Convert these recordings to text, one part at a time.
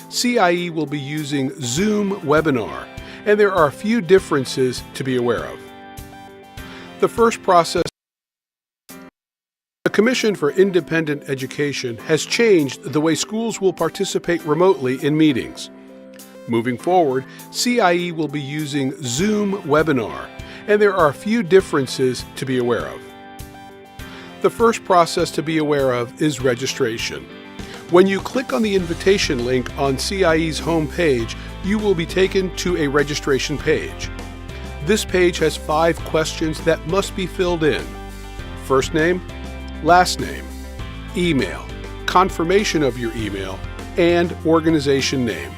CIE will be using Zoom webinar, and there are a few differences to be aware of. The first process. The Commission for Independent Education has changed the way schools will participate remotely in meetings. Moving forward, CIE will be using Zoom webinar, and there are a few differences to be aware of. The first process to be aware of is registration. When you click on the invitation link on CIE's home page, you will be taken to a registration page. This page has 5 questions that must be filled in: first name, last name, email, confirmation of your email, and organization name.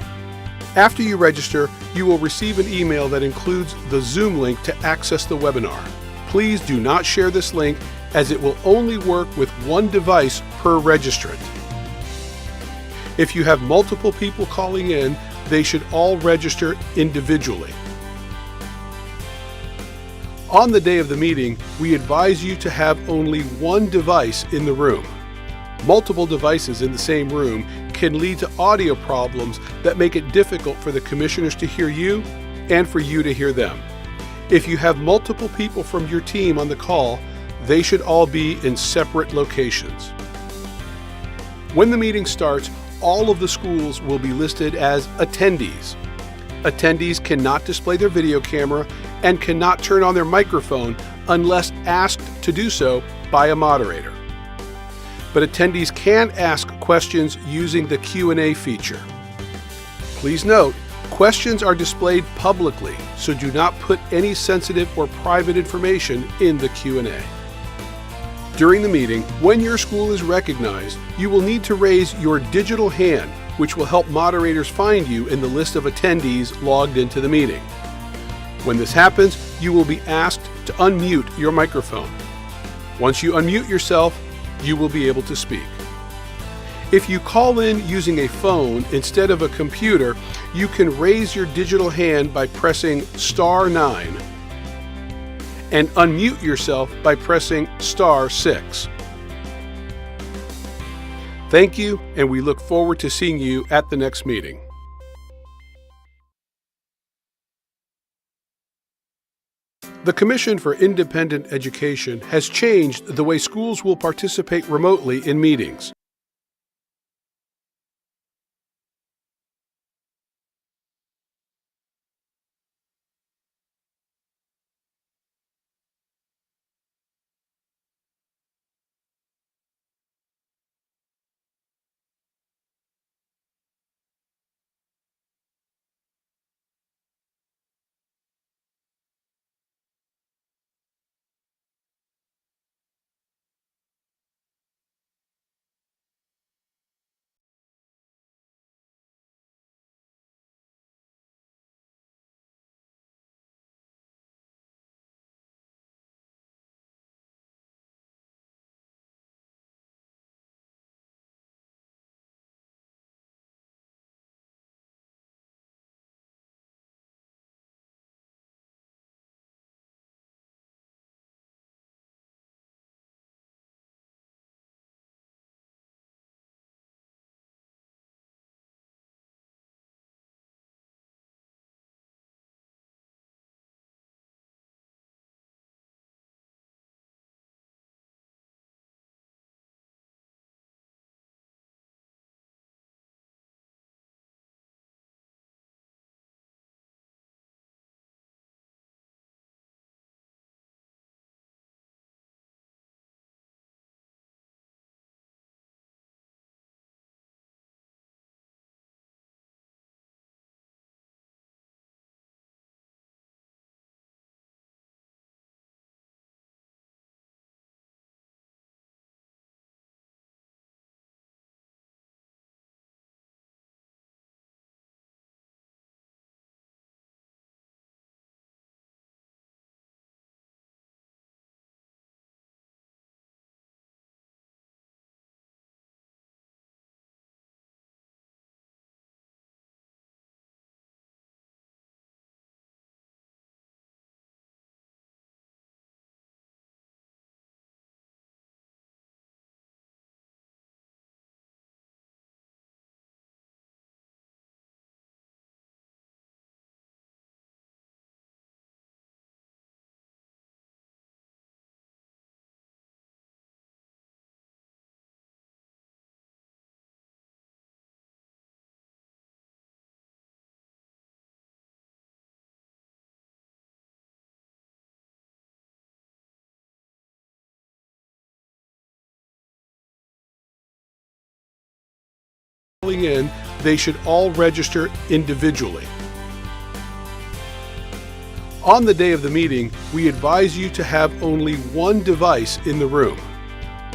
After you register, you will receive an email that includes the Zoom link to access the webinar. Please do not share this link, as it will only work with one device per registrant. If you have multiple people calling in, they should all register individually. On the day of the meeting, we advise you to have only one device in the room. Multiple devices in the same room can lead to audio problems that make it difficult for the commissioners to hear you and for you to hear them. If you have multiple people from your team on the call, they should all be in separate locations. When the meeting starts, all of the schools will be listed as attendees. Attendees cannot display their video camera and cannot turn on their microphone unless asked to do so by a moderator. But attendees can ask questions using the Q&A feature. Please note, questions are displayed publicly, so do not put any sensitive or private information in the Q&A. During the meeting, when your school is recognized, you will need to raise your digital hand, which will help moderators find you in the list of attendees logged into the meeting. When this happens, you will be asked to unmute your microphone. Once you unmute yourself, you will be able to speak. If you call in using a phone instead of a computer, you can raise your digital hand by pressing *9 and unmute yourself by pressing *6. Thank you, and we look forward to seeing you at the next meeting. The Commission for Independent Education has changed the way schools will participate remotely in meetings. calling in, they should all register individually. On the day of the meeting, we advise you to have only one device in the room.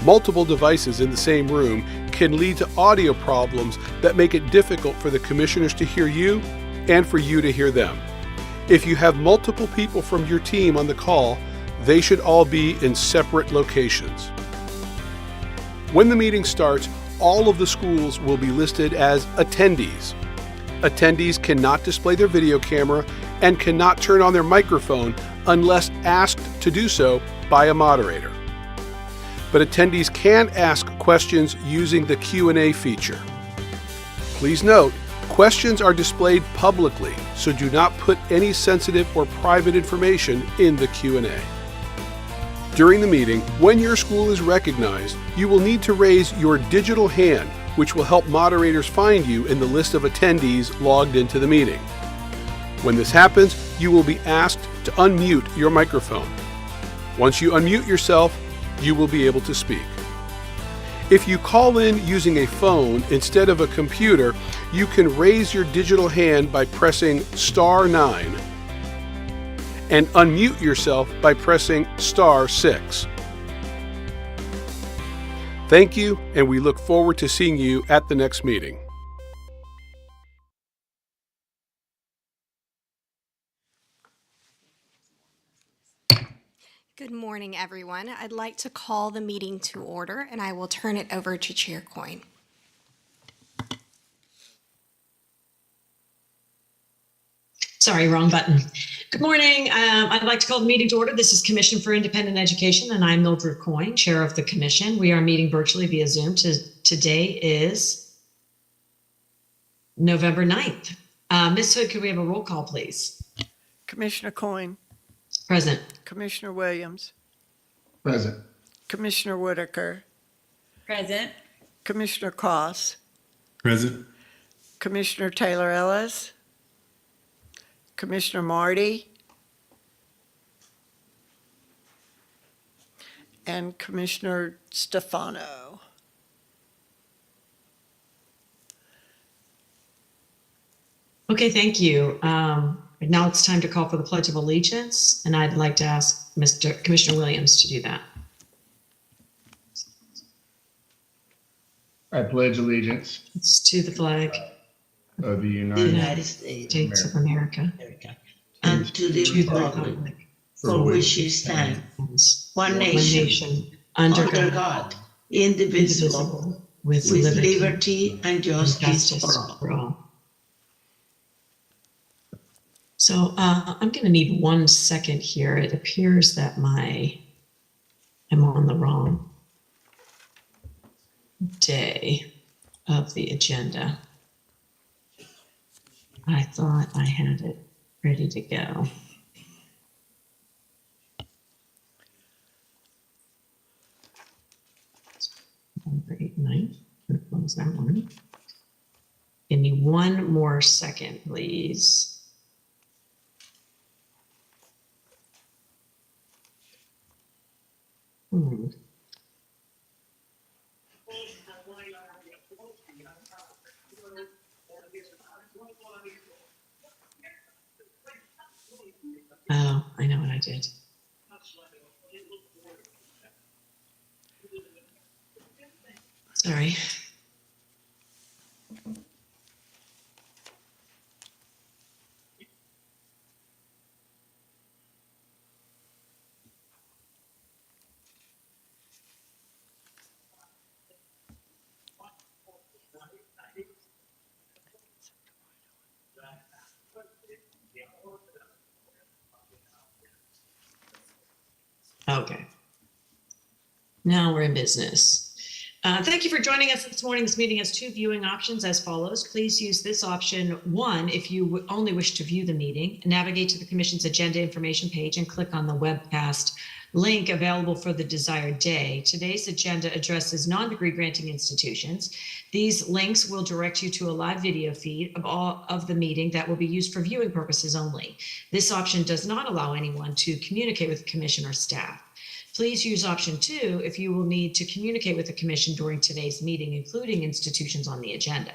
Multiple devices in the same room can lead to audio problems that make it difficult for the commissioners to hear you and for you to hear them. If you have multiple people from your team on the call, they should all be in separate locations. When the meeting starts, all of the schools will be listed as attendees. Attendees cannot display their video camera and cannot turn on their microphone unless asked to do so by a moderator. But attendees can ask questions using the Q&A feature. Please note, questions are displayed publicly, so do not put any sensitive or private information in the Q&A. During the meeting, when your school is recognized, you will need to raise your digital hand, which will help moderators find you in the list of attendees logged into the meeting. When this happens, you will be asked to unmute your microphone. Once you unmute yourself, you will be able to speak. If you call in using a phone instead of a computer, you can raise your digital hand by pressing *9 and unmute yourself by pressing *6. Thank you, and we look forward to seeing you at the next meeting. Good morning, everyone. I'd like to call the meeting to order, and I will turn it over to Chair Coyne. Sorry, wrong button. Good morning. I'd like to call the meeting to order. This is Commission for Independent Education, and I'm Mildred Coyne, Chair of the Commission. We are meeting virtually via Zoom. Today is November 9th. Ms. Hood, could we have a roll call, please? Commissioner Coyne. Present. Commissioner Williams. Present. Commissioner Whitaker. Present. Commissioner Koss. Present. Commissioner Taylor Ellis. Commissioner Marty. And Commissioner Stefano. Okay, thank you. Now it's time to call for the Pledge of Allegiance, and I'd like to ask Commissioner Williams to do that. I pledge allegiance It's to the flag of the the United United States of America And to the to the republic republic for which it stands, one nation, under under God, God, indivisible, indivisible, with with liberty liberty and and justice justice for all. for all. So I'm going to need 1 second here. It appears that I'm on the wrong day of the agenda. I thought I had it ready to go. November 8th, 9th. I'm gonna close that one. Give me 1 more second, please. Oh, I know what I did. Sorry. Okay. Now we're in business. Thank you for joining us this morning. This meeting has 2 viewing options as follows. Please use this option 1 if you only wish to view the meeting. Navigate to the Commission's agenda information page and click on the webcast link available for the desired day. Today's agenda addresses non-degree granting institutions. These links will direct you to a live video feed of all of the meeting that will be used for viewing purposes only. This option does not allow anyone to communicate with the Commission or staff. Please use option 2 if you will need to communicate with the Commission during today's meeting, including institutions on the agenda.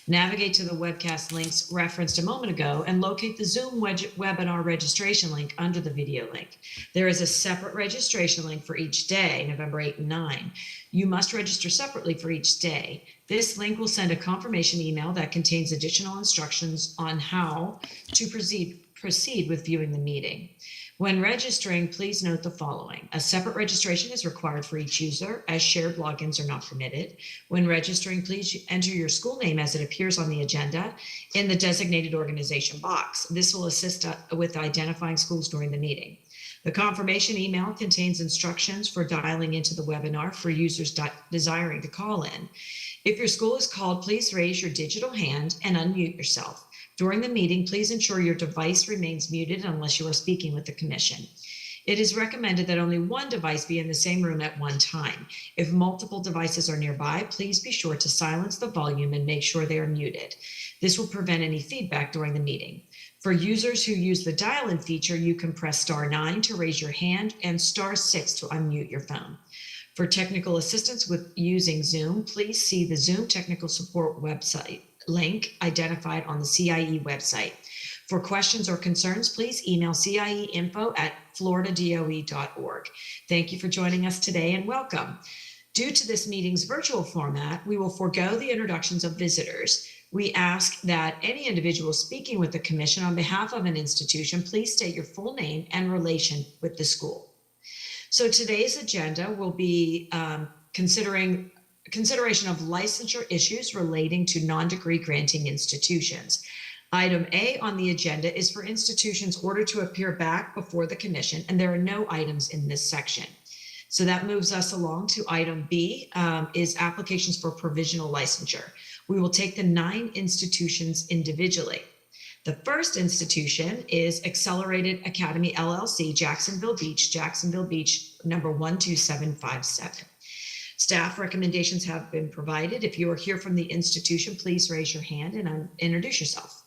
Navigate to the webcast links referenced a moment ago and locate the Zoom webinar registration link under the video link. There is a separate registration link for each day, November 8 and 9. You must register separately for each day. This link will send a confirmation email that contains additional instructions on how to proceed with viewing the meeting. When registering, please note the following. A separate registration is required for each user, as shared logins are not permitted. When registering, please enter your school name as it appears on the agenda in the designated organization box. This will assist with identifying schools during the meeting. The confirmation email contains instructions for dialing into the webinar for users desiring to call in. If your school is called, please raise your digital hand and unmute yourself. During the meeting, please ensure your device remains muted unless you are speaking with the commission. It is recommended that only one device be in the same room at one time. If multiple devices are nearby, please be sure to silence the volume and make sure they are muted. This will prevent any feedback during the meeting. For users who use the dial-in feature, you can press *9 to raise your hand and *6 to unmute your phone. For technical assistance with using Zoom, please see the Zoom technical support website link identified on the CIE website. For questions or concerns, please email cieinfo@floridadoe.org. Thank you for joining us today and welcome. Due to this meeting's virtual format, we will forego the introductions of visitors. We ask that any individual speaking with the commission on behalf of an institution, please state your full name and relation with the school. So today's agenda will be consideration of licensure issues relating to non-degree granting institutions. Item A on the agenda is for institutions ordered to appear back before the commission, and there are no items in this section. So that moves us along to item B, is applications for provisional licensure. We will take the 9 institutions individually. The first institution is Accelerated Academy LLC, Jacksonville Beach, number 12757. Staff recommendations have been provided. If you are here from the institution, please raise your hand and introduce yourself.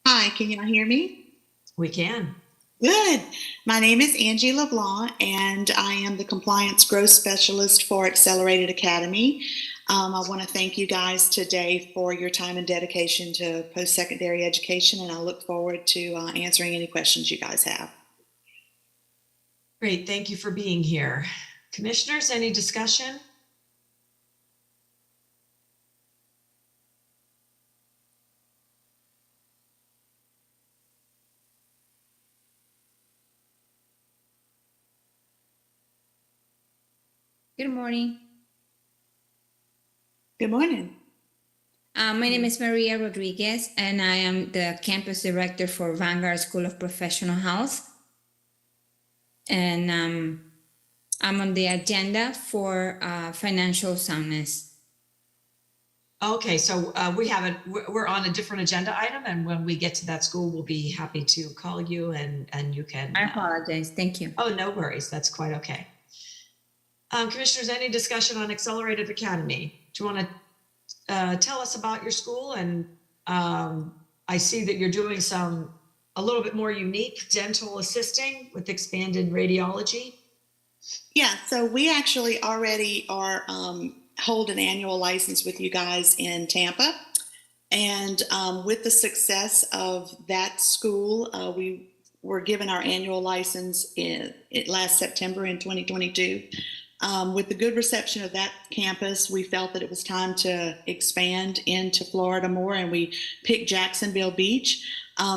Hi, can y'all hear me? We can. Good. My name is Angie LeBlanc, and I am the Compliance Growth Specialist for Accelerated Academy. I want to thank you guys today for your time and dedication to post-secondary education, and I look forward to answering any questions you guys have. Great. Thank you for being here. Commissioners, any discussion? Good morning. Good morning. My name is Maria Rodriguez, and I am the campus director for Vanguard School of Professional Health. And I'm on the agenda for financial soundness. Okay, so we're on a different agenda item, and when we get to that school, we'll be happy to call you and you can. I apologize. Thank you. Oh, no worries. That's quite okay. Commissioners, any discussion on Accelerated Academy? Do you want to tell us about your school? And I see that you're doing a little bit more unique dental assisting with expanded radiology. Yeah, so we actually already are hold an annual license with you guys in Tampa. And with the success of that school, we were given our annual license last September in 2022. With the good reception of that campus, we felt that it was time to expand into Florida more, and we picked Jacksonville Beach.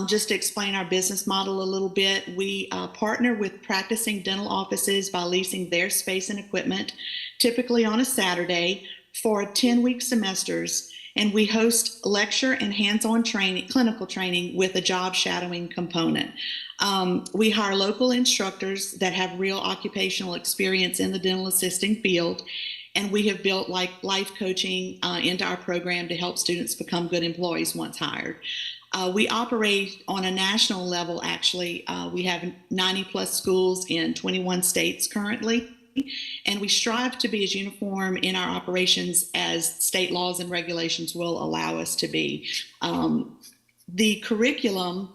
Just to explain our business model a little bit, we partner with practicing dental offices by leasing their space and equipment, typically on a Saturday, for 10-week semesters, and we host lecture and hands-on training, clinical training with a job shadowing component. We hire local instructors that have real occupational experience in the dental assisting field, and we have built life coaching into our program to help students become good employees once hired. We operate on a national level, actually. We have 90 plus schools in 21 states currently, and we strive to be as uniform in our operations as state laws and regulations will allow us to be. The curriculum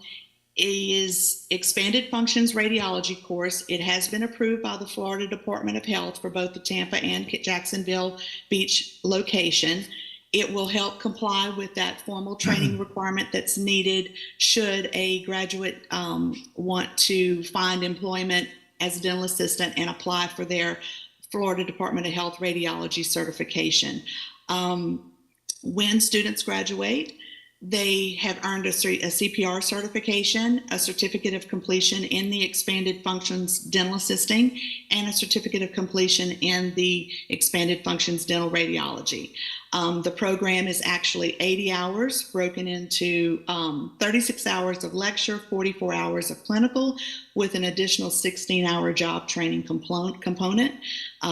is expanded functions radiology course. It has been approved by the Florida Department of Health for both the Tampa and Jacksonville Beach location. it will help comply with that formal training requirement that's needed should a graduate want to find employment as a dental assistant and apply for their Florida Department of Health radiology certification. When students graduate, they have earned a CPR certification, a certificate of completion in the expanded functions dental assisting, and a certificate of completion in the expanded functions dental radiology. The program is actually 80 hours broken into 36 hours of lecture, 44 hours of clinical, with an additional 16-hour job training component.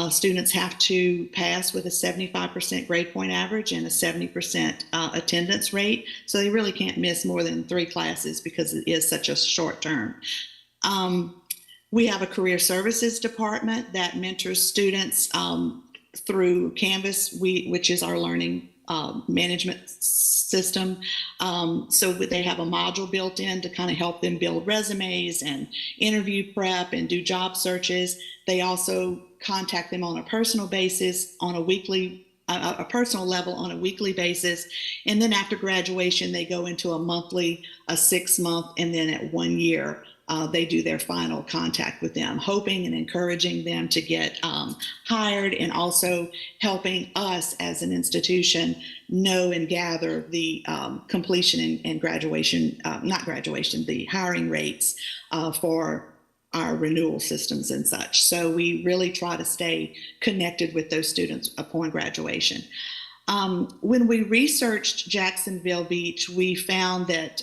Students have to pass with a 75% grade point average and a 70% attendance rate. So they really can't miss more than 3 classes because it is such a short term. We have a career services department that mentors students through Canvas, which is our learning management system. So they have a module built in to kind of help them build resumes and interview prep and do job searches. They also contact them on a personal basis on a personal level on a weekly basis. And then after graduation, they go into a monthly, a 6-month, and then at 1 year, they do their final contact with them, hoping and encouraging them to get hired, and also helping us as an institution know and gather the completion and graduation, the hiring rates for our renewal systems and such. So we really try to stay connected with those students upon graduation. When we researched Jacksonville Beach, we found that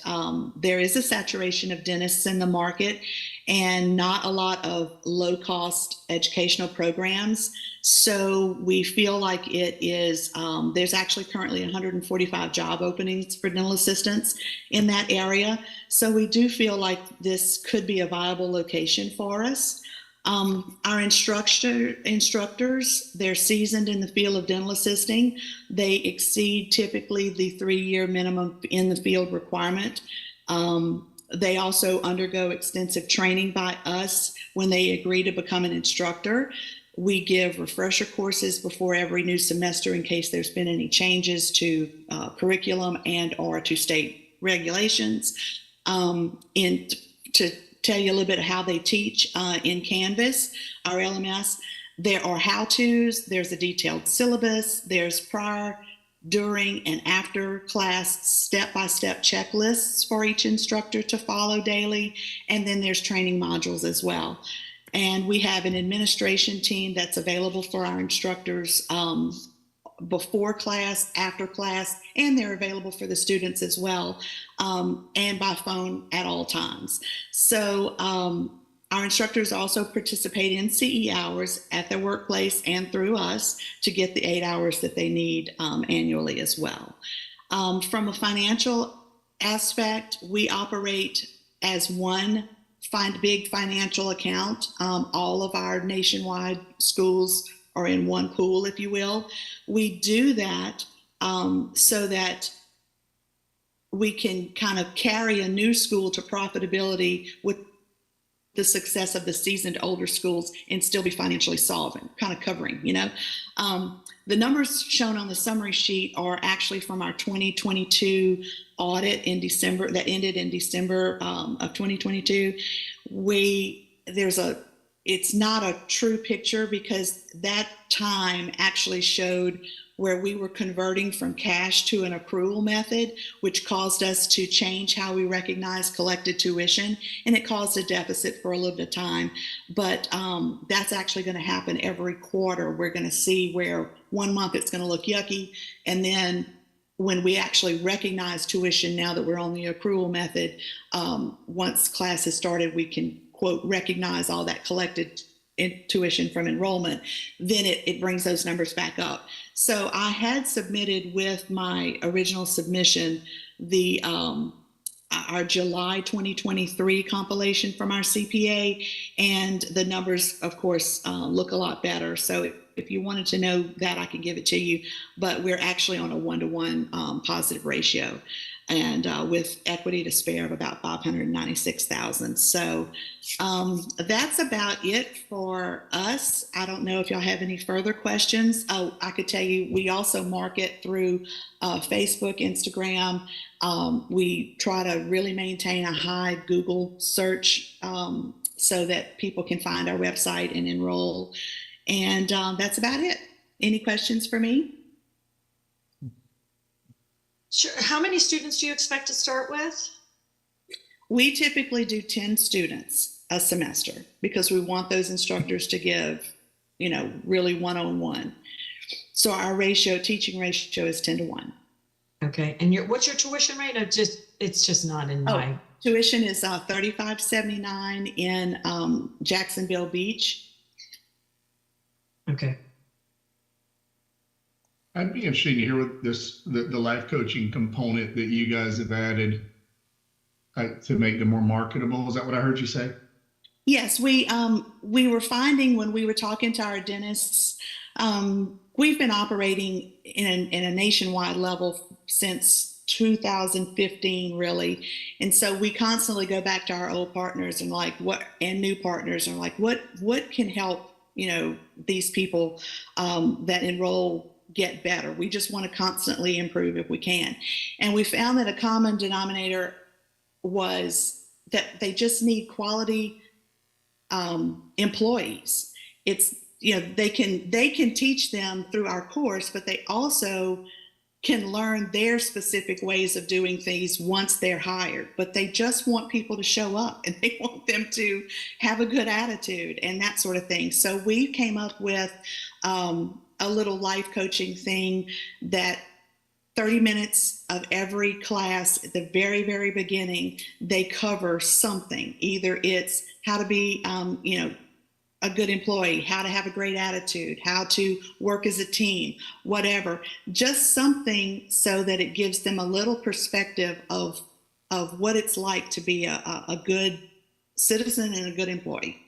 there is a saturation of dentists in the market and not a lot of low-cost educational programs. So we feel like it is, there's actually currently 145 job openings for dental assistants in that area. So we do feel like this could be a viable location for us. Our instructors, they're seasoned in the field of dental assisting. They exceed typically the 3-year minimum in the field requirement. They also undergo extensive training by us when they agree to become an instructor. We give refresher courses before every new semester in case there's been any changes to curriculum and or to state regulations. To tell you a little bit of how they teach in Canvas, our LMS, there are how-tos, there's a detailed syllabus, there's prior, during, and after class step-by-step checklists for each instructor to follow daily, and then there's training modules as well. And we have an administration team that's available for our instructors before class, after class, and they're available for the students as well, and by phone at all times. So our instructors also participate in CE hours at their workplace and through us to get the 8 hours that they need annually as well. From a financial aspect, we operate as one big financial account. All of our nationwide schools are in one pool, if you will. We do that so that we can kind of carry a new school to profitability with the success of the seasoned older schools and still be financially solvent, kind of covering, you know. The numbers shown on the summary sheet are actually from our 2022 audit in December, that ended in December of 2022. It's not a true picture because that time actually showed where we were converting from cash to an accrual method, which caused us to change how we recognize collected tuition, and it caused a deficit for a little bit of time. But that's actually going to happen every quarter. We're going to see where 1 month it's going to look yucky, and then when we actually recognize tuition, now that we're on the accrual method, once class has started, we can, quote, recognize all that collected tuition from enrollment, then it brings those numbers back up. So I had submitted with my original submission our July 2023 compilation from our CPA, and the numbers, of course, look a lot better. So if you wanted to know that, I can give it to you, but we're actually on a 1-to-1 positive ratio. and with equity to spare of about $596,000. So that's about it for us. I don't know if y'all have any further questions. Oh, I could tell you we also market through Facebook, Instagram. We try to really maintain a high Google search so that people can find our website and enroll. And that's about it. Any questions for me? Sure. How many students do you expect to start with? We typically do 10 students a semester because we want those instructors to give, really one-on-one. So our teaching ratio is 10 to 1. Okay. And what's your tuition rate? It's just not in my. Tuition is $35.79 in Jacksonville Beach. Okay. I'd be interested to hear what the life coaching component that you guys have added to make them more marketable. Is that what I heard you say? Yes, we were finding when we were talking to our dentists, we've been operating in a nationwide level since 2015, really, and so we constantly go back to our old partners and new partners and what can help these people that enroll get better. We just want to constantly improve if we can. And we found that a common denominator was that they just need quality employees. It's, they can teach them through our course, but they also can learn their specific ways of doing things once they're hired. But they just want people to show up and they want them to have a good attitude and that sort of thing. So we came up with a little life coaching thing that 30 minutes of every class at the very, very beginning, they cover something. Either it's how to be, a good employee, how to have a great attitude, how to work as a team, whatever, just something so that it gives them a little perspective of what it's like to be a good citizen and a good employee.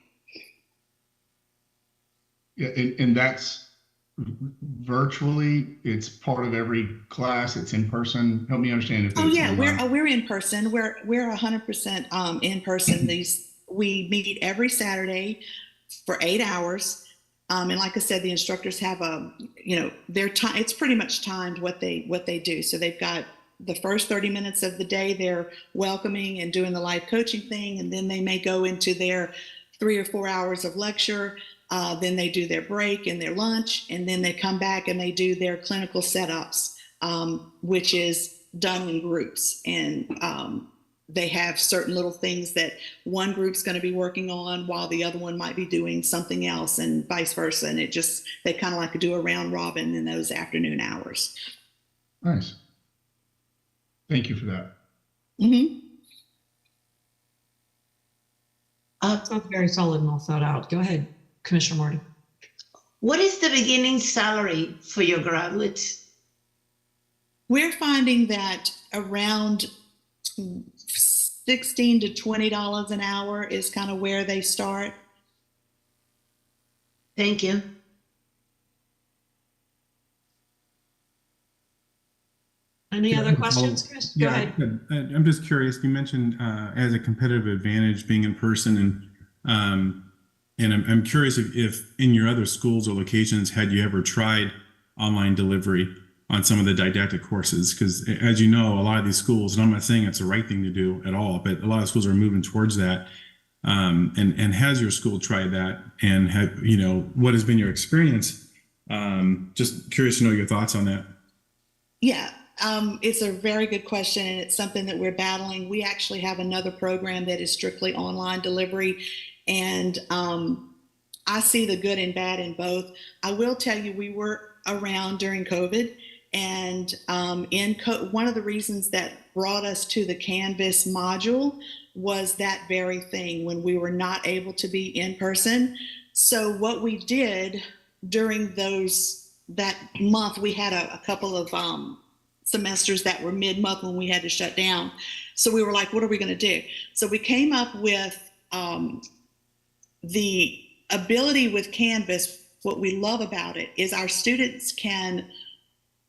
Yeah, and that's virtually, it's part of every class, it's in person. Help me understand if it's online. We're in person. We're 100% in person. We meet every Saturday for 8 hours. And like I said, the instructors have their time, it's pretty much timed what they do. So they've got the first 30 minutes of the day, they're welcoming and doing the life coaching thing. And then they may go into their 3 or 4 hours of lecture. Then they do their break and their lunch, and then they come back and they do their clinical setups, which is done in groups. And they have certain little things that one group's going to be working on while the other one might be doing something else, and vice versa. And they kind of like to do a round robin in those afternoon hours. Nice. Thank you for that. Mm-hmm. Sounds very solid and all thought out. Go ahead, Commissioner Morty. What is the beginning salary for your graduates? We're finding that around $16 to $20 an hour is kind of where they start. Thank you. Any other questions, Chris? Go ahead. I'm just curious. You mentioned as a competitive advantage being in person, and I'm curious if in your other schools or locations, had you ever tried online delivery on some of the didactic courses? Because as you know, a lot of these schools, and I'm not saying it's the right thing to do at all, but a lot of schools are moving towards that. And has your school tried that? And what has been your experience? Just curious to know your thoughts on that. Yeah. It's a very good question, and it's something that we're battling. We actually have another program that is strictly online delivery, and I see the good and bad in both. I will tell you, we were around during COVID, and one of the reasons that brought us to the Canvas module was that very thing, when we were not able to be in person. So what we did during that month, we had a couple of semesters that were mid-month when we had to shut down. So we were like, what are we going to do? So we came up with the ability with Canvas. What we love about it is our students can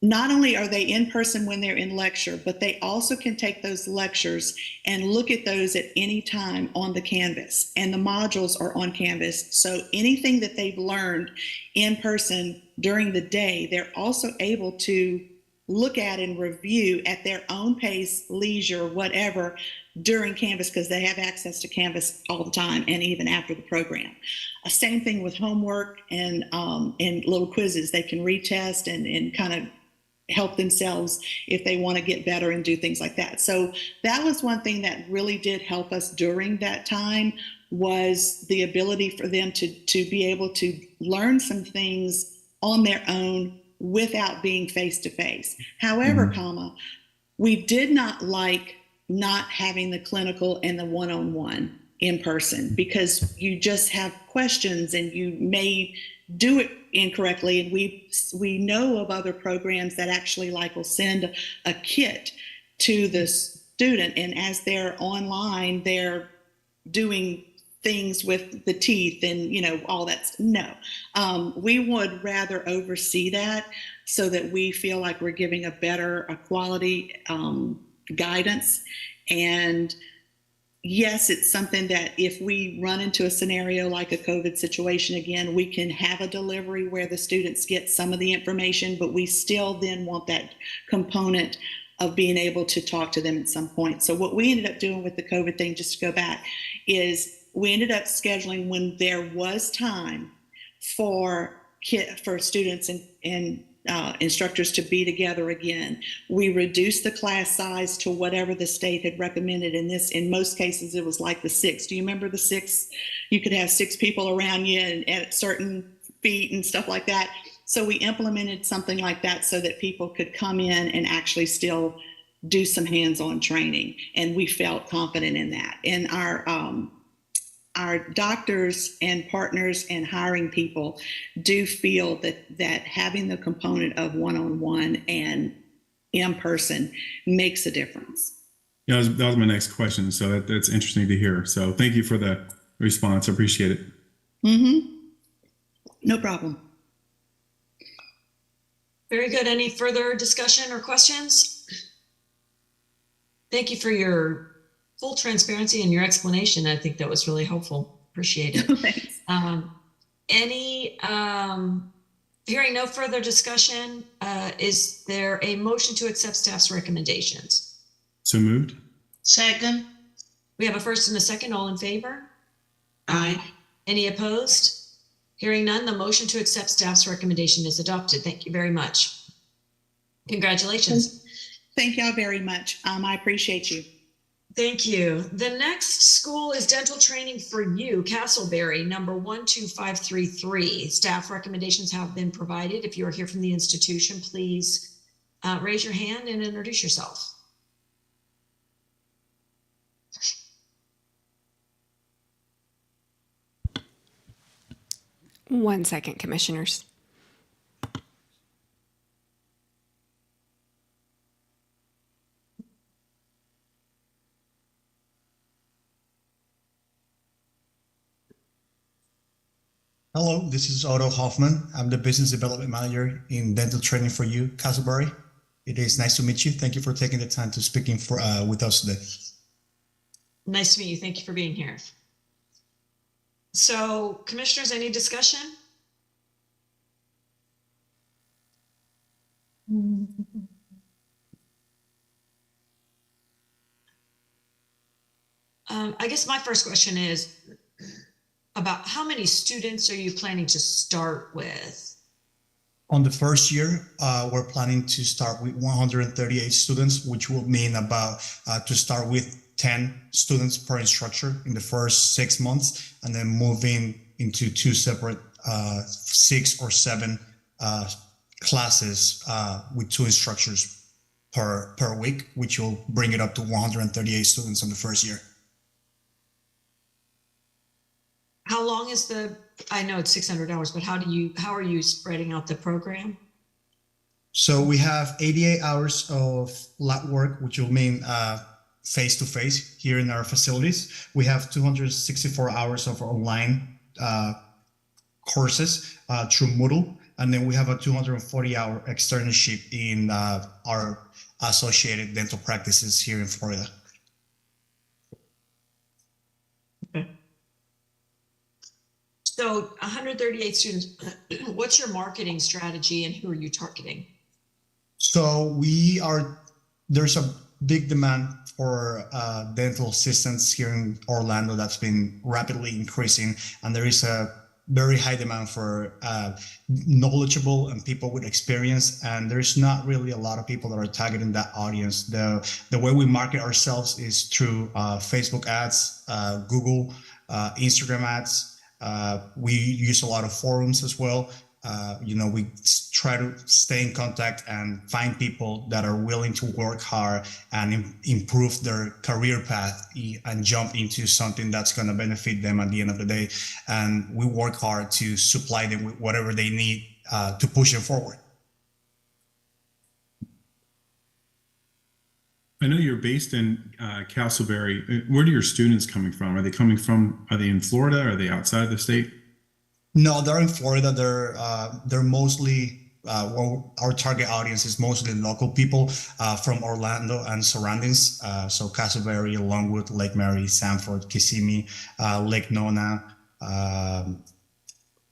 not only are they in person when they're in lecture, but they also can take those lectures and look at those at any time on the Canvas. And the modules are on Canvas. So anything that they've learned in person during the day, they're also able to look at and review at their own pace, leisure, whatever, during Canvas, because they have access to Canvas all the time and even after the program. Same thing with homework and little quizzes. They can retest and kind of help themselves if they want to get better and do things like that. So that was one thing that really did help us during that time, was the ability for them to be able to learn some things on their own without being face to face. However, we did not like not having the clinical and the one-on-one in person, because you just have questions and you may do it incorrectly. And we know of other programs that actually will send a kit to the student, and as they're online, they're doing things with the teeth and all that. No, we would rather oversee that so that we feel like we're giving a quality guidance. And yes, it's something that if we run into a scenario like a COVID situation again, we can have a delivery where the students get some of the information, but we still then want that component of being able to talk to them at some point. So what we ended up doing with the COVID thing, just to go back, is we ended up scheduling when there was time for students and instructors to be together again. We reduced the class size to whatever the state had recommended. In most cases, it was like the 6. Do you remember the 6? You could have 6 people around you and at certain feet and stuff like that. So we implemented something like that so that people could come in and actually still do some hands-on training. And we felt confident in that. And our doctors and partners and hiring people do feel that having the component of one-on-one and in person makes a difference. Yeah, that was my next question. So that's interesting to hear. So thank you for the response. I appreciate it. No problem. Very good. Any further discussion or questions? Thank you for your full transparency and your explanation. I think that was really helpful. Appreciate it. Thanks. Hearing no further discussion, is there a motion to accept staff's recommendations? So moved. Second. We have a first and a second. All in favor? Aye. Any opposed? Hearing none, the motion to accept staff's recommendation is adopted. Thank you very much. Congratulations. Thank y'all very much. I appreciate you. Thank you. The next school is Dental Training for You, Castleberry, number 12533. Staff recommendations have been provided. If you are here from the institution, please raise your hand and introduce yourself. One second, commissioners. Hello, this is Otto Hoffman. I'm the Business Development Manager in Dental Training for You, Castleberry. It is nice to meet you. Thank you for taking the time to speaking with us today. Nice to meet you. Thank you for being here. So, commissioners, any discussion? I guess my first question is about how many students are you planning to start with? On the first year, we're planning to start with 138 students, which will mean about to start with 10 students per instructor in the first 6 months, and then moving into 2 separate 6 or 7 classes with 2 instructors per week, which will bring it up to 138 students in the first year. How long is I know it's 600 hours, but how are you spreading out the program? So we have 88 hours of lab work, which will mean face-to-face here in our facilities. We have 264 hours of online courses through Moodle. And then we have a 240-hour externship in our associated dental practices here in Florida. Okay. So 138 students, what's your marketing strategy and who are you targeting? So there's a big demand for dental assistants here in Orlando that's been rapidly increasing, and there is a very high demand for knowledgeable and people with experience, and there's not really a lot of people that are targeting that audience. The way we market ourselves is through Facebook ads, Google, Instagram ads. We use a lot of forums as well. We try to stay in contact and find people that are willing to work hard and improve their career path and jump into something that's going to benefit them at the end of the day. And we work hard to supply them with whatever they need to push them forward. I know you're based in Castleberry. Where are your students coming from? Are they in Florida? Are they outside of the state? No, they're in Florida. They're mostly our target audience is mostly local people from Orlando and surroundings. So Castleberry, Longwood, Lake Mary, Sanford, Kissimmee, Lake Nona,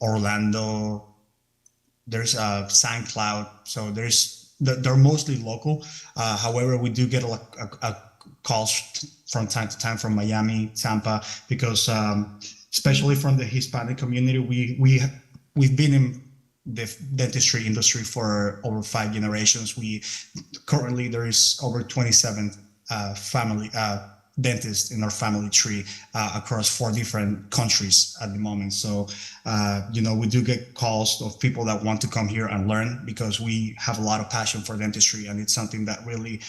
Orlando. There's St. Cloud. So they're mostly local. However, we do get a calls from time to time from Miami, Tampa, because especially from the Hispanic community, we've been in the dentistry industry for over 5 generations. Currently there is over 27 family dentists in our family tree across 4 different countries at the moment. So we do get calls of people that want to come here and learn, because we have a lot of passion for dentistry, and it's something that really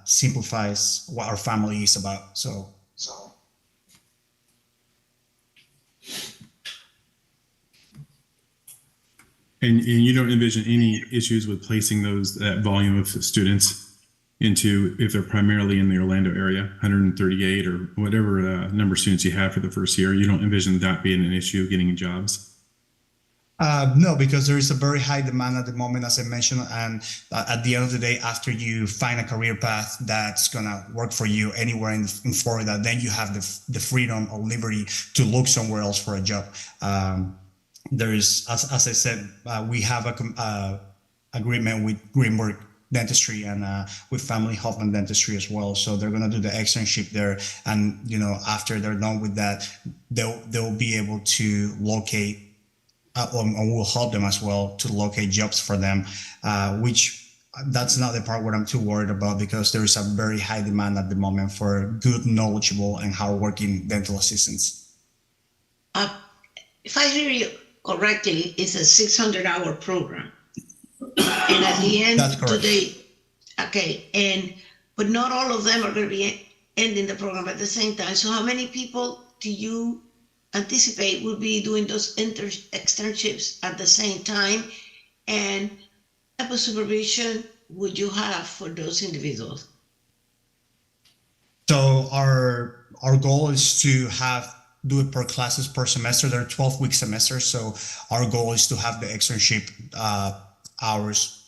simplifies what our family is about. So. And you don't envision any issues with placing that volume of students into, if they're primarily in the Orlando area, 138 or whatever number of students you have for the first year. You don't envision that being an issue, getting jobs? No, because there is a very high demand at the moment, as I mentioned. And at the end of the day, after you find a career path that's going to work for you anywhere in Florida, then you have the freedom or liberty to look somewhere else for a job. There is, as I said, we have a agreement with Greenberg Dentistry and with Family Hoffman Dentistry as well. So they're going to do the externship there, and after they're done with that, they'll be able to locate, and we'll help them as well to locate jobs for them, which that's not the part what I'm too worried about, because there is a very high demand at the moment for good, knowledgeable, and hardworking dental assistants. If I hear you correctly, it's a 600-hour program. And at the end, That's correct. but not all of them are going to be ending the program at the same time. So how many people do you anticipate will be doing those externships at the same time? And what type of supervision would you have for those individuals? So our goal is to do it per classes per semester. They're 12-week semesters. So our goal is to have the externship hours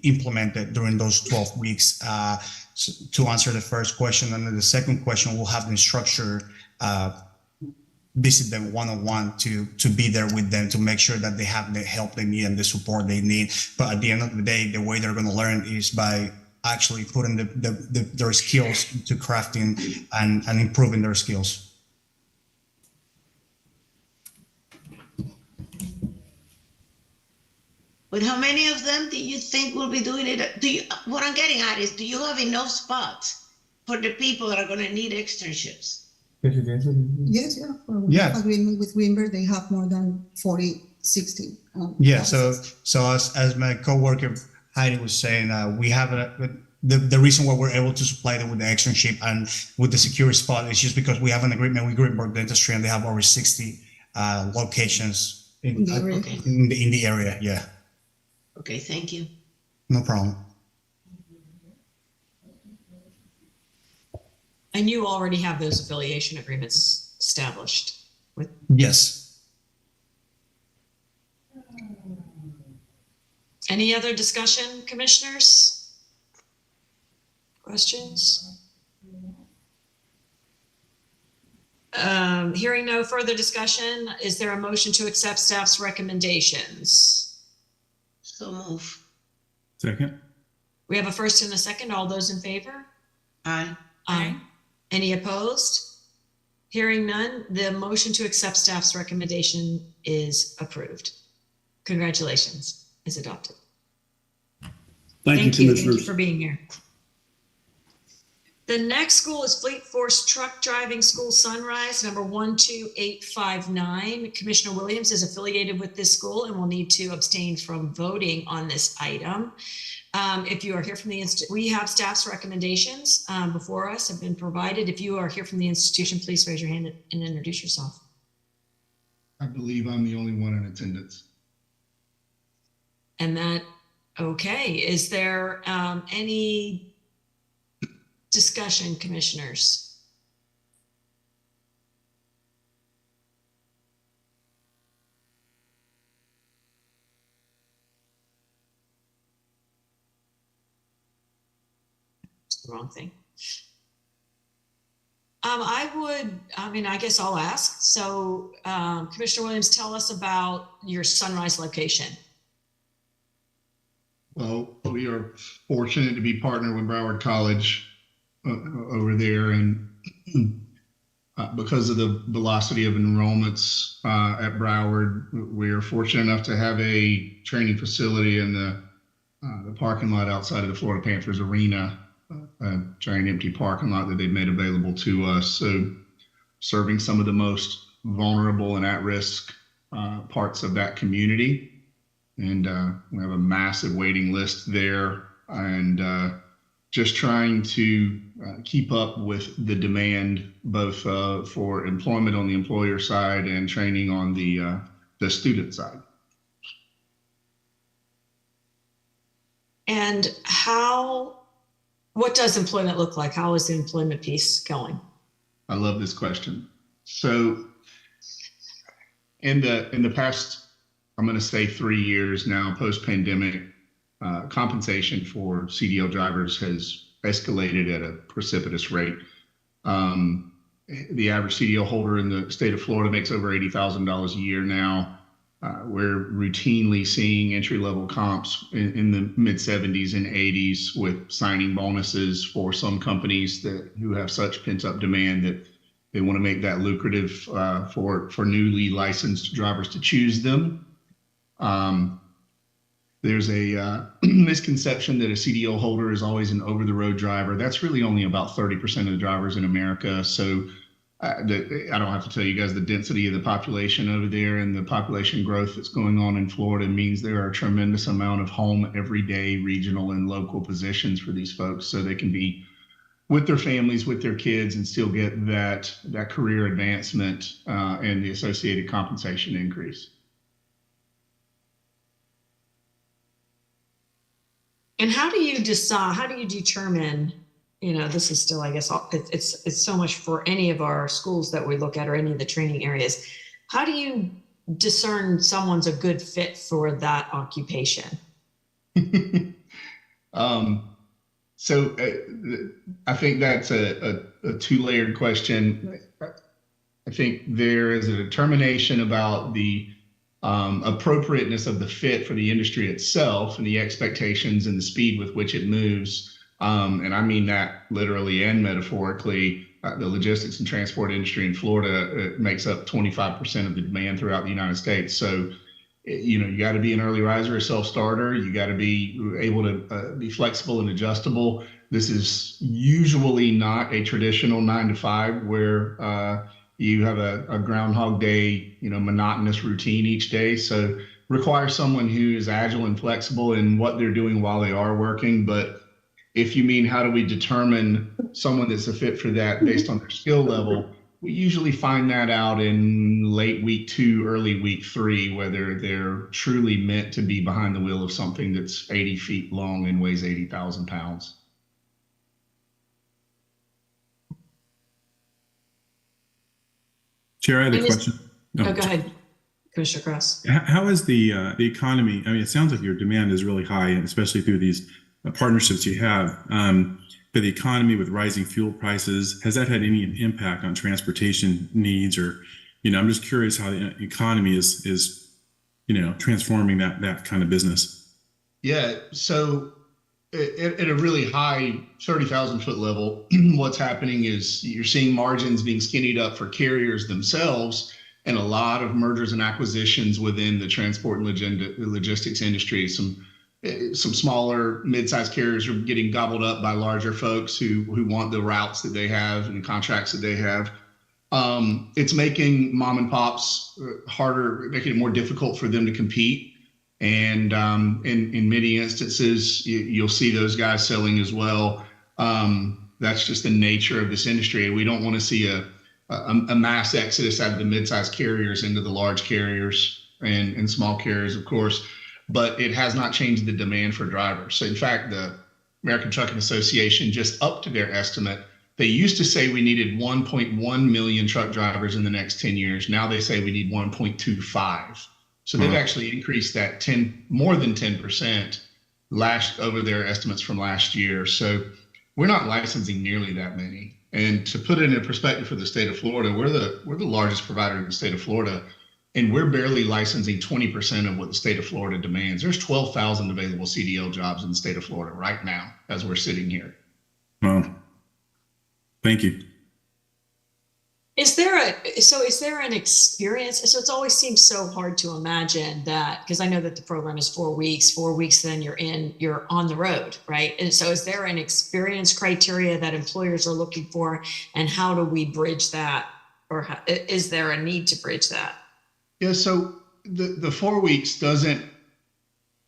implemented during those 12 weeks. To answer the first question, and then the second question, we'll have the instructor visit them one-on-one to be there with them to make sure that they have the help they need and the support they need. But at the end of the day, the way they're going to learn is by actually putting their skills to crafting and improving their skills. But how many of them do you think will be doing it? What I'm getting at is, do you have enough spots for the people that are going to need externships? Yes, yeah. Yeah. Agreement with Greenberg, they have more than 40, 60. Yeah. So as my coworker Heidi was saying, we have the reason why we're able to supply them with the externship and with the secure spot is just because we have an agreement with Greenberg Dentistry, and they have over 60 locations in the area. Yeah. Okay, thank you. No problem. And you already have those affiliation agreements established with? Yes. Any other discussion, commissioners? Questions? Hearing no further discussion, is there a motion to accept staff's recommendations? So move. Second. We have a first and a second. All those in favor? Aye. Aye. Any opposed? Hearing none, the motion to accept staff's recommendation is approved. Congratulations, is adopted. Thank you, Thank Commissioners. you for being here. The next school is Fleet Force Truck Driving School Sunrise, number 12859. Commissioner Williams is affiliated with this school and will need to abstain from voting on this item. If you are here from the we have staff's recommendations before us have been provided. If you are here from the institution, please raise your hand and introduce yourself. I believe I'm the only one in attendance. And that, okay, is there any discussion, commissioners? It's the wrong thing. I guess I'll ask. So Commissioner Williams, tell us about your Sunrise location. Well, we are fortunate to be partnered with Broward College over there, and because of the velocity of enrollments at Broward, we are fortunate enough to have a training facility in the parking lot outside of the Florida Panthers arena, a giant empty parking lot that they've made available to us. So serving some of the most vulnerable and at-risk parts of that community. And we have a massive waiting list there, and just trying to keep up with the demand, both for employment on the employer side and training on the student side. And what does employment look like? How is the employment piece going? I love this question. So in the past, I'm going to say 3 years now, post-pandemic, compensation for CDL drivers has escalated at a precipitous rate. The average CDL holder in the state of Florida makes over $80,000 a year now. We're routinely seeing entry-level comps in the mid-70s and 80s, with signing bonuses for some companies who have such pent-up demand that they want to make that lucrative for newly licensed drivers to choose them. There's a misconception that a CDL holder is always an over-the-road driver. That's really only about 30% of the drivers in America. So I don't have to tell you guys the density of the population over there and the population growth that's going on in Florida means there are a tremendous amount of home, everyday, regional, and local positions for these folks, so they can be with their families, with their kids, and still get that career advancement and the associated compensation increase. And how do you decide, how do you determine, this is still, I guess, it's so much for any of our schools that we look at or any of the training areas. How do you discern someone's a good fit for that occupation? So I think that's a two-layered question. I think there is a determination about the appropriateness of the fit for the industry itself and the expectations and the speed with which it moves. And I mean that literally and metaphorically. The logistics and transport industry in Florida makes up 25% of the demand throughout the United States. So, you got to be an early riser, a self-starter. You got to be able to be flexible and adjustable. This is usually not a traditional 9 to 5 where you have a Groundhog Day, monotonous routine each day. So requires someone who is agile and flexible in what they're doing while they are working. But if you mean how do we determine someone that's a fit for that based on their skill level, we usually find that out in late week 2, early week 3, whether they're truly meant to be behind the wheel of something that's 80 feet long and weighs 80,000 pounds. Chair, I had a question. Go ahead, Commissioner Cross. How is the economy? I mean, it sounds like your demand is really high, and especially through these partnerships you have. But the economy with rising fuel prices, has that had any impact on transportation needs? Or, I'm just curious how the economy is transforming that kind of business. Yeah. So at a really high 30,000 foot level, what's happening is you're seeing margins being skinnied up for carriers themselves, and a lot of mergers and acquisitions within the transport and logistics industry. Some smaller mid-sized carriers are getting gobbled up by larger folks who want the routes that they have and the contracts that they have. It's making mom and pops harder, making it more difficult for them to compete. And in many instances, you'll see those guys selling as well. That's just the nature of this industry. We don't want to see a mass exodus out of the mid-sized carriers into the large carriers and small carriers, of course, but it has not changed the demand for drivers. So in fact, the American Trucking Association just upped their estimate. They used to say we needed 1.1 million truck drivers in the next 10 years. Now they say we need 1.25. So they've actually increased that more than 10% over their estimates from last year. So we're not licensing nearly that many. And to put it in perspective for the state of Florida, we're the largest provider in the state of Florida, and we're barely licensing 20% of what the state of Florida demands. There's 12,000 available CDL jobs in the state of Florida right now as we're sitting here. Well, thank you. Is there an experience? So it's always seems so hard to imagine that, because I know that the program is 4 weeks, then you're on the road, right? And so is there an experience criteria that employers are looking for, and how do we bridge that? Or is there a need to bridge that? Yeah, so the 4 weeks doesn't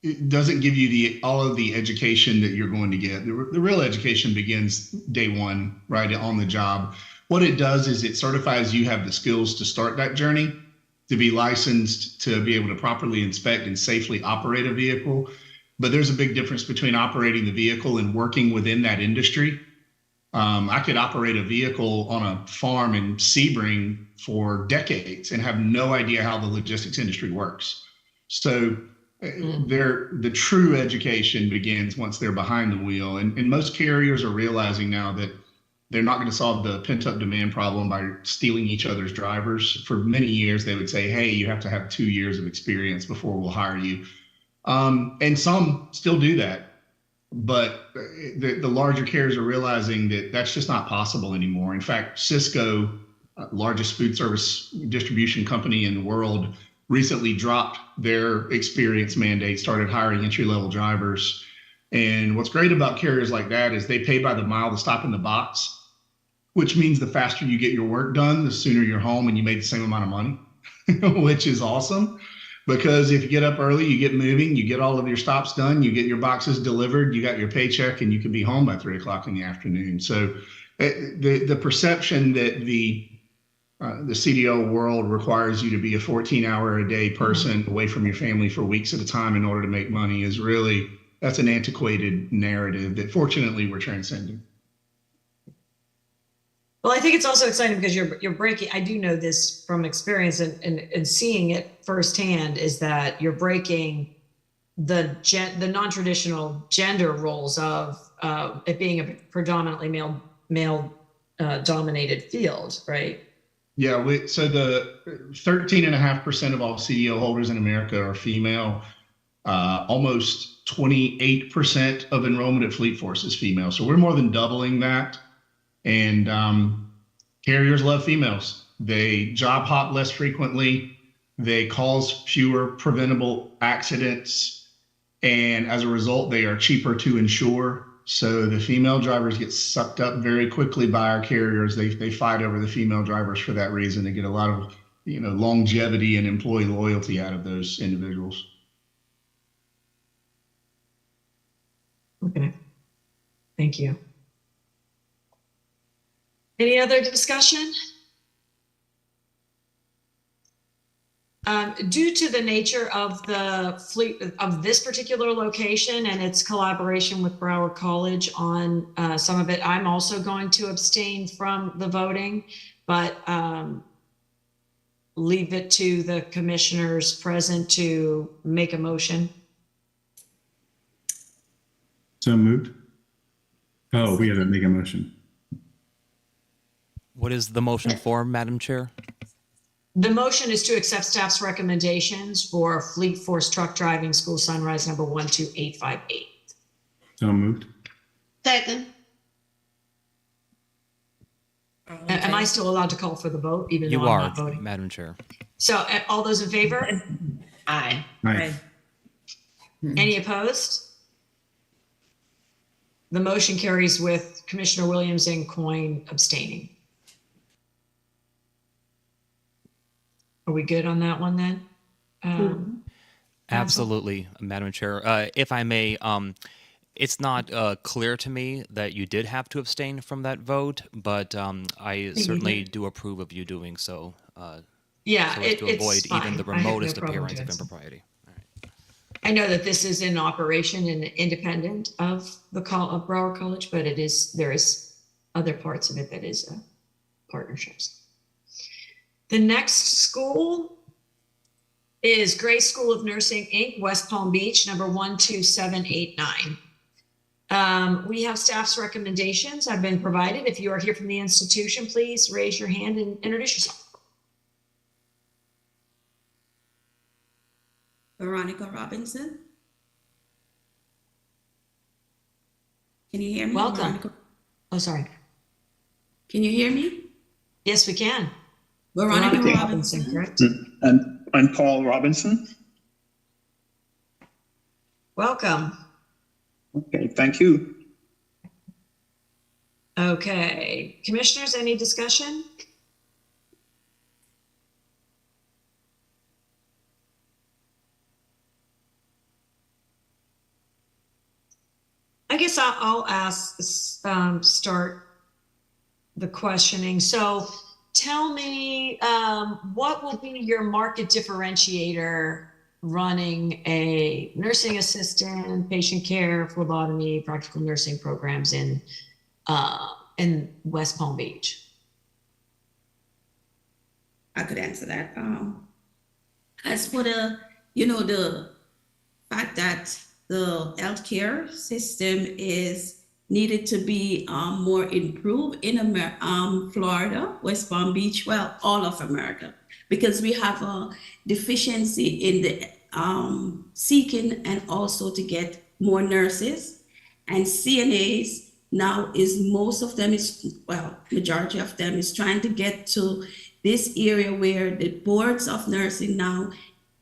give you all of the education that you're going to get. The real education begins day one, right, on the job. What it does is it certifies you have the skills to start that journey, to be licensed, to be able to properly inspect and safely operate a vehicle. But there's a big difference between operating the vehicle and working within that industry. I could operate a vehicle on a farm in Sebring for decades and have no idea how the logistics industry works. So the true education begins once they're behind the wheel. And most carriers are realizing now that they're not going to solve the pent-up demand problem by stealing each other's drivers. For many years, they would say, hey, you have to have 2 years of experience before we'll hire you. And some still do that. But the larger carriers are realizing that that's just not possible anymore. In fact, Cisco, largest food service distribution company in the world, recently dropped their experience mandate, started hiring entry-level drivers. And what's great about carriers like that is they pay by the mile to stop in the box, which means the faster you get your work done, the sooner you're home and you made the same amount of money, which is awesome. Because if you get up early, you get moving, you get all of your stops done, you get your boxes delivered, you got your paycheck, and you can be home by 3 o'clock in the afternoon. So the perception that the CDL world requires you to be a 14-hour-a-day person away from your family for weeks at a time in order to make money is that's an antiquated narrative that fortunately we're transcending. Well, I think it's also exciting because you're breaking, I do know this from experience and seeing it firsthand, is that you're breaking the non-traditional gender roles of it being a predominantly male dominated field, right? Yeah, so the 13.5% of all CDL holders in America are female. Almost 28% of enrollment at Fleet Force is female. So we're more than doubling that. And carriers love females. They job hop less frequently. They cause fewer preventable accidents. And as a result, they are cheaper to insure. So the female drivers get sucked up very quickly by our carriers. They fight over the female drivers for that reason. They get a lot of longevity and employee loyalty out of those individuals. Okay. Thank you. Any other discussion? Due to the nature of the fleet of this particular location and its collaboration with Broward College on some of it, I'm also going to abstain from the voting, but leave it to the commissioners present to make a motion. So moved. Oh, we have to make a motion. What is the motion for, Madam Chair? The motion is to accept staff's recommendations for Fleet Force Truck Driving School Sunrise number 12858. So moved. Second. Am I still allowed to call for the vote, even You though I'm are, not voting? Madam Chair. So all those in favor? Aye. Aye. Any opposed? The motion carries with Commissioner Williams and Coyne abstaining. Are we good on that one then? Absolutely, Madam Chair. If I may, it's not clear to me that you did have to abstain from that vote, but I certainly do approve of you doing so. Yeah, so as to avoid it's fine. even the I have no remotest problem appearance doing of so. impropriety. I know that this is in operation and independent of the of Broward College, but there is other parts of it that is partnerships. The next school is Gray School of Nursing, Inc., West Palm Beach, number 12789. We have staff's recommendations have been provided. If you are here from the institution, please raise your hand and introduce yourself. Veronica Robinson. Can you hear me? Welcome. Veronica? Oh, sorry. Can you hear me? Yes, we can. Veronica Robinson, correct? And I'm Paul Robinson. Welcome. Okay, thank you. Okay, commissioners, any discussion? I guess I'll ask, start the questioning. So tell me, what will be your market differentiator running a nursing assistant, patient care, phlebotomy, practical nursing programs in West Palm Beach? I could answer that. As for the fact that the healthcare system is needed to be more improved in Florida, West Palm Beach, well, all of America, because we have a deficiency in the seeking and also to get more nurses and CNAs. Now most of them majority of them is trying to get to this area where the boards of nursing now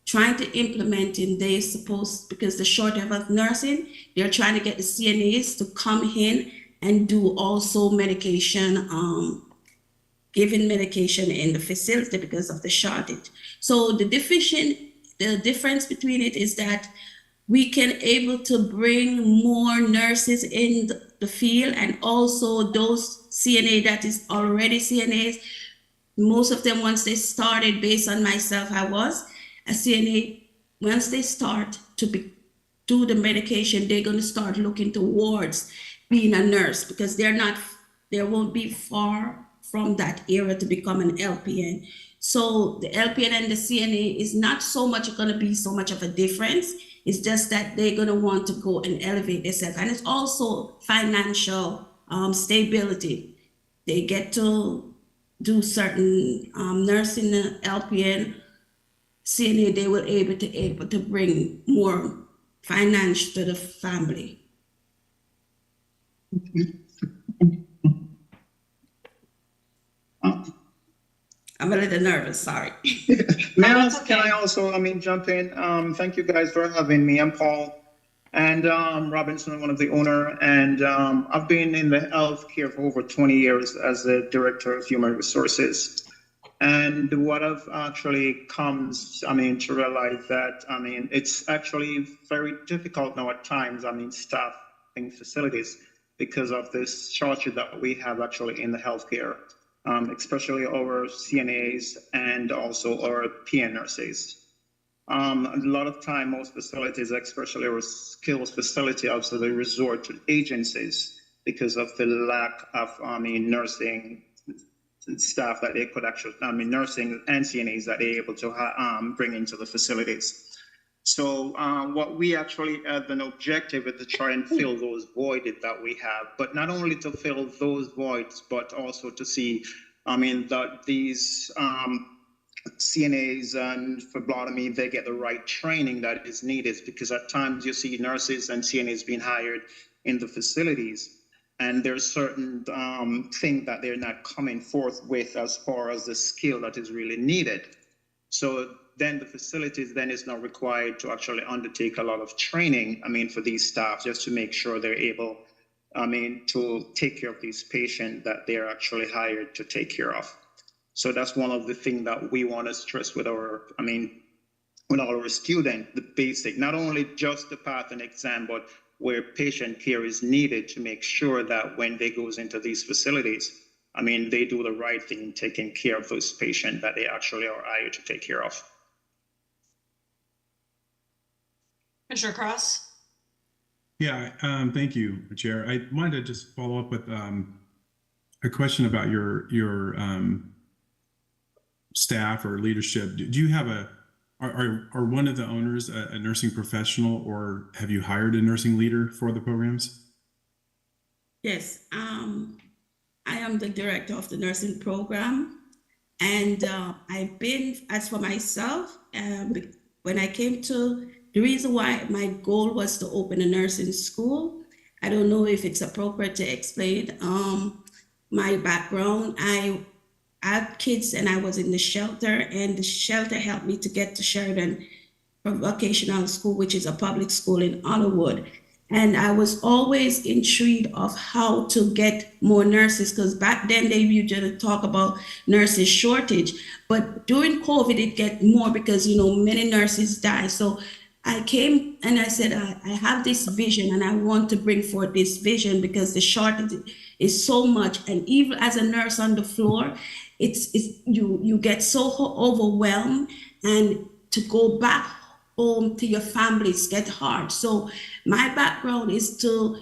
trying to implement in because the shortage of nursing, they're trying to get the CNAs to come in and do also medication, giving medication in the facility because of the shortage. So the difference between it is that we can able to bring more nurses in the field, and also those CNA that is already CNAs, most of them, once they started, based on myself, I was a CNA, once they start to do the medication, they're going to start looking towards being a nurse, because they won't be far from that area to become an LPN. So the LPN and the CNA is not so much going to be so much of a difference. It's just that they're going to want to go and elevate themselves. And it's also financial stability. They get to do certain nursing, LPN, CNA, they were able to bring more finance to the family. I'm a little nervous, sorry. Now, can I also, jump in? Thank you guys for having me. I'm Paul and Robinson, one of the owner, and I've been in the healthcare for over 20 years as the director of human resources. And what I've actually comes, to realize that, it's actually very difficult now at times, staffing facilities because of this shortage that we have actually in the healthcare, especially our CNAs and also our PN nurses. A lot of time, most facilities, especially our skills facility, also they resort to agencies because of the lack of, nursing staff that they could actually, I mean, nursing and CNAs that they're able to bring into the facilities. So what we actually have an objective is to try and fill those voids that we have, but not only to fill those voids, but also to see, I mean, that these CNAs and phlebotomy, they get the right training that is needed, because at times you see nurses and CNAs being hired in the facilities, and there's certain things that they're not coming forth with as far as the skill that is really needed. So then the facilities then is not required to actually undertake a lot of training, I mean, for these staff, just to make sure they're able, I mean, to take care of these patients that they're actually hired to take care of. So that's one of the things that we want to stress with our, I mean, with all our students, the basic, not only just the path and exam, but where patient care is needed to make sure that when they goes into these facilities, I mean, they do the right thing in taking care of those patients that they actually are hired to take care of. Commissioner Cross? Yeah, thank you, Chair. I wanted to just follow up with a question about your staff or leadership. Do you have are one of the owners a nursing professional, or have you hired a nursing leader for the programs? Yes, I am the director of the nursing program, and I've been, as for myself, when I came to, the reason why my goal was to open a nursing school, I don't know if it's appropriate to explain my background. I had kids and I was in the shelter, and the shelter helped me to get to Sheridan Vocational School, which is a public school in Hollywood. And I was always intrigued of how to get more nurses, because back then they usually talk about nurses shortage, but during COVID it get more because, you know, many nurses die. So I came and I said, I have this vision and I want to bring forth this vision because the shortage is so much. And even as a nurse on the floor, you get so overwhelmed, and to go back home to your families get hard. So my background is to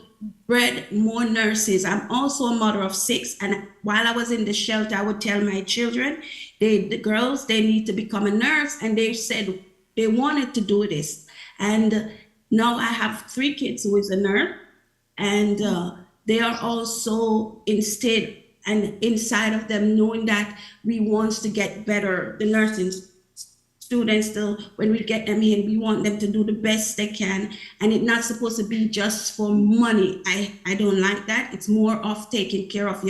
bred more nurses. I'm also a mother of 6, and while I was in the shelter, I would tell my children, the girls, they need to become a nurse, and they said they wanted to do this. And now I have 3 kids who is a nurse, and they are also instead and inside of them knowing that we want to get better. The nursing students, still, when we get them in, we want them to do the best they can, and it's not supposed to be just for money. I don't like that. It's more of taking care of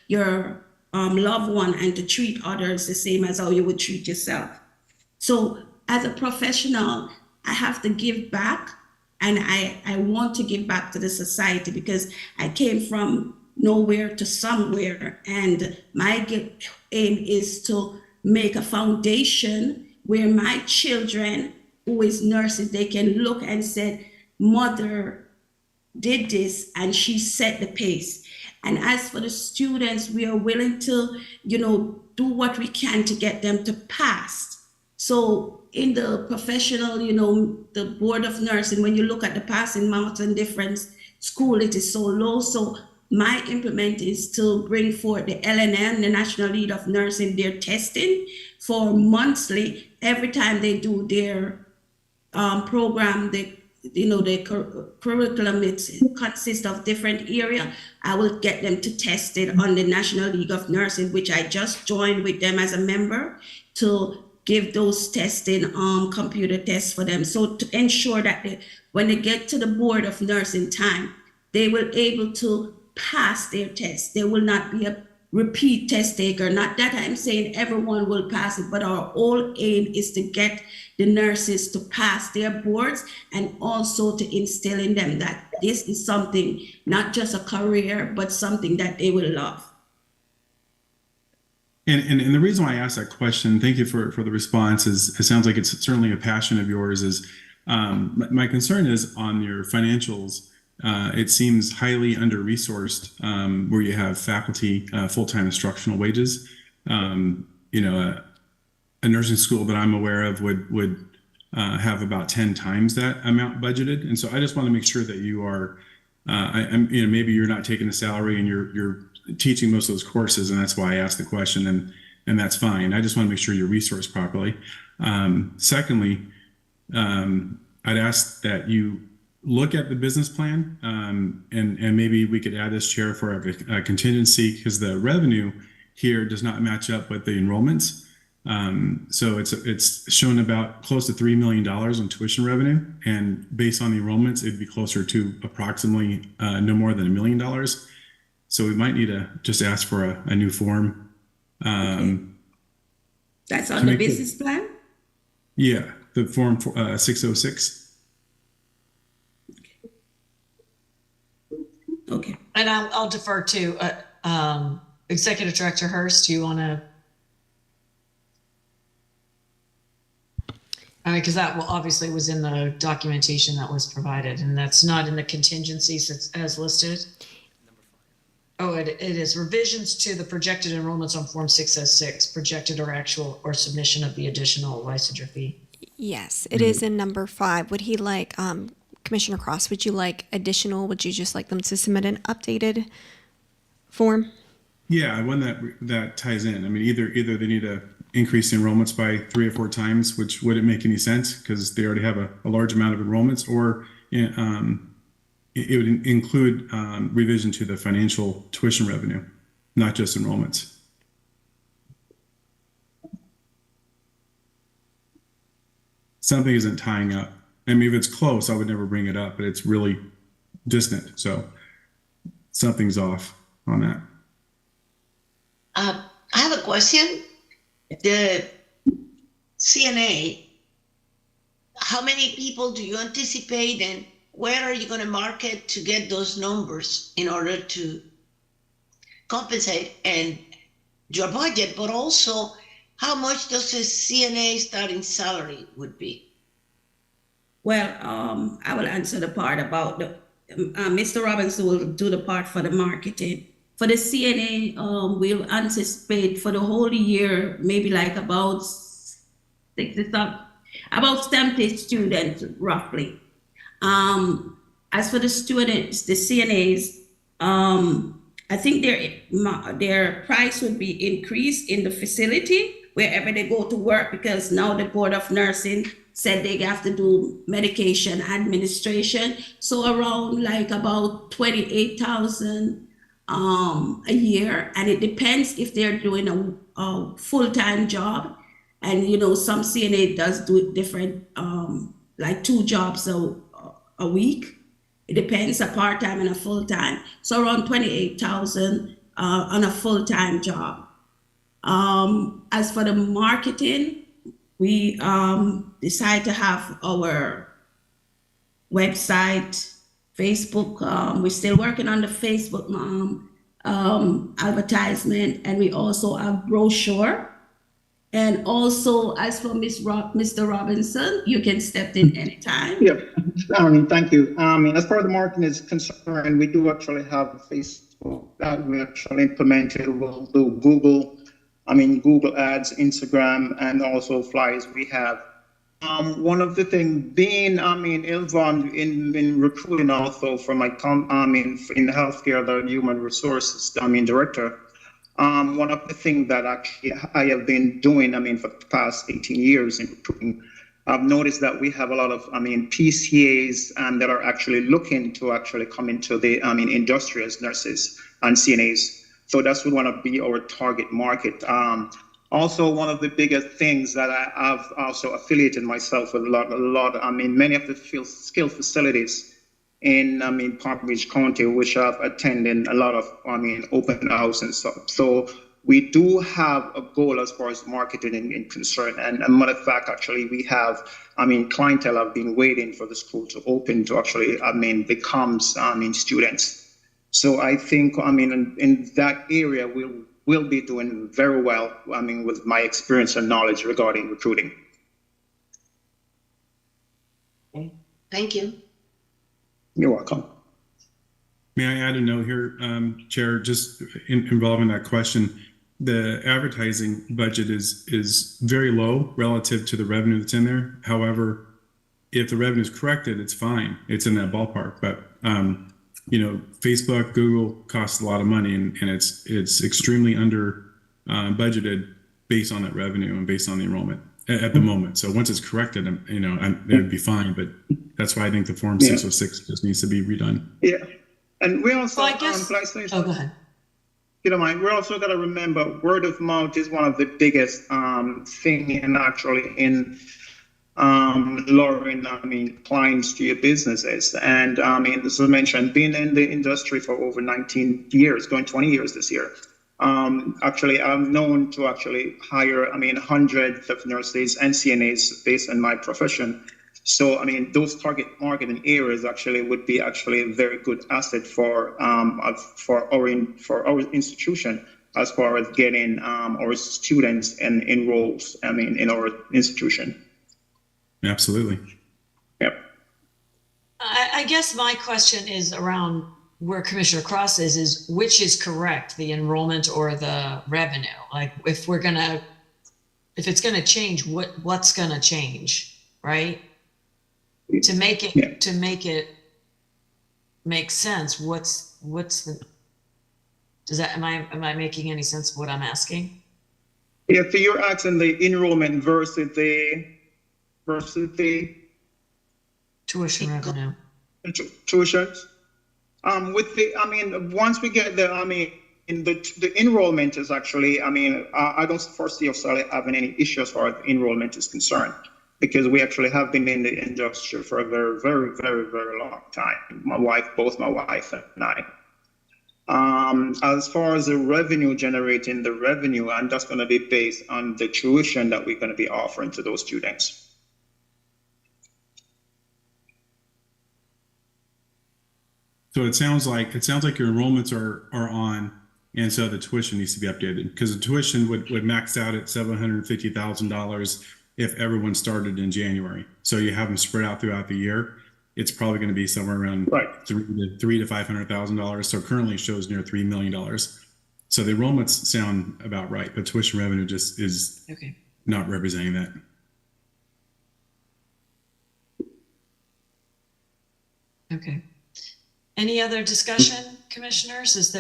your loved one and to treat others the same as how you would treat yourself. So as a professional, I have to give back, and I want to give back to the society because I came from nowhere to somewhere, and my aim is to make a foundation where my children, who is nurses, they can look and say, mother did this and she set the pace. And as for the students, we are willing to, do what we can to get them to pass. So in the professional, the board of nursing, when you look at the passing marks in different school, it is so low. So my implement is to bring forth the LNN, the National League of Nursing, their testing for monthly. Every time they do their program, the curriculum, it consists of different area. I will get them to test it on the National League of Nursing, which I just joined with them as a member to give those testing computer tests for them. So to ensure that when they get to the board of nursing time, they will able to pass their test. There will not be a repeat test taker. Not that I'm saying everyone will pass it, but our whole aim is to get the nurses to pass their boards and also to instill in them that this is something, not just a career, but something that they will love. And the reason why I asked that question, thank you for the response, is it sounds like it's certainly a passion of yours. Is my concern is on your financials. It seems highly under-resourced, where you have faculty full-time instructional wages. A nursing school that I'm aware of would have about 10 times that amount budgeted, and so I just want to make sure that you are, maybe you're not taking a salary and you're teaching most of those courses, and that's why I asked the question, and that's fine. I just want to make sure you're resourced properly. Secondly, I'd ask that you look at the business plan, and maybe we could add this, Chair, for a contingency, because the revenue here does not match up with the enrollments. So it's shown about close to $3 million in tuition revenue, and based on the enrollments, it'd be closer to approximately no more than $1 million. So we might need to just ask for a new form. That's on the business plan? Yeah, the form 606. Okay. And I'll defer to Executive Director Hurst. Do you want to? Because that obviously was in the documentation that was provided, and that's not in the contingencies as listed. Oh, it is revisions to the projected enrollments on Form 606, projected or actual or submission of the additional licensure fee. Yes, it is in number 5. Would he like, Commissioner Cross, would you like additional? Would you just like them to submit an updated form? Yeah, one that ties in. I mean, either they need to increase the enrollments by 3 or 4 times, which wouldn't make any sense because they already have a large amount of enrollments, or it would include revision to the financial tuition revenue, not just enrollments. Something isn't tying up. I mean, if it's close, I would never bring it up, but it's really distant. So something's off on that. I have a question. The CNA, how many people do you anticipate, and where are you going to market to get those numbers in order to compensate and your budget, but also how much does a CNA starting salary would be? Well, I will answer the part about the, Mr. Robinson will do the part for the marketing. For the CNA, we'll anticipate for the whole year, maybe like about 70 students roughly. As for the students, the CNAs, I think their price would be increased in the facility wherever they go to work, because now the Board of Nursing said they have to do medication administration. So around like about 28,000 a year, and it depends if they're doing a full-time job. And you know, some CNA does do it different, like 2 jobs a week. It depends, a part-time and a full-time. So around 28,000 on a full-time job. As for the marketing, we decide to have our website, Facebook. We're still working on the Facebook advertisement, and we also have brochure. And also, as for Mr. Robinson, you can step in anytime. Yeah, thank you. As far as the marketing is concerned, we do actually have Facebook that we actually implemented. We'll do Google Ads, Instagram, and also flyers we have. One of the things being, involved in recruiting also from in healthcare, the human resources, director. One of the things that actually I have been doing, for the past 18 years in recruiting, I've noticed that we have a lot of, PCAs that are actually looking to actually come into the, industry as nurses and CNAs. So that's what want to be our target market. Also, one of the biggest things that I've also affiliated myself with a lot, many of the skill facilities in Palm Beach County, which I've attended a lot of open house and stuff. So we do have a goal as far as marketing is concerned. And a matter of fact, actually, we have clientele have been waiting for the school to open to actually become students. So I think in that area we'll be doing very well. With my experience and knowledge regarding recruiting. Okay. Thank you. You're welcome. May I add a note here, Chair, just involving that question? The advertising budget is very low relative to the revenue that's in there. However, if the revenue is corrected, it's fine. It's in that ballpark. But Facebook, Google costs a lot of money, and it's extremely under budgeted based on that revenue and based on the enrollment at the moment. So once it's corrected, it would be fine. But that's why I think the Form 606 just needs to be redone. Yeah, and we also, Well, I guess. could I say Oh, something? go ahead. You don't mind. We're also got to remember word of mouth is one of the biggest thing in lowering, clients to your businesses. And as I mentioned, being in the industry for over 19 years, going 20 years this year, actually, I'm known to actually hire, hundreds of nurses and CNAs based on my profession. So, those target marketing areas actually would be actually a very good asset for our institution as far as getting our students and enrolled, in our institution. Absolutely. Yep. I guess my question is around where Commissioner Cross is which is correct, the enrollment or the revenue? Like if it's gonna change, what's gonna change, right? To make it make sense, what's the, am I making any sense of what I'm asking? Yeah, so you're asking the enrollment versus the tuition revenue. Tuitions. Once we get the enrollment is actually, I don't foresee us having any issues as far as enrollment is concerned, because we actually have been in the industry for a very, very, very, very long time. Both my wife and I. As far as the revenue, generating the revenue, and that's going to be based on the tuition that we're going to be offering to those students. So it sounds like your enrollments are on, and so the tuition needs to be updated, because the tuition would max out at $750,000 if everyone started in January. So you have them spread out throughout the year. It's probably going to be somewhere around $300,000 to $500,000. So currently it shows near $3 million. So the enrollments sound about right, but tuition revenue just is not representing that. Okay. Any other discussion, commissioners?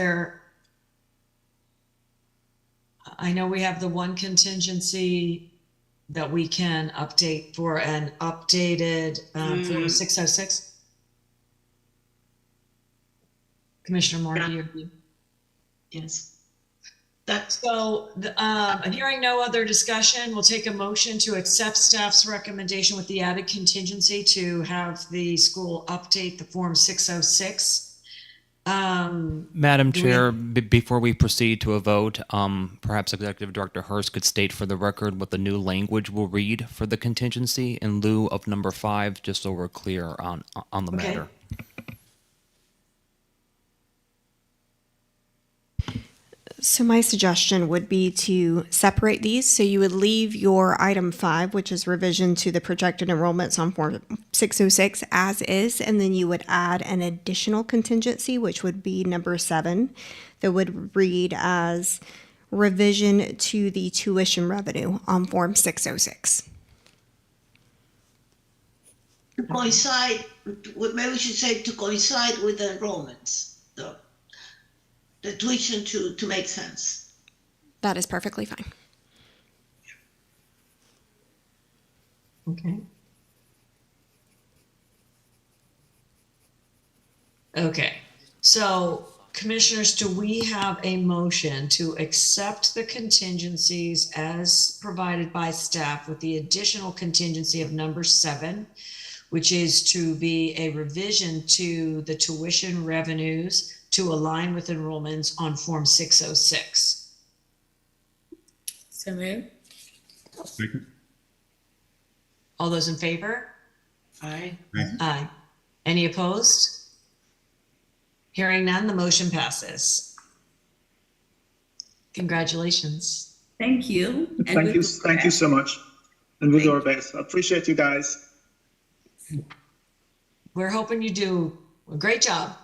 I know we have the one contingency that we can update for an updated Form 606. Commissioner Marty, your view? Yes. So, hearing no other discussion, we'll take a motion to accept staff's recommendation with the added contingency to have the school update the Form 606. Madam Chair, before we proceed to a vote, perhaps Executive Director Hurst could state for the record what the new language will read for the contingency in lieu of number 5, just so we're clear on the matter. So my suggestion would be to separate these. So you would leave your item 5, which is revision to the projected enrollments on Form 606 as is, and then you would add an additional contingency, which would be number 7, that would read as revision to the tuition revenue on Form 606. To coincide, maybe we should say to coincide with the enrollments, the tuition to make sense. That is perfectly fine. Okay. Okay. So, commissioners, do we have a motion to accept the contingencies as provided by staff with the additional contingency of number 7, which is to be a revision to the tuition revenues to align with enrollments on Form 606? So moved. All those in favor? Aye. Aye. Any opposed? Hearing none, the motion passes. Congratulations. Thank you. Thank you so much. And we'll do our best. I appreciate you guys. We're hoping you do a great job.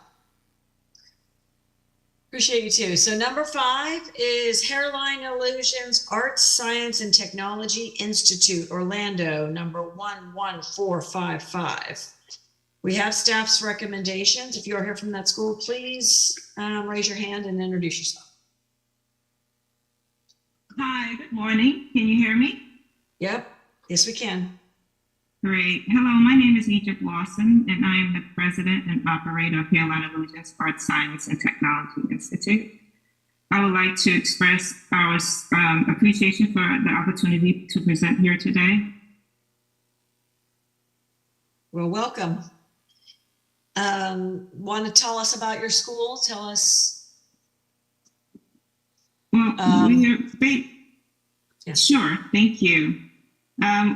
Appreciate you too. So number 5 is Hairline Illusions Arts, Science, and Technology Institute, Orlando, number 11455. We have staff's recommendations. If you are here from that school, please raise your hand and introduce yourself. Hi, good morning. Can you hear me? Yep. Yes, we can. Great. Hello, my name is Egypt Lawson, and I am the president and operator of Carolina Lugeons Art Science and Technology Institute. I would like to express our appreciation for the opportunity to present here today. Well, welcome. Want to tell us about your school? Tell us. Well, sure. Thank you.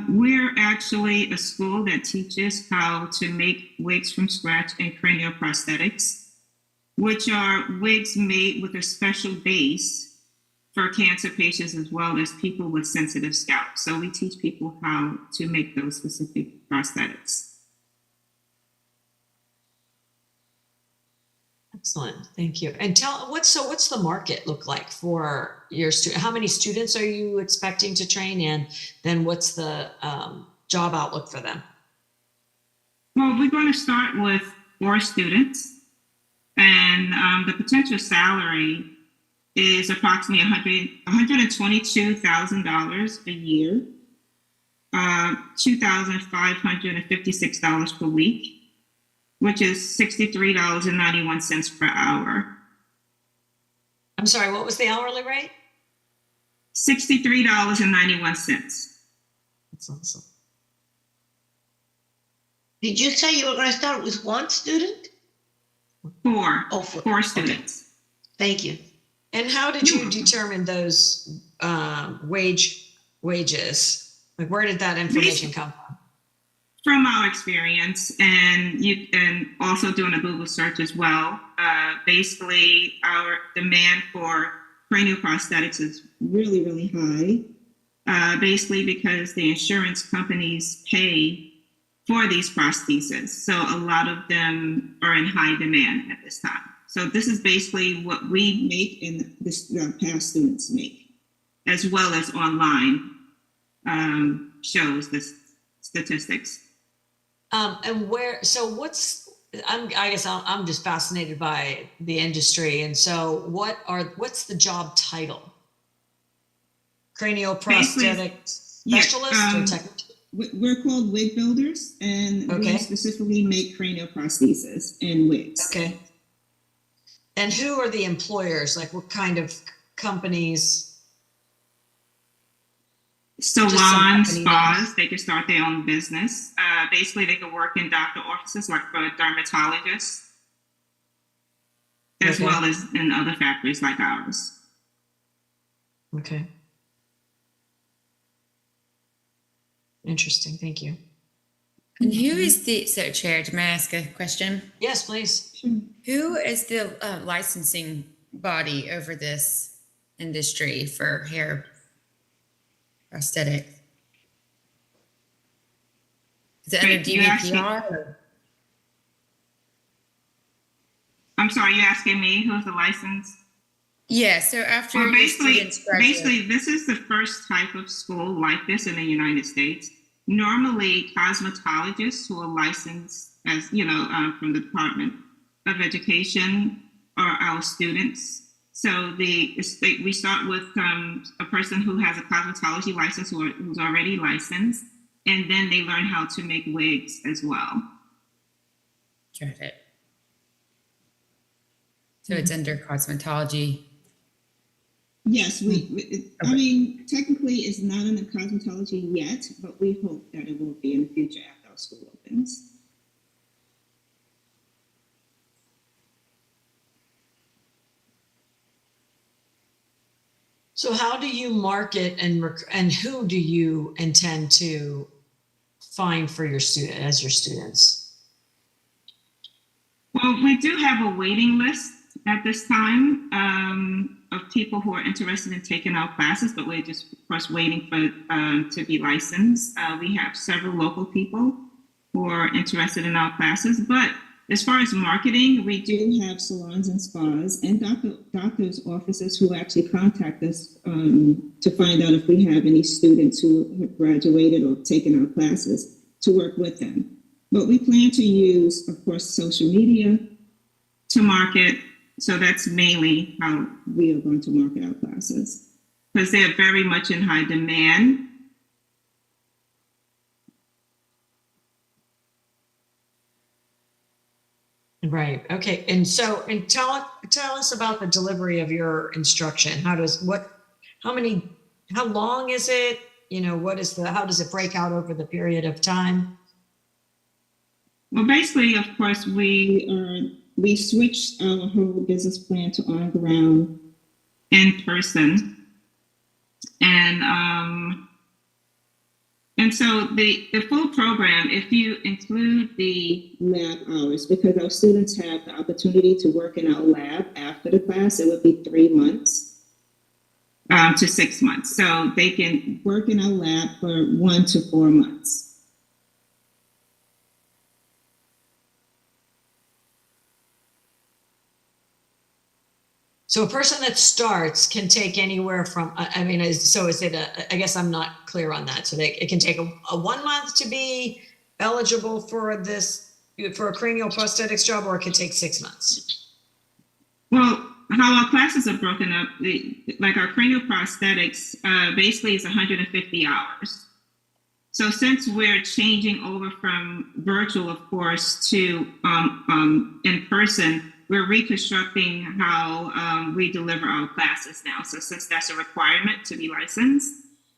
We're actually a school that teaches how to make wigs from scratch and cranial prosthetics, which are wigs made with a special base for cancer patients as well as people with sensitive scalp. So we teach people how to make those specific prosthetics. Excellent, thank you. And what's the market look like for your student? How many students are you expecting to train, and then what's the job outlook for them? Well, we're going to start with 4 students, and the potential salary is approximately $122,000 a year, $2,556 per week, which is $63.91 per hour. I'm sorry, what was the hourly rate? $63.91. That's awesome. Did you say you were going to start with 1 student? 4. Oh, 4 students. Okay. Thank you. And how did you determine those wages? Like, where did that information come from? From our experience, and also doing a Google search as well. Basically, our demand for cranial prosthetics is really, really high. Basically, because the insurance companies pay for these prostheses, so a lot of them are in high demand at this time. So this is basically what we make and this past students make, as well as online shows the statistics. And I guess I'm just fascinated by the industry. And so what's the job title? Cranial prosthetic specialist or technician? We're called wig builders, and we specifically make cranial prostheses and wigs. Okay. And who are the employers? Like, what kind of companies? Salons, spas, they can start their own business. Basically, they can work in doctor offices, like for dermatologists, as well as in other factories like ours. Okay. Interesting. Thank you. And who is so Chair, may I ask a question? Yes, please. Who is the licensing body over this industry for hair prosthetic? Is it under DVPR? I'm sorry, you're asking me who's the license? Yeah, so after basically, this is the first type of school like this in the United States. Normally, cosmetologists who are licensed as, from the Department of Education are our students. So we start with a person who has a cosmetology license who's already licensed, and then they learn how to make wigs as well. Got it. So it's under cosmetology. Yes, I mean, technically it's not in the cosmetology yet, but we hope that it will be in the future after our school opens. So how do you market and who do you intend to find for your students? Well, we do have a waiting list at this time of people who are interested in taking our classes, but we're just, of course, waiting for to be licensed. We have several local people who are interested in our classes, but as far as marketing, we do have salons and spas and doctors' offices who actually contact us to find out if we have any students who have graduated or taken our classes to work with them. But we plan to use, of course, social media to market. So that's mainly how we are going to market our classes, because they are very much in high demand. Right. Okay. And so, and tell us about the delivery of your instruction. How long is it? You know, how does it break out over the period of time? Well, basically, of course, we switched our whole business plan to on ground, in person, and so the full program, if you include the lab hours, because our students have the opportunity to work in our lab after the class, it would be 3 months to 6 months. So they can work in our lab for 1 to 4 months. So a person that starts can take anywhere from, I guess I'm not clear on that. So it can take a 1 month to be eligible for a cranial prosthetics job, or it could take 6 months. Well, how our classes are broken up, like our cranial prosthetics, basically is 150 hours. So since we're changing over from virtual, of course, to in person, we're reconstructing how we deliver our classes now. So since that's a requirement to be licensed.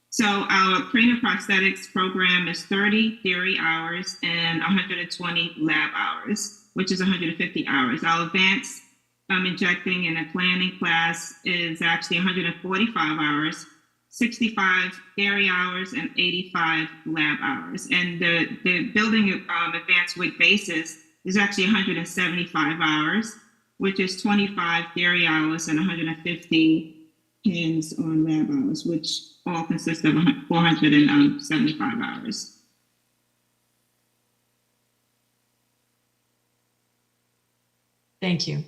So our cranial prosthetics program is 30 theory hours and 120 lab hours, which is 150 hours. Our advanced injecting and planning class is actually 145 hours, 65 theory hours, and 85 lab hours. And the building advanced week basis is actually 175 hours, which is 25 theory hours and 150 hands-on lab hours, which all consist of 475 hours. Thank you.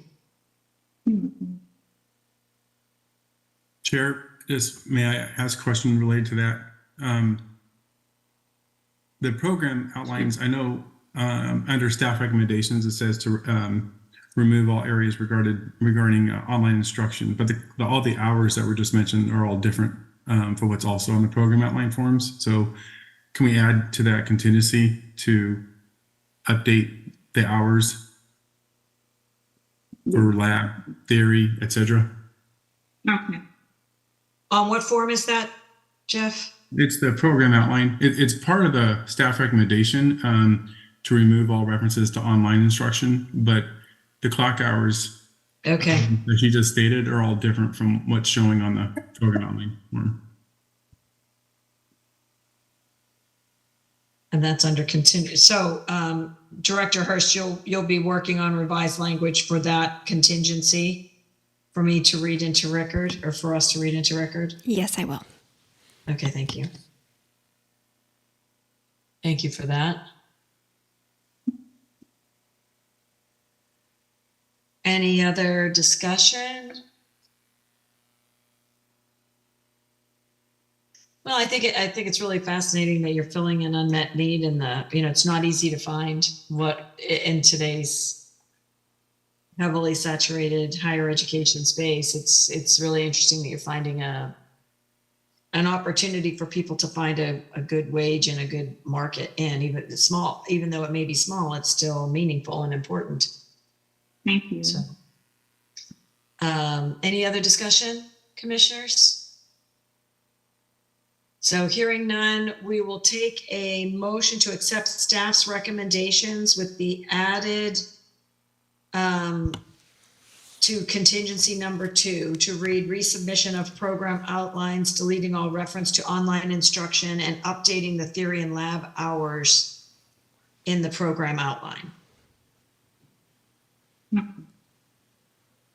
Chair, may I ask a question related to that? The program outlines, I know under staff recommendations, it says to remove all areas regarding online instruction, but all the hours that were just mentioned are all different for what's also on the program outline forms. So can we add to that contingency to update the hours for lab, theory, etc.? Okay. On what form is that, Jeff? It's the program outline. It's part of the staff recommendation to remove all references to online instruction, but the clock hours that she just stated are all different from what's showing on the program outline form. And that's under continue. So Director Hurst, you'll be working on revised language for that contingency for me to read into record, or for us to read into record? Yes, I will. Okay, thank you. Thank you for that. Any other discussion? Well, I think it's really fascinating that you're filling an unmet need, and it's not easy to find what in today's heavily saturated higher education space. It's really interesting that you're finding an opportunity for people to find a good wage and a good market in, even though it may be small, it's still meaningful and important. Thank you. So, any other discussion, commissioners? So hearing none, we will take a motion to accept staff's recommendations with the added to contingency number 2, to read resubmission of program outlines, deleting all reference to online instruction, and updating the theory and lab hours in the program outline.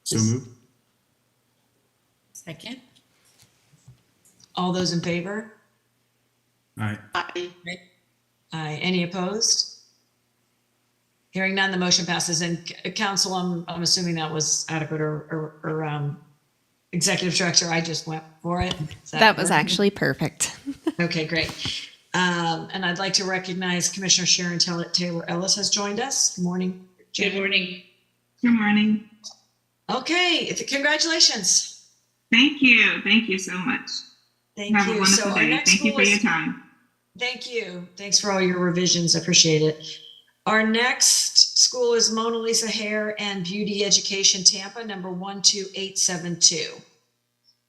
So moved. Second. All those in favor? Aye. Aye. Aye. Any opposed? Hearing none, the motion passes. And council, I'm assuming that was adequate, or executive director, I just went for it. That was actually perfect. Okay, great. And I'd like to recognize Commissioner Sharon Taylor Ellis has joined us. Good morning. Good morning. Good morning. Okay, congratulations. Thank you. Thank you so much. Thank Have you. a wonderful So our day. next Thank you school for your is- time. Thank you. Thanks for all your revisions. I appreciate it. Our next school is Mona Lisa Hair and Beauty Education Tampa, number 12872.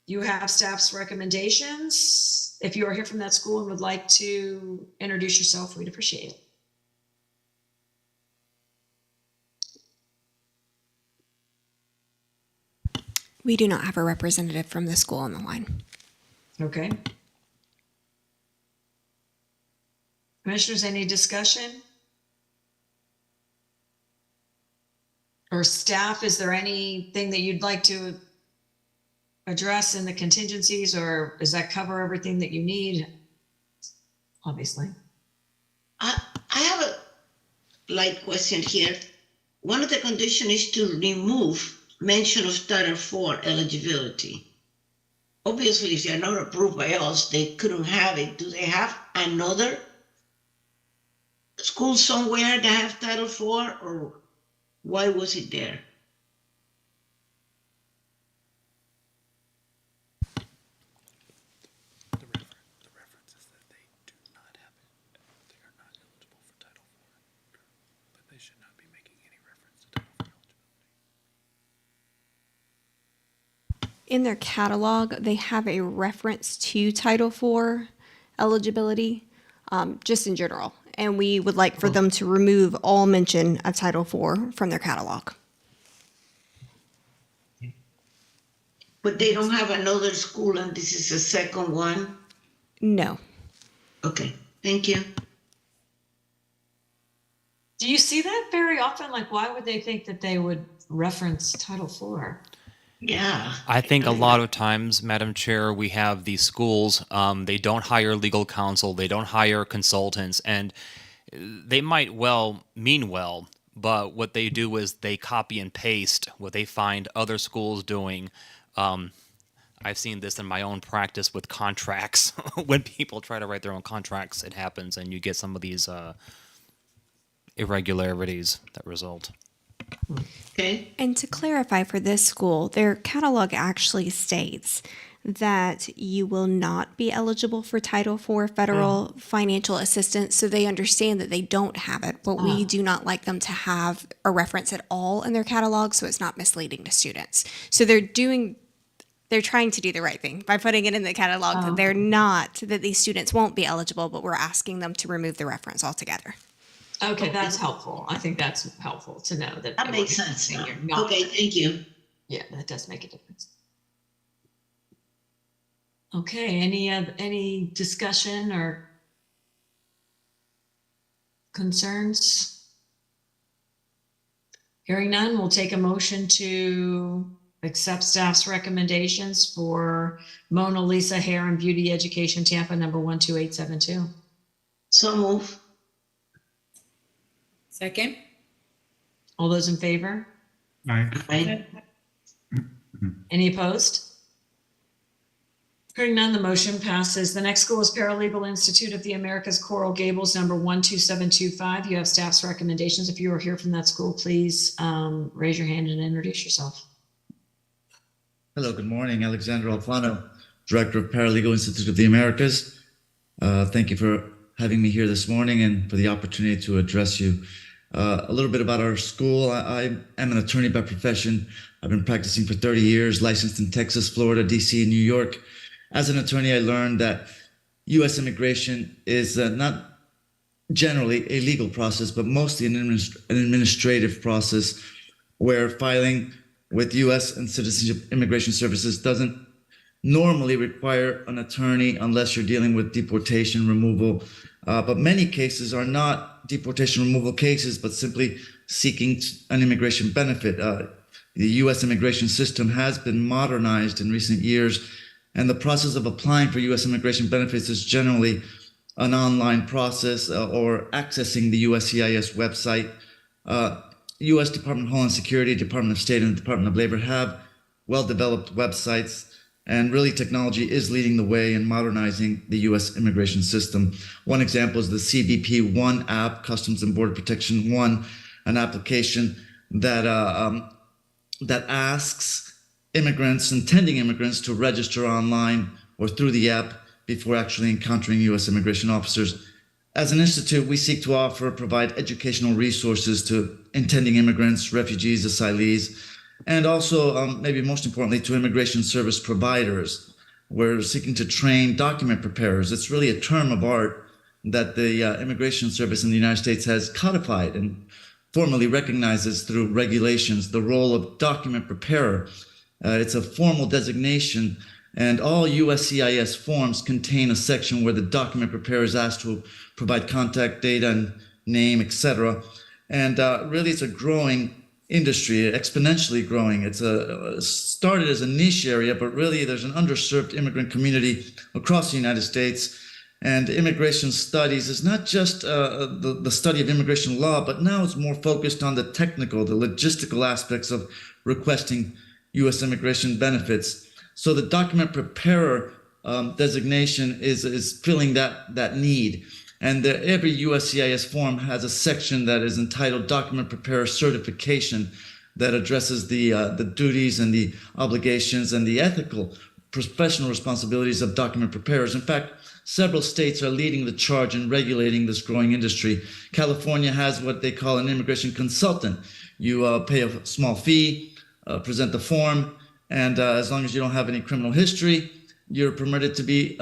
You have staff's recommendations. If you are here from that school and would like to introduce yourself, we'd appreciate it. We do not have a representative from the school on the line. Okay. Commissioners, any discussion? Or staff, is there anything that you'd like to address in the contingencies, or does that cover everything that you need? Obviously. I have a light question here. One of the conditions is to remove mention of Title IV eligibility. Obviously, if they're not approved by us, they couldn't have it. Do they have another school somewhere that have Title IV, or why was it there? In their catalog, they have a reference to Title IV eligibility, just in general. And we would like for them to remove all mention of Title IV from their catalog. But they don't have another school and this is the second one? No. Okay, thank you. Do you see that very often? Like, why would they think that they would reference Title IV? Yeah. I think a lot of times, Madam Chair, we have these schools, they don't hire legal counsel, they don't hire consultants, and they might mean well, but what they do is they copy and paste what they find other schools doing. I've seen this in my own practice with contracts. When people try to write their own contracts, it happens, and you get some of these irregularities that result. Okay. And to clarify for this school, their catalog actually states that you will not be eligible for Title IV federal financial assistance. So they understand that they don't have it, but we do not like them to have a reference at all in their catalog, so it's not misleading to students. So they're trying to do the right thing by putting it in the catalog that these students won't be eligible, but we're asking them to remove the reference altogether. Okay, that's helpful. I think that's helpful to know that. That makes sense now. You're not. Okay, thank you. Yeah, that does make a difference. Okay, any discussion or concerns? Hearing none, we'll take a motion to accept staff's recommendations for Mona Lisa Hair and Beauty Education Tampa, number 12872. So move. Second. All those in favor? Aye. Any opposed? Hearing none, the motion passes. The next school is Paralegal Institute of the Americas, Coral Gables, number 12725. You have staff's recommendations. If you are here from that school, please raise your hand and introduce yourself. Hello, good morning. Alexander Alfano, Director of Paralegal Institute of the Americas. Thank you for having me here this morning and for the opportunity to address you. A little bit about our school. I am an attorney by profession. I've been practicing for 30 years, licensed in Texas, Florida, DC, and New York. As an attorney, I learned that U.S. immigration is not generally a legal process, but mostly an administrative process where filing with U.S. and Citizenship Immigration Services doesn't normally require an attorney unless you're dealing with deportation removal. But many cases are not deportation removal cases, but simply seeking an immigration benefit. The U.S. immigration system has been modernized in recent years, and the process of applying for U.S. immigration benefits is generally an online process or accessing the USCIS website. U.S. Department of Homeland Security, Department of State, and Department of Labor have well-developed websites And really, technology is leading the way in modernizing the U.S. immigration system. One example is the CBP One app, Customs and Border Protection One, an application that that asks immigrants, intending immigrants, to register online or through the app before actually encountering U.S. immigration officers. As an institute, we seek to provide educational resources to intending immigrants, refugees, asylees, and also, maybe most importantly, to immigration service providers. We're seeking to train document preparers. It's really a term of art that the Immigration Service in the United States has codified and formally recognizes through regulations the role of document preparer. It's a formal designation, and all USCIS forms contain a section where the document preparer is asked to provide contact data and name, etc. And really, it's a growing industry, exponentially growing. It's started as a niche area, but really there's an underserved immigrant community across the United States. And immigration studies is not just the study of immigration law, but now it's more focused on the technical, the logistical aspects of requesting U.S. immigration benefits. So the document preparer designation is filling that need. And every USCIS form has a section that is entitled Document Preparer Certification that addresses the duties and the obligations and the ethical professional responsibilities of document preparers. In fact, several states are leading the charge in regulating this growing industry. California has what they call an immigration consultant. You pay a small fee, present the form, and as long as you don't have any criminal history, you're permitted to be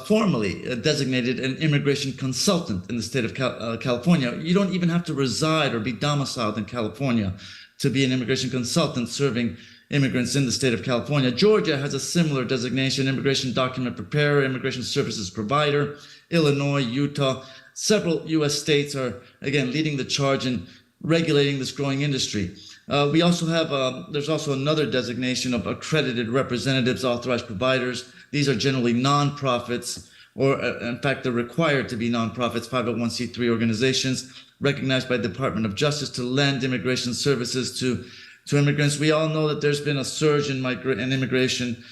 formally designated an immigration consultant in the state of California. You don't even have to reside or be domiciled in California to be an immigration consultant serving immigrants in the state of California. Georgia has a similar designation, immigration document preparer, immigration services provider. Illinois, Utah, several U.S. states are, again, leading the charge in regulating this growing industry. We also have, there's also another designation of accredited representatives, authorized providers. These are generally nonprofits, or in fact, they're required to be nonprofits, 501c3 organizations recognized by the Department of Justice to lend immigration services to immigrants. We all know that there's been a surge in immigration.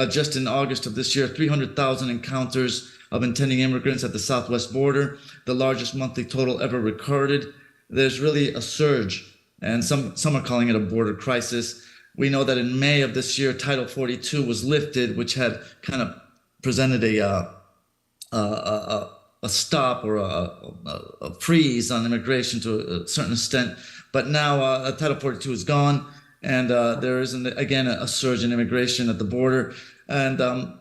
Just in August of this year, 300,000 encounters of intending immigrants at the southwest border, the largest monthly total ever recorded. There's really a surge, and some are calling it a border crisis. We know that in May of this year, Title 42 was lifted, which had kind of presented a stop or a freeze on immigration to a certain extent. But now Title 42 is gone, and there is, again, a surge in immigration at the border. And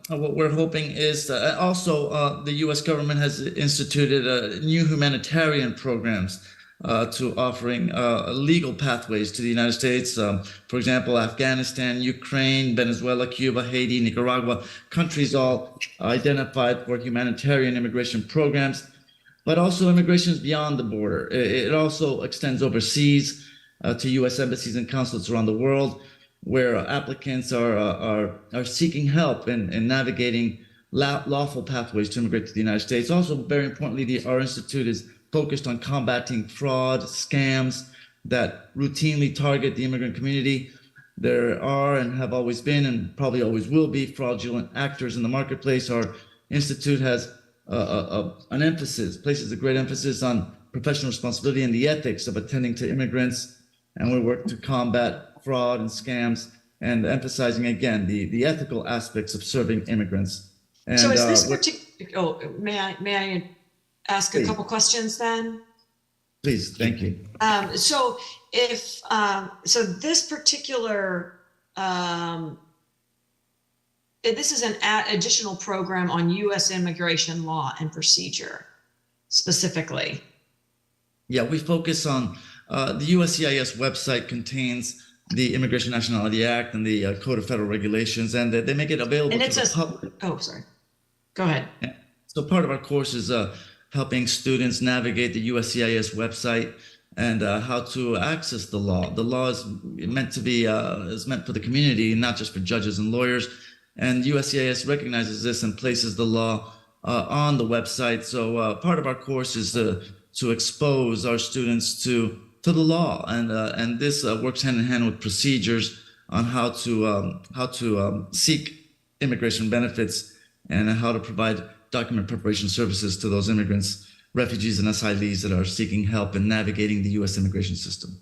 what we're hoping is that also the U.S. government has instituted new humanitarian programs to offering legal pathways to the United States. For example, Afghanistan, Ukraine, Venezuela, Cuba, Haiti, Nicaragua, countries all identified for humanitarian immigration programs, but also immigrations beyond the border. It also extends overseas to U.S. embassies and consulates around the world, where applicants are seeking help in navigating lawful pathways to immigrate to the United States. Also, very importantly, our institute is focused on combating fraud, scams that routinely target the immigrant community. There are and have always been and probably always will be fraudulent actors in the marketplace. Our institute has an emphasis, places a great emphasis on professional responsibility and the ethics of attending to immigrants. And we work to combat fraud and scams and emphasizing, again, the ethical aspects of serving immigrants. And, so is this particular, may I ask a couple questions then? Please, thank you. So if, so this particular, this is an additional program on U.S. immigration law and procedure specifically. Yeah, we focus on the USCIS website contains the Immigration Nationality Act and the Code of Federal Regulations, and they make it available to the public. Oh, sorry. Go ahead. Yeah. So part of our course is helping students navigate the USCIS website and how to access the law. The law is meant to be is meant for the community, not just for judges and lawyers. And USCIS recognizes this and places the law on the website. So part of our course is to expose our students to the law, and this works hand in hand with procedures on how to seek immigration benefits and how to provide document preparation services to those immigrants, refugees, and asylees that are seeking help in navigating the U.S. immigration system.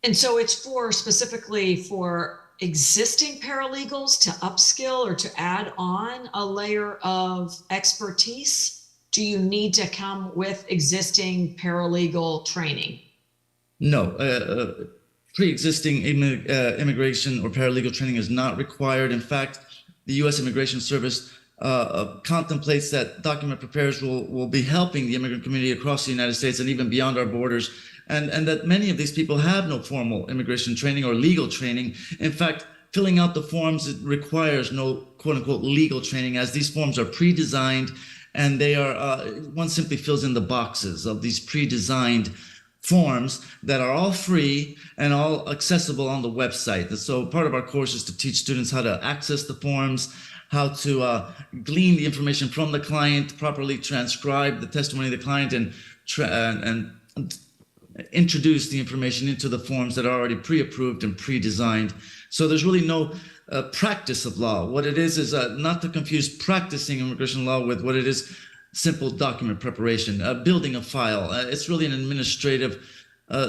And so it's for specifically for existing paralegals to upskill or to add on a layer of expertise? Do you need to come with existing paralegal training? No, pre-existing immigration or paralegal training is not required. In fact, the U.S. Immigration Service contemplates that document preparers will be helping the immigrant community across the United States and even beyond our borders, and that many of these people have no formal immigration training or legal training. In fact, filling out the forms, it requires no quote-unquote legal training, as these forms are pre-designed, and they are, one simply fills in the boxes of these pre-designed forms that are all free and all accessible on the website. And so part of our course is to teach students how to access the forms, how to glean the information from the client, properly transcribe the testimony of the client, and introduce the information into the forms that are already pre-approved and pre-designed. So there's really no practice of law. What it is not to confuse practicing immigration law with what it is simple document preparation, building a file. It's really an administrative,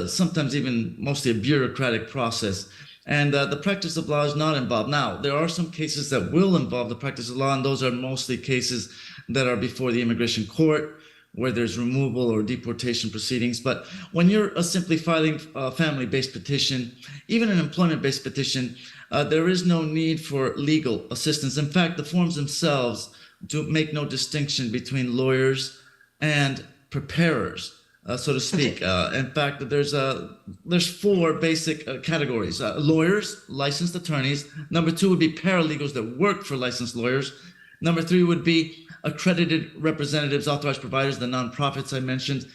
sometimes even mostly a bureaucratic process. And the practice of law is not involved. Now, there are some cases that will involve the practice of law, and those are mostly cases that are before the immigration court, where there's removal or deportation proceedings. But when you're simply filing a family-based petition, even an employment-based petition, there is no need for legal assistance. In fact, the forms themselves do make no distinction between lawyers and preparers, so to speak. In fact, there's four basic categories. Lawyers, licensed attorneys. Number two would be paralegals that work for licensed lawyers. Number three would be accredited representatives, authorized providers, the nonprofits I mentioned.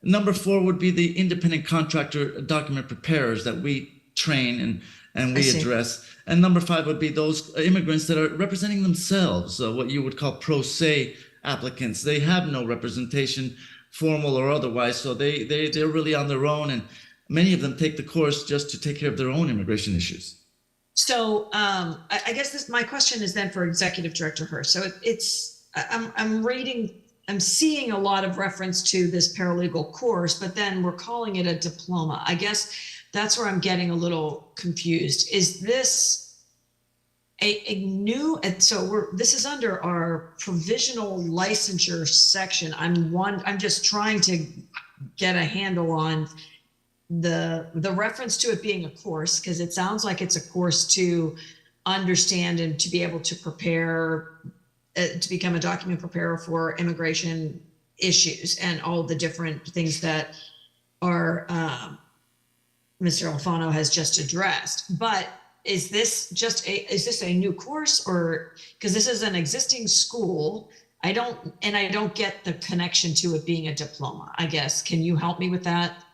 Number four would be the independent contractor document preparers that we train and we address. And number five would be those immigrants that are representing themselves, what you would call pro se applicants. They have no representation, formal or otherwise, so they're really on their own, and many of them take the course just to take care of their own immigration issues. So I guess my question is then for Executive Director Hirsch. So I'm seeing a lot of reference to this paralegal course, but then we're calling it a diploma. I guess that's where I'm getting a little confused. Is this a new, this is under our provisional licensure section. I'm just trying to get a handle on the reference to it being a course, because it sounds like it's a course to understand and to be able to prepare, to become a document preparer for immigration issues and all the different things that are Mr. Alfano has just addressed. But is this a new course, or because this is an existing school? I don't get the connection to it being a diploma, I guess. Can you help me with that?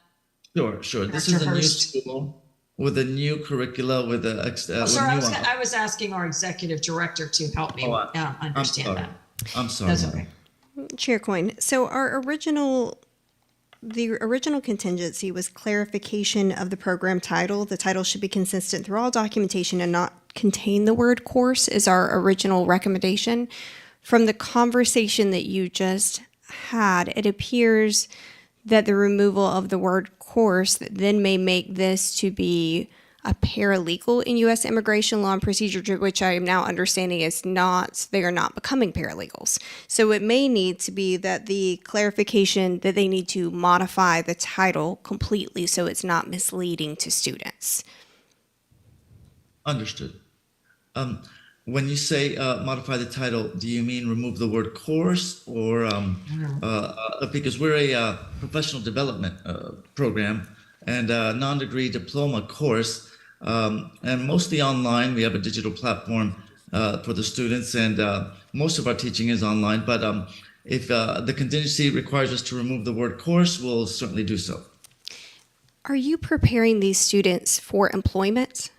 Sure. This is a new school with a new curricula, with a sorry, I was asking our executive director to help me understand that. I'm sorry. That's okay. Chair Coyne, so the original contingency was clarification of the program title. The title should be consistent through all documentation and not contain the word course is our original recommendation. From the conversation that you just had, it appears that the removal of the word course then may make this to be a paralegal in U.S. immigration law and procedure, which I am now understanding is not, they are not becoming paralegals. So it may need to be that the clarification that they need to modify the title completely so it's not misleading to students. Understood. When you say modify the title, do you mean remove the word course, or because we're a professional development program and a non-degree diploma course, and mostly online. We have a digital platform for the students, and most of our teaching is online. But if the contingency requires us to remove the word course, we'll certainly do so. Are you preparing these students for employment?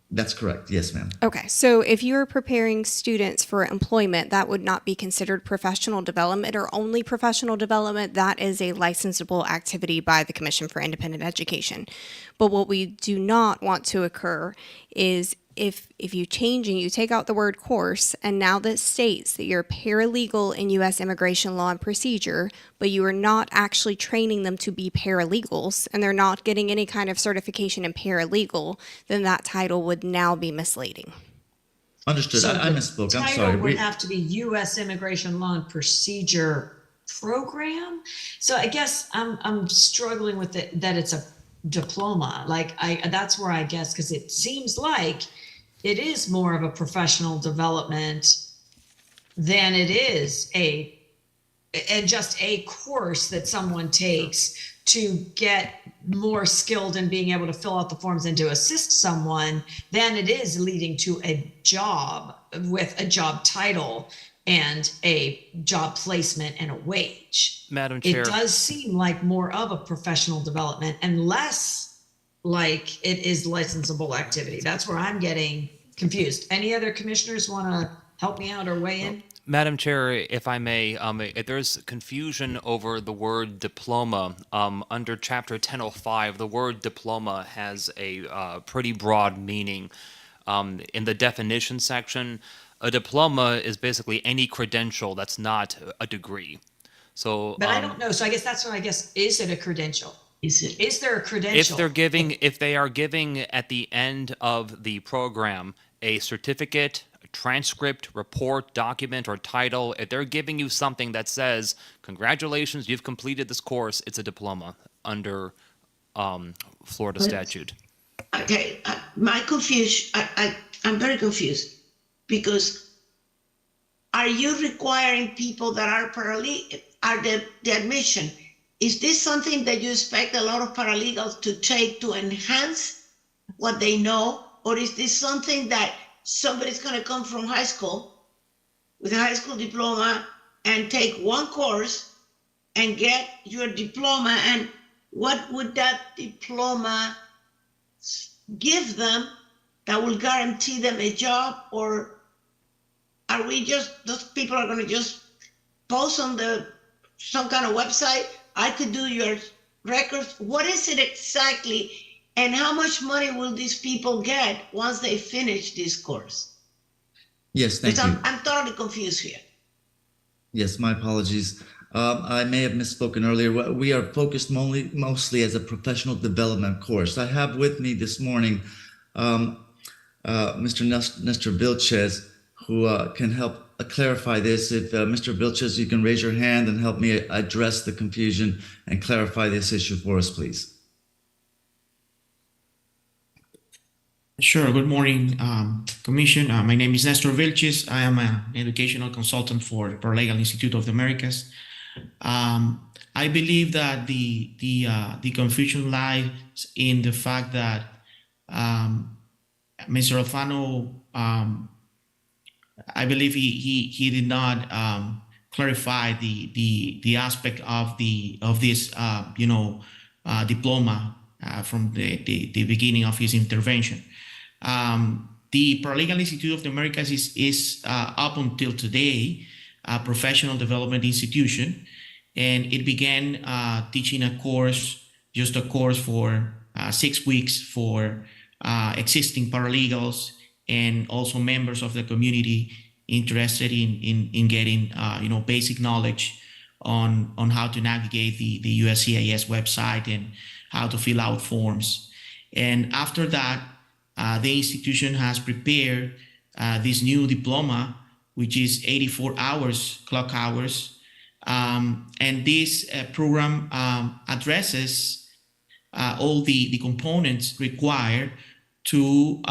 That's correct. Yes, ma'am. Okay, so if you're preparing students for employment, that would not be considered professional development or only professional development. That is a licensable activity by the Commission for Independent Education. But what we do not want to occur is if you change and you take out the word course, and now that states that you're paralegal in U.S. immigration law and procedure, but you are not actually training them to be paralegals, and they're not getting any kind of certification in paralegal, then that title would now be misleading. Understood. So I the misspoke. I'm title sorry. would have to be U.S. Immigration Law and Procedure Program. So I guess I'm struggling with it, that it's a diploma. Like that's where I guess, because it seems like it is more of a professional development than it is just a course that someone takes to get more skilled in being able to fill out the forms and to assist someone than it is leading to a job with a job title and a job placement and a wage. Madam Chair. It does seem like more of a professional development and less like it is licensable activity. That's where I'm getting confused. Any other commissioners want to help me out or weigh in? Madam Chair, if I may, there's confusion over the word diploma. Under Chapter 1005, the word diploma has a pretty broad meaning. In the definition section, a diploma is basically any credential that's not a degree. So, but I don't know. So I guess that's what is it a credential? Is there a credential? If they are giving at the end of the program a certificate, a transcript, report, document, or title, if they're giving you something that says, congratulations, you've completed this course, it's a diploma under Florida statute. Okay, my confusion, I'm very confused, because are you requiring people that are the admission? Is this something that you expect a lot of paralegals to take to enhance what they know? Or is this something that somebody's going to come from high school with a high school diploma and take one course and get your diploma? And what would that diploma give them that will guarantee them a job? Or are we just, those people are going to just post on some kind of website, I could do your records? What is it exactly? And how much money will these people get once they finish this course? Yes, thank you. I'm totally confused here. Yes, my apologies. I may have misspoken earlier. We are focused mostly as a professional development course. I have with me this morning Mr. Nestor Vilches, who can help clarify this. If Mr. Vilches, you can raise your hand and help me address the confusion and clarify this issue for us, please. Sure. Good morning, Commission. My name is Nestor Vilches. I am an educational consultant for the Paralegal Institute of the Americas. I believe that the confusion lies in the fact that Mr. Alfano, I believe he did not clarify the aspect of this diploma from the beginning of his intervention. The Paralegal Institute of the Americas is up until today a professional development institution, and it began teaching a course for 6 weeks for existing paralegals and also members of the community interested in getting basic knowledge on how to navigate the USCIS website and how to fill out forms. And after that, the institution has prepared this new diploma, which is 84 hours, clock hours. And this program addresses all the components required to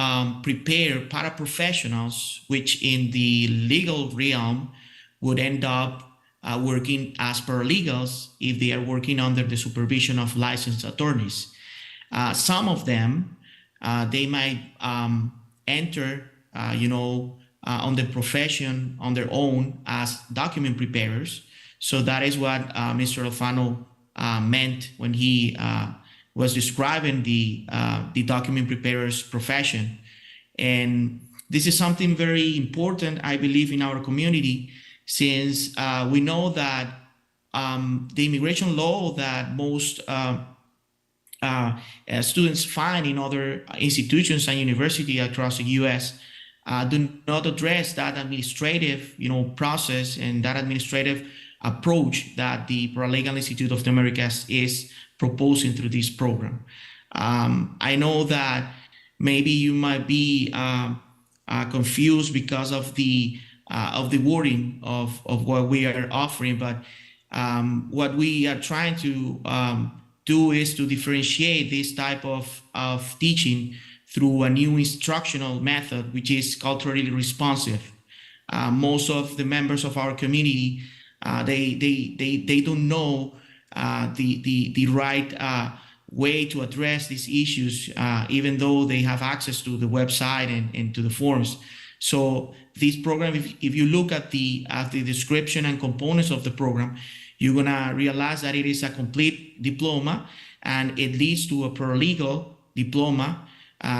prepare paraprofessionals, which in the legal realm would end up working as paralegals if they are working under the supervision of licensed attorneys. Some of them, they might enter, on the profession on their own as document preparers. So that is what Mr. Alfano meant when he was describing the document preparer's profession. And this is something very important, I believe, in our community, since we know that the immigration law that most students find in other institutions and universities across the U.S. Do not address that administrative, process and that administrative approach that the Paralegal Institute of the Americas is proposing through this program. I know that maybe you might be confused because of the wording of what we are offering, but what we are trying to do is to differentiate this type of teaching through a new instructional method, which is culturally responsive. Most of the members of our community, they don't know the right way to address these issues, even though they have access to the website and to the forms. So this program, if you look at the description and components of the program, you're gonna realize that it is a complete diploma, and it leads to a paralegal diploma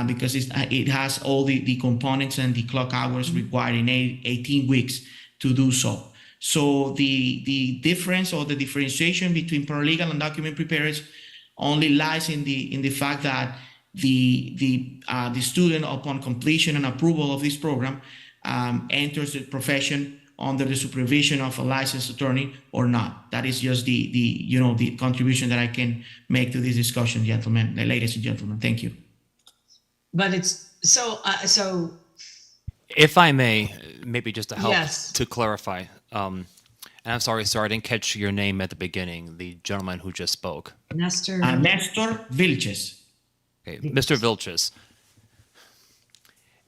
because it has all the components and the clock hours required in 18 weeks to do so. So the difference or the differentiation between paralegal and document preparers only lies in the fact that the student, upon completion and approval of this program, enters the profession under the supervision of a licensed attorney or not. That is just the contribution that I can make to this discussion, gentlemen, ladies and gentlemen. Thank you. But it's so. If I may, maybe just to help Yes. to clarify. And I'm sorry, sir, I didn't catch your name at the beginning. The gentleman who just spoke. Nestor. Nestor Vilches. Okay, Mr. Vilches.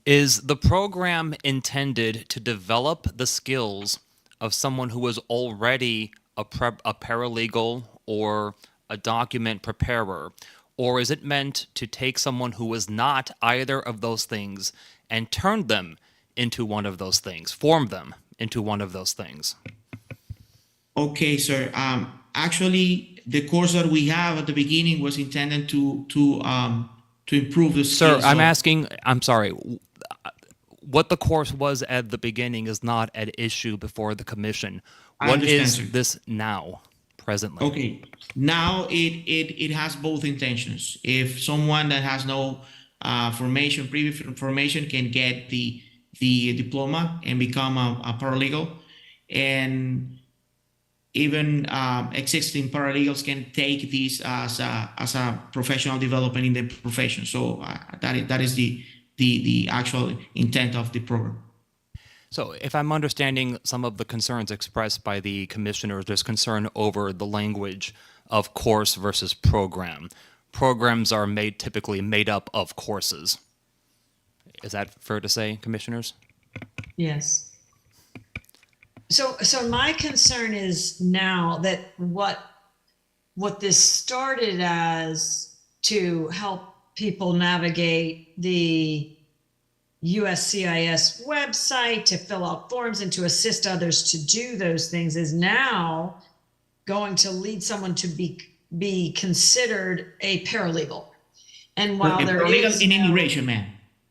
Is the program intended to develop the skills of someone who is already a paralegal or a document preparer? Or is it meant to take someone who is not either of those things and turn them into one of those things, form them into one of those things? Okay, sir. Actually, the course that we have at the beginning was intended to improve the skills. Sir, I'm sorry. What the course was at the beginning is not at issue before the commission. What is this now, presently? Okay, now it has both intentions. If someone that has no previous formation can get the diploma and become a paralegal, and even existing paralegals can take this as a professional development in the profession. So that is the actual intent of the program. So if I'm understanding some of the concerns expressed by the commissioners, there's concern over the language of course versus program. Programs are typically made up of courses. Is that fair to say, commissioners? Yes. So my concern is now that what this started as to help people navigate the USCIS website, to fill out forms and to assist others to do those things is now going to lead someone to be considered a paralegal. And while there is in immigration, ma'am.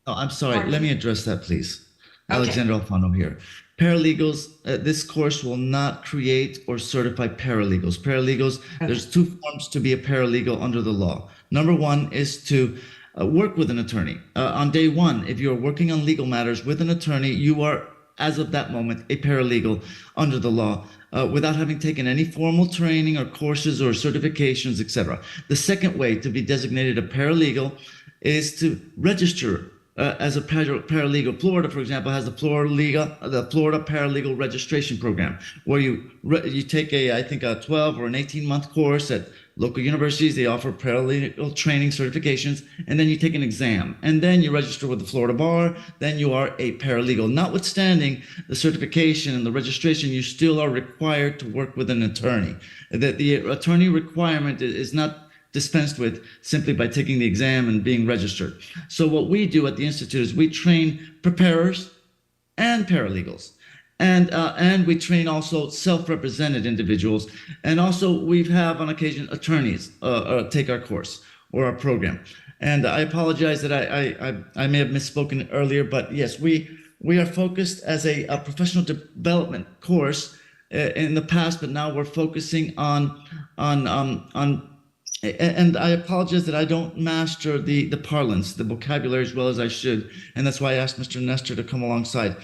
Oh, I'm sorry. Pardon? Let me address that, please. Okay. Alexander Alfano here. Paralegals, this course will not create or certify paralegals. Paralegals, there's two forms to be a paralegal under the law. Number one is to work with an attorney. On day one, if you're working on legal matters with an attorney, you are, as of that moment, a paralegal under the law without having taken any formal training or courses or certifications, etc. The second way to be designated a paralegal is to register as a paralegal. Florida, for example, has the Florida Paralegal Registration Program, where you take I think a 12 or an 18-month course at local universities. They offer paralegal training certifications, and then you take an exam, and then you register with the Florida Bar. Then you are a paralegal. Notwithstanding the certification and the registration, you still are required to work with an attorney. The attorney requirement is not dispensed with simply by taking the exam and being registered. So what we do at the Institute is we train preparers and paralegals. And we train also self-represented individuals. And also we have on occasion attorneys take our course or our program. And I apologize that I may have misspoken earlier, but yes, we are focused as a professional development course in the past, but now we're focusing on And I apologize that I don't master the parlance, the vocabulary as well as I should, and that's why I asked Mr. Nestor to come alongside.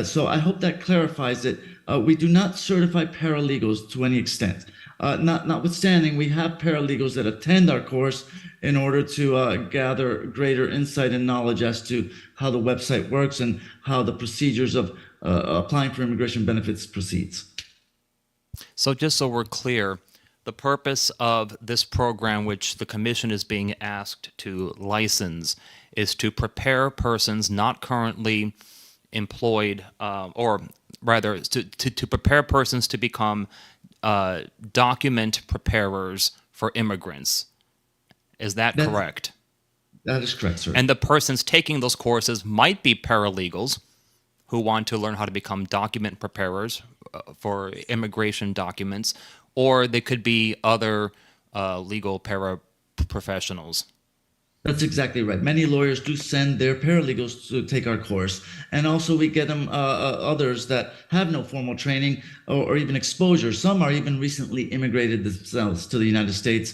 So I hope that clarifies it. We do not certify paralegals to any extent. Notwithstanding, we have paralegals that attend our course in order to gather greater insight and knowledge as to how the website works and how the procedures of applying for immigration benefits proceeds. So just so we're clear, the purpose of this program, which the commission is being asked to license, is to prepare persons not currently employed, or rather to prepare persons to become document preparers for immigrants. Is that correct? That is correct, sir. And the persons taking those courses might be paralegals who want to learn how to become document preparers for immigration documents, or they could be other legal paraprofessionals. That's exactly right. Many lawyers do send their paralegals to take our course. And also we get them others that have no formal training or even exposure. Some are even recently immigrated themselves to the United States.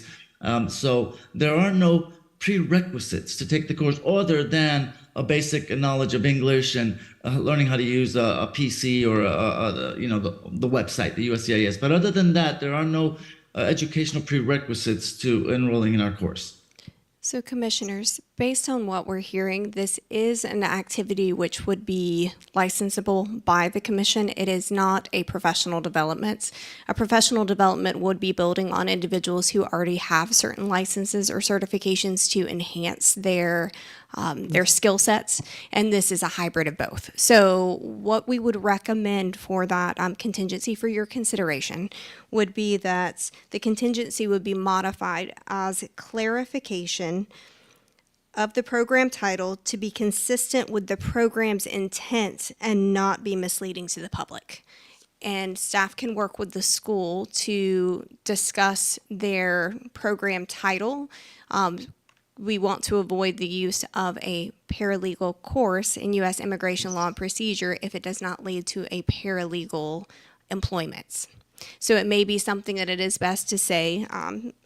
So there are no prerequisites to take the course other than a basic knowledge of English and learning how to use a PC or the website, the USCIS. But other than that, there are no educational prerequisites to enrolling in our course. So commissioners, based on what we're hearing, this is an activity which would be licensable by the commission. It is not a professional development. A professional development would be building on individuals who already have certain licenses or certifications to enhance their skill sets, and this is a hybrid of both. So what we would recommend for that contingency for your consideration would be that the contingency would be modified as clarification of the program title to be consistent with the program's intent and not be misleading to the public. And staff can work with the school to discuss their program title. We want to avoid the use of a paralegal course in U.S. immigration law and procedure if it does not lead to a paralegal employment. So it may be something that it is best to say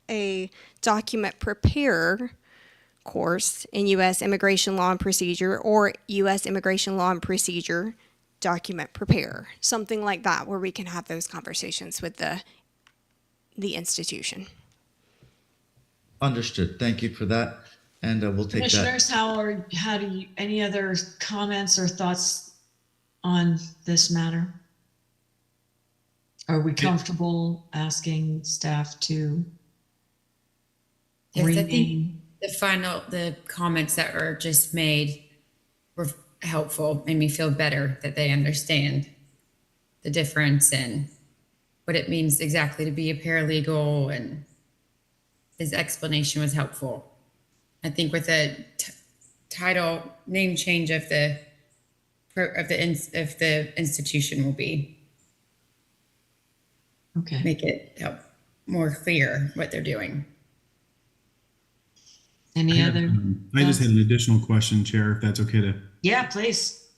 a document preparer course in U.S. immigration law and procedure, or U.S. immigration law and procedure document preparer, something like that, where we can have those conversations with the institution. Understood. Thank you for that. And we'll take that. Commissioners, how do you, any other comments or thoughts on this matter? Are we comfortable asking staff to Yes, I think rename? the comments that were just made were helpful, made me feel better that they understand the difference and what it means exactly to be a paralegal, and his explanation was helpful. I think with the title name change of the institution will be okay. Make it more clear what they're doing. Any other? I just had an additional question, Chair, if that's okay to. Yeah, please.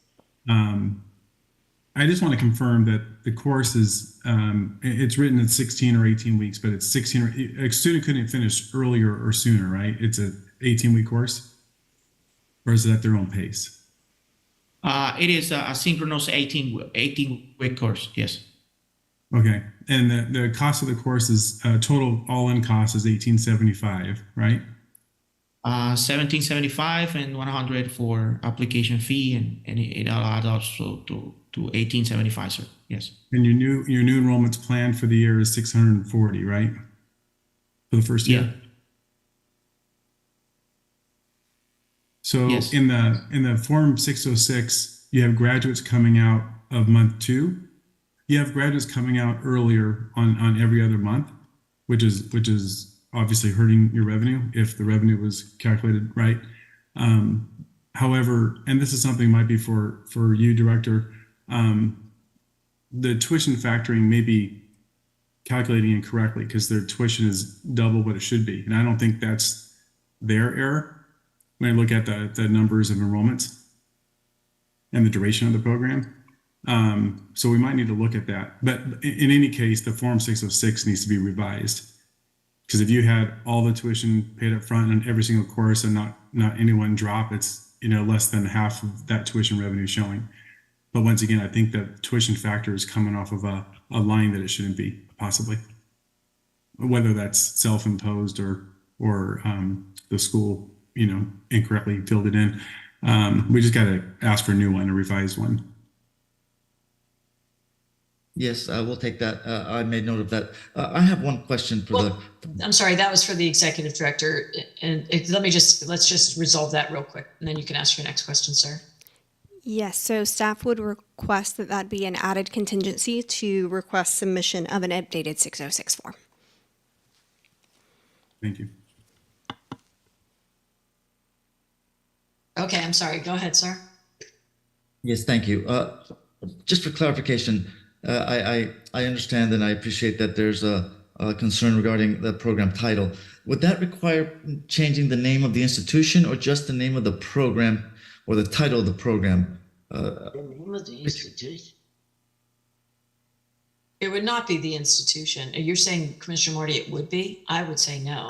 I just want to confirm that the course is, it's written in 16 or 18 weeks, but it's 16, a student couldn't finish earlier or sooner, right? It's a 18-week course? Or is it at their own pace? It is a synchronous 18-week course, yes. Okay, and the cost of the course is, total all-in cost is $1,875, right? $1,775 and $100 for application fee, and it adds also to $1,875, sir. Yes. And your new enrollments planned for the year is 640, right? For the first year. Yeah. So yes. in the Form 606, you have graduates coming out of month 2. You have graduates coming out earlier on every other month, which is obviously hurting your revenue if the revenue was calculated right. However, and this is something might be for you, Director, the tuition factoring may be calculating incorrectly because their tuition is double what it should be. And I don't think that's their error when I look at the numbers of enrollments and the duration of the program. So we might need to look at that. But in any case, the Form 606 needs to be revised. Because if you had all the tuition paid up front in every single course and not anyone drop, it's, less than half of that tuition revenue showing. But once again, I think that tuition factor is coming off of a line that it shouldn't be, possibly. Whether that's self-imposed or the school, incorrectly filled it in. We just got to ask for a new one, a revised one. Yes, we'll take that. I made note of that. I have one question for I'm sorry, that was for the executive director. And let's just resolve that real quick, and then you can ask your next question, sir. Yes, so staff would request that be an added contingency to request submission of an updated 606 form. Thank you. Okay, I'm sorry. Go ahead, sir. Yes, thank you. Just for clarification, I understand and I appreciate that there's a concern regarding the program title. Would that require changing the name of the institution or just the name of the program or the title of the program? The name of the institution? It would not be the institution. You're saying, Commissioner Morty, it would be? I would say no.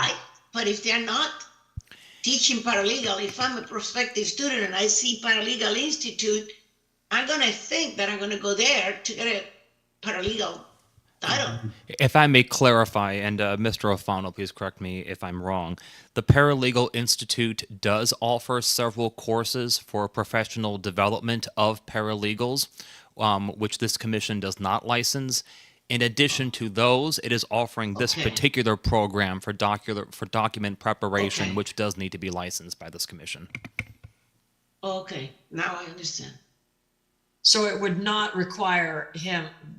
But if they're not teaching paralegal, if I'm a prospective student and I see Paralegal Institute, I'm going to think that I'm going to go there to get a paralegal title. If I may clarify, and Mr. Alfano, please correct me if I'm wrong, the Paralegal Institute does offer several courses for professional development of paralegals, which this commission does not license. In addition to those, it is offering this particular program for document preparation, which does need to be licensed by this commission. Okay, now I understand. So it would not require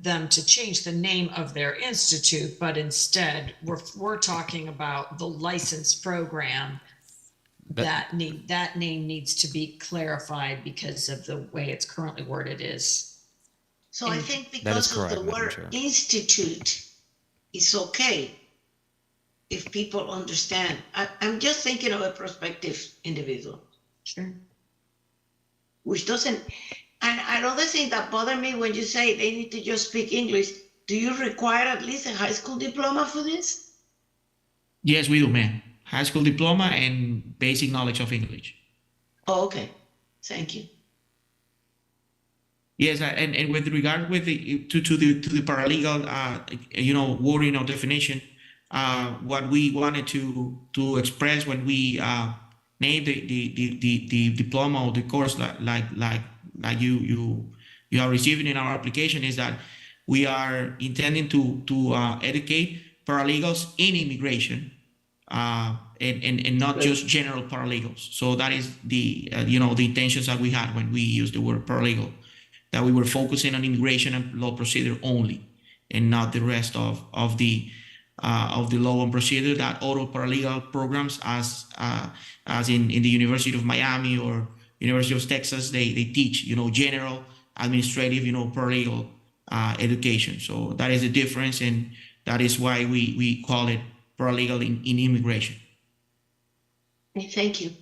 them to change the name of their institute, but instead we're talking about the licensed program. That name needs to be clarified because of the way it's currently worded is. So I think because of the word institute, it's okay if people understand. I'm just thinking of a prospective individual. Sure. Which doesn't, and another thing that bothered me when you say they need to just speak English, do you require at least a high school diploma for this? Yes, we do, ma'am. High school diploma and basic knowledge of English. Oh, okay. Thank you. Yes, and with regard to the paralegal, wording or definition, what we wanted to express when we named the diploma or the course like you are receiving in our application is that we are intending to educate paralegals in immigration, and not just general paralegals. So that is the intentions that we had when we used the word paralegal, that we were focusing on immigration and law procedure only, and not the rest of the law and procedure that auto paralegal programs as in the University of Miami or University of Texas, they teach, general administrative, paralegal education. So that is the difference, and that is why we call it paralegal in immigration. Thank you.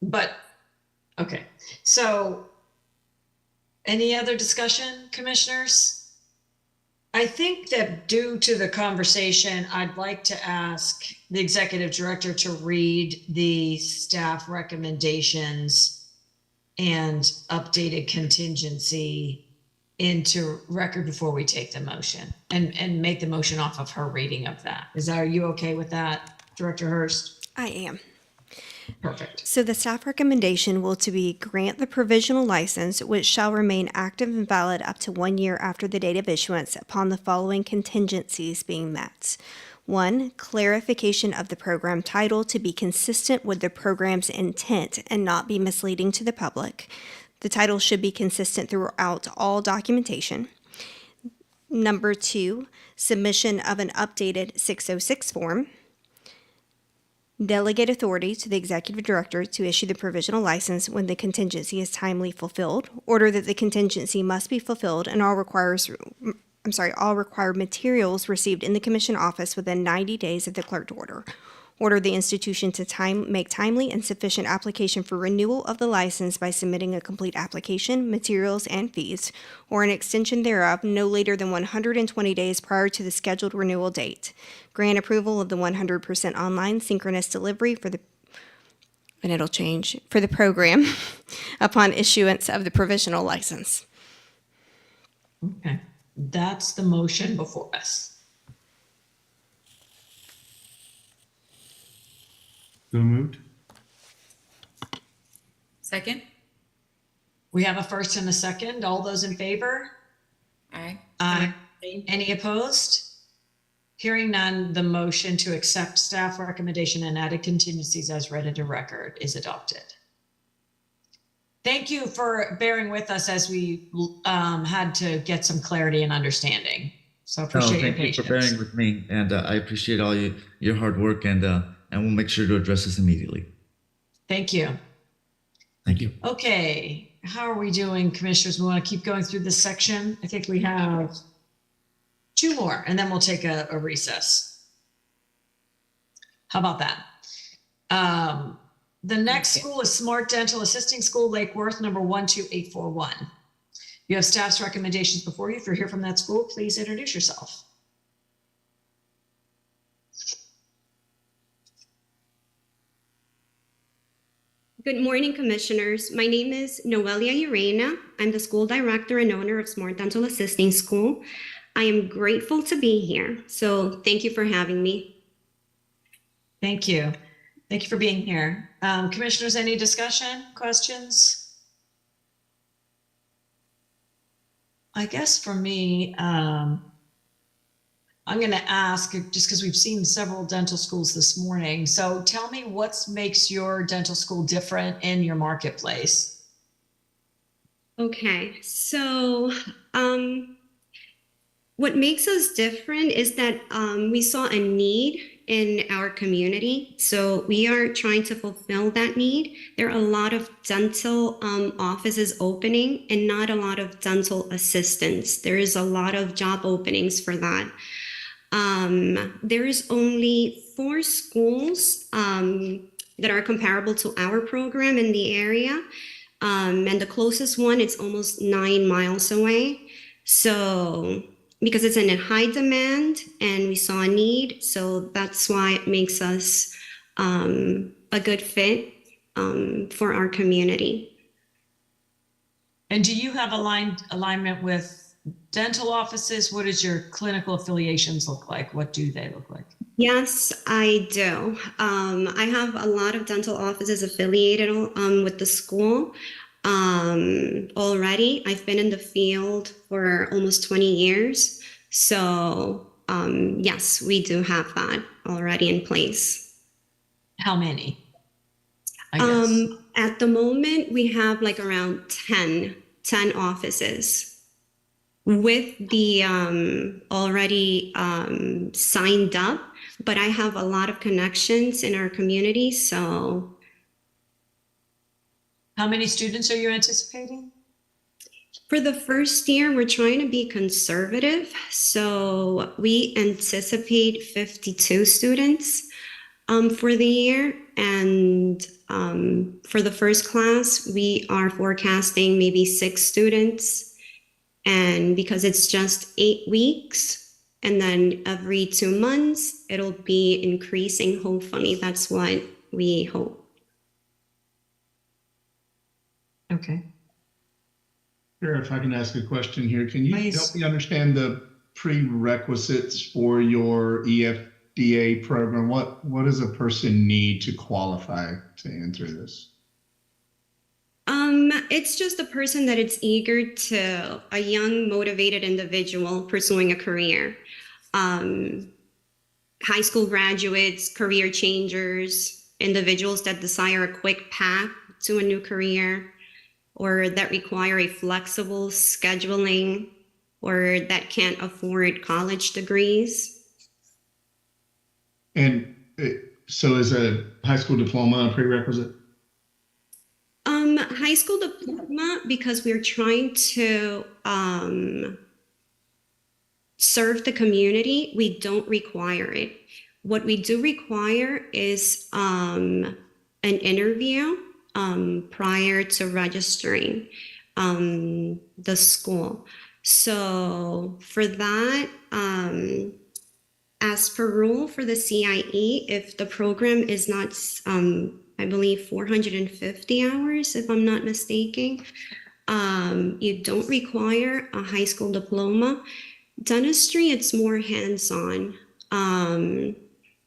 But, okay. So any other discussion, commissioners? I think that due to the conversation, I'd like to ask the executive director to read the staff recommendations and updated contingency into record before we take the motion and make the motion off of her reading of that. Are you okay with that, Director Hurst? I am. Perfect. So the staff recommendation will to be grant the provisional license, which shall remain active and valid up to 1 year after the date of issuance upon the following contingencies being met. 1, clarification of the program title to be consistent with the program's intent and not be misleading to the public. The title should be consistent throughout all documentation. Number 2, submission of an updated 606 form. Delegate authority to the executive director to issue the provisional license when the contingency is timely fulfilled. Order that the contingency must be fulfilled and all required materials received in the commission office within 90 days of the clerk's order. Order the institution to make timely and sufficient application for renewal of the license by submitting a complete application, materials, and fees, or an extension thereof no later than 120 days prior to the scheduled renewal date. Grant approval of the 100% online synchronous delivery for the program upon issuance of the provisional license. Okay, that's the motion before us. So moved. Second? We have a first and a second. All those in favor? Aye. Aye. Any opposed? Hearing none, the motion to accept staff recommendation and added contingencies as read into record is adopted. Thank you for bearing with us as we had to get some clarity and understanding. So appreciate your patience. Thank you for bearing with me, and I appreciate all your hard work, and we'll make sure to address this immediately. Thank you. Thank you. Okay, how are we doing, commissioners? We want to keep going through this section. I think we have 2 more, and then we'll take a recess. How about that? The next school is Smart Dental Assisting School, Lake Worth, number 12841. You have staff's recommendations before you. If you're here from that school, please introduce yourself. Good morning, commissioners. My name is Noelia Urena. I'm the school director and owner of Smart Dental Assisting School. I am grateful to be here, so thank you for having me. Thank you. Thank you for being here. Commissioners, any discussion, questions? I guess for me, I'm going to ask, just because we've seen several dental schools this morning. So tell me what makes your dental school different in your marketplace? Okay, so what makes us different is that we saw a need in our community. So we are trying to fulfill that need. There are a lot of dental offices opening and not a lot of dental assistants. There is a lot of job openings for that. There is only 4 schools that are comparable to our program in the area. And the closest one, it's almost 9 miles away. So because it's in a high demand and we saw a need, so that's why it makes us a good fit for our community. And do you have alignment with dental offices? What does your clinical affiliations look like? What do they look like? Yes, I do. I have a lot of dental offices affiliated with the school. Already, I've been in the field for almost 20 years. So yes, we do have that already in place. How many? At the moment, we have like around 10 offices with the already signed up, but I have a lot of connections in our community, so. How many students are you anticipating? For the first year, we're trying to be conservative. So we anticipate 52 students for the year. And for the first class, we are forecasting maybe 6 students. And because it's just 8 weeks, and then every 2 months, it'll be increasing, hopefully. That's what we hope. Okay. Sure, if I can ask a question here, can you Please. help me understand the prerequisites for your EFDA program? What does a person need to qualify to enter this? It's just a person that is eager to, a young, motivated individual pursuing a career. High school graduates, career changers, individuals that desire a quick path to a new career, or that require a flexible scheduling, or that can't afford college degrees. And so is a high school diploma a prerequisite? High school diploma, because we're trying to serve the community, we don't require it. What we do require is an interview prior to registering the school. So for that, as per rule for the CIE, if the program is not, I believe 450 hours, if I'm not mistaken, you don't require a high school diploma. Dentistry, it's more hands-on.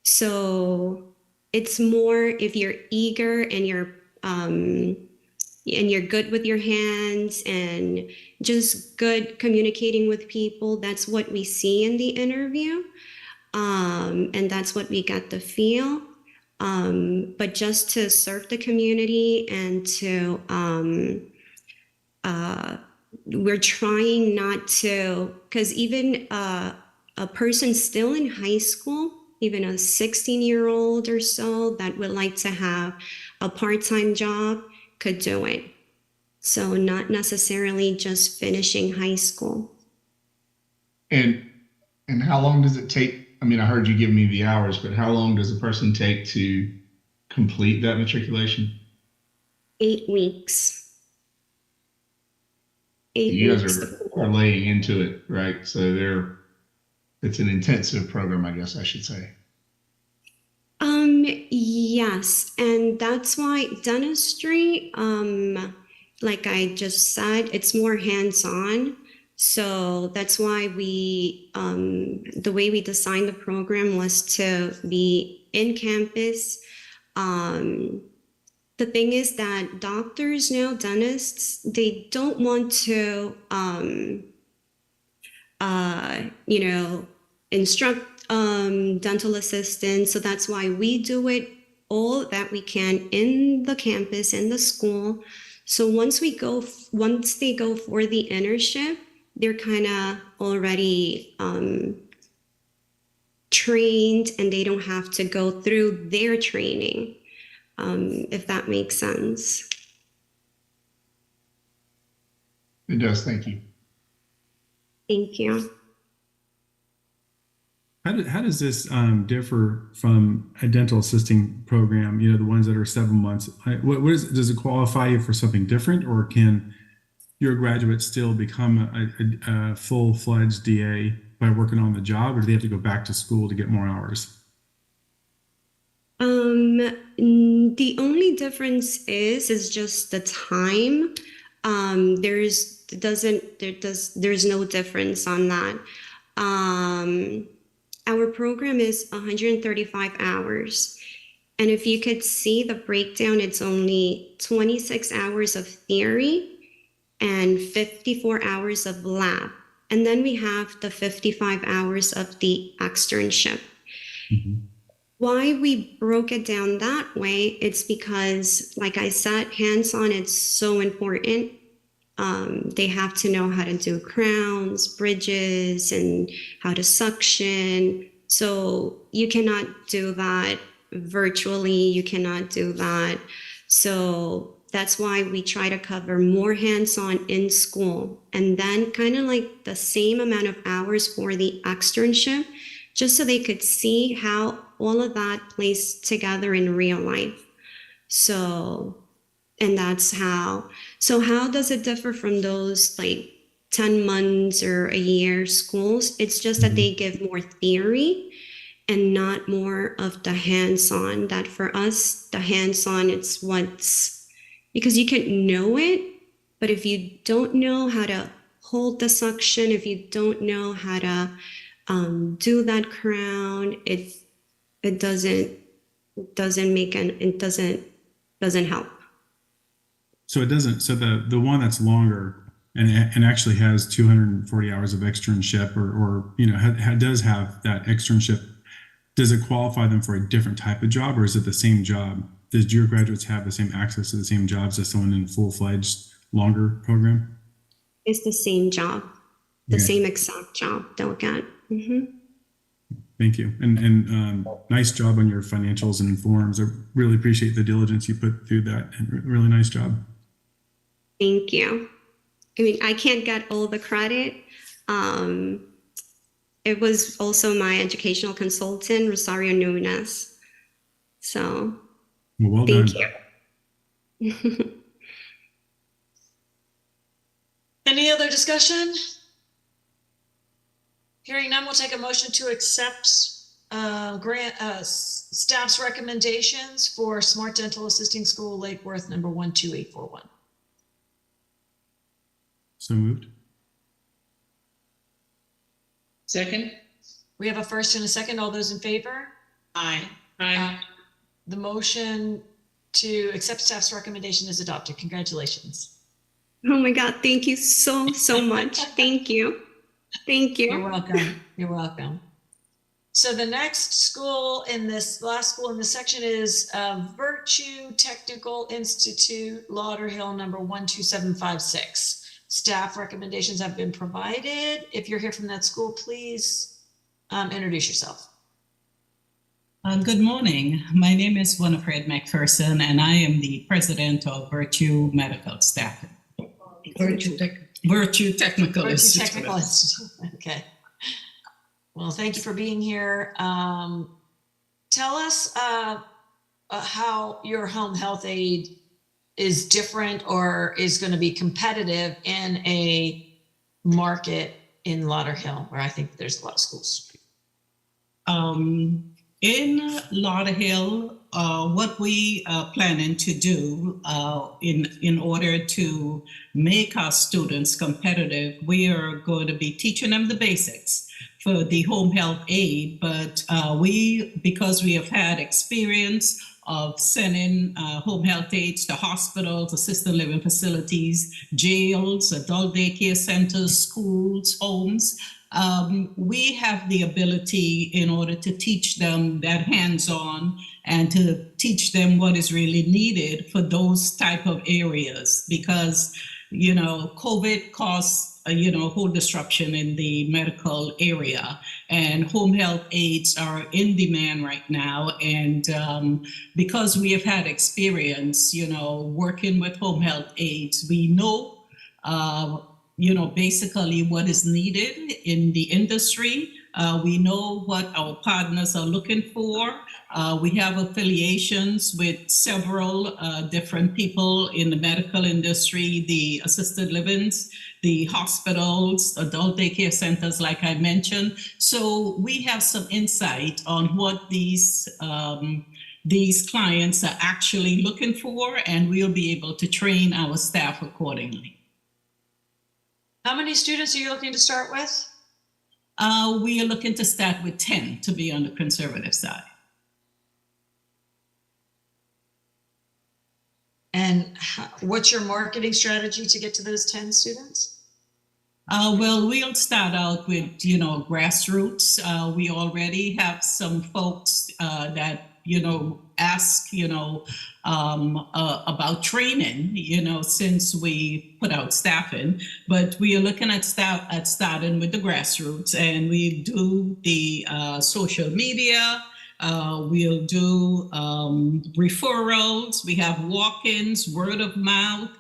So it's more if you're eager and you're good with your hands and just good communicating with people. That's what we see in the interview. And that's what we get to feel. But just to serve the community and to, we're trying not to, because even a person still in high school, even a 16-year-old or so that would like to have a part-time job could do it. So not necessarily just finishing high school. And how long does it take? I mean, I heard you give me the hours, but how long does a person take to complete that matriculation? 8 weeks. You guys are laying into it, right? So it's an intensive program, I guess I should say. Yes, and that's why dentistry, like I just said, it's more hands-on. So that's why we, the way we designed the program was to be in campus. The thing is that doctors now, dentists, they don't want to, instruct dental assistants. So that's why we do it all that we can in the campus, in the school. So once they go for the internship, they're kind of already trained and they don't have to go through their training, if that makes sense. It does. Thank you. Thank you. How does this differ from a dental assisting program? You know, the ones that are 7 months. Does it qualify you for something different, or can your graduates still become a full-fledged DA by working on the job, or do they have to go back to school to get more hours? The only difference is just the time. There's no difference on that. Our program is 135 hours. And if you could see the breakdown, it's only 26 hours of theory and 54 hours of lab. And then we have the 55 hours of the externship. Mm-hmm. Why we broke it down that way, it's because, like I said, hands-on, it's so important. They have to know how to do crowns, bridges, and how to suction. So you cannot do that virtually. You cannot do that. So that's why we try to cover more hands-on in school, and then kind of like the same amount of hours for the externship, just so they could see how all of that plays together in real life. So, and that's how. So how does it differ from those like 10 months or a year schools? It's just that they give more theory and not more of the hands-on. That for us, the hands-on, it's what's, because you can know it, but if you don't know how to hold the suction, if you don't know how to do that crown, it doesn't help. So it doesn't. So the one that's longer and actually has 240 hours of externship, or does have that externship, does it qualify them for a different type of job, or is it the same job? Does your graduates have the same access to the same jobs as someone in a full-fledged longer program? It's the same job, the same exact job they'll get. Mm-hmm. Thank you. And nice job on your financials and forms. I really appreciate the diligence you put through that. Really nice job. Thank you. I mean, I can't get all the credit. it was also my educational consultant, Rosario Nunes. So Well thank done. you. Any other discussion? Hearing none, we'll take a motion to accept staff's recommendations for Smart Dental Assisting School Lake Worth number 12841. So moved. Second. We have a first and a second. All those in favor? Aye. The motion to accept staff's recommendation is adopted. Congratulations. Oh my God, thank you so much. Thank you. Thank you. You're welcome. You're welcome. So the next school in this last school in this section is Virtue Technical Institute, Lauderhill number 12756. Staff recommendations have been provided. If you're here from that school, please introduce yourself. Good morning. My name is Winifred McPherson, and I am the president of Virtue Medical Staffing. Virtue Technical Institute. Technical Institute. Okay. Well, thank you for being here. Tell us how your home health aid is different or is going to be competitive in a market in Lauderhill, where I think there's a lot of schools. In Lauderhill, what we are planning to do in order to make our students competitive, we are going to be teaching them the basics for the home health aid, but because we have had experience of sending home health aides to hospitals, assisted living facilities, jails, adult daycare centers, schools, homes, we have the ability in order to teach them that hands-on and to teach them what is really needed for those type of areas, because COVID caused whole disruption in the medical area, and home health aides are in demand right now. And because we have had experience, working with home health aides, we know, basically what is needed in the industry. We know what our partners are looking for. We have affiliations with several different people in the medical industry, the assisted livings, the hospitals, adult daycare centers, like I mentioned. So we have some insight on what these clients are actually looking for, and we'll be able to train our staff accordingly. How many students are you looking to start with? We are looking to start with 10 to be on the conservative side. And what's your marketing strategy to get to those 10 students? Well, we'll start out with, grassroots. We already have some folks that, ask, about training, since we put out staffing, but we are looking at starting with the grassroots, and we do the social media. We'll do referrals. We have walk-ins, word of mouth.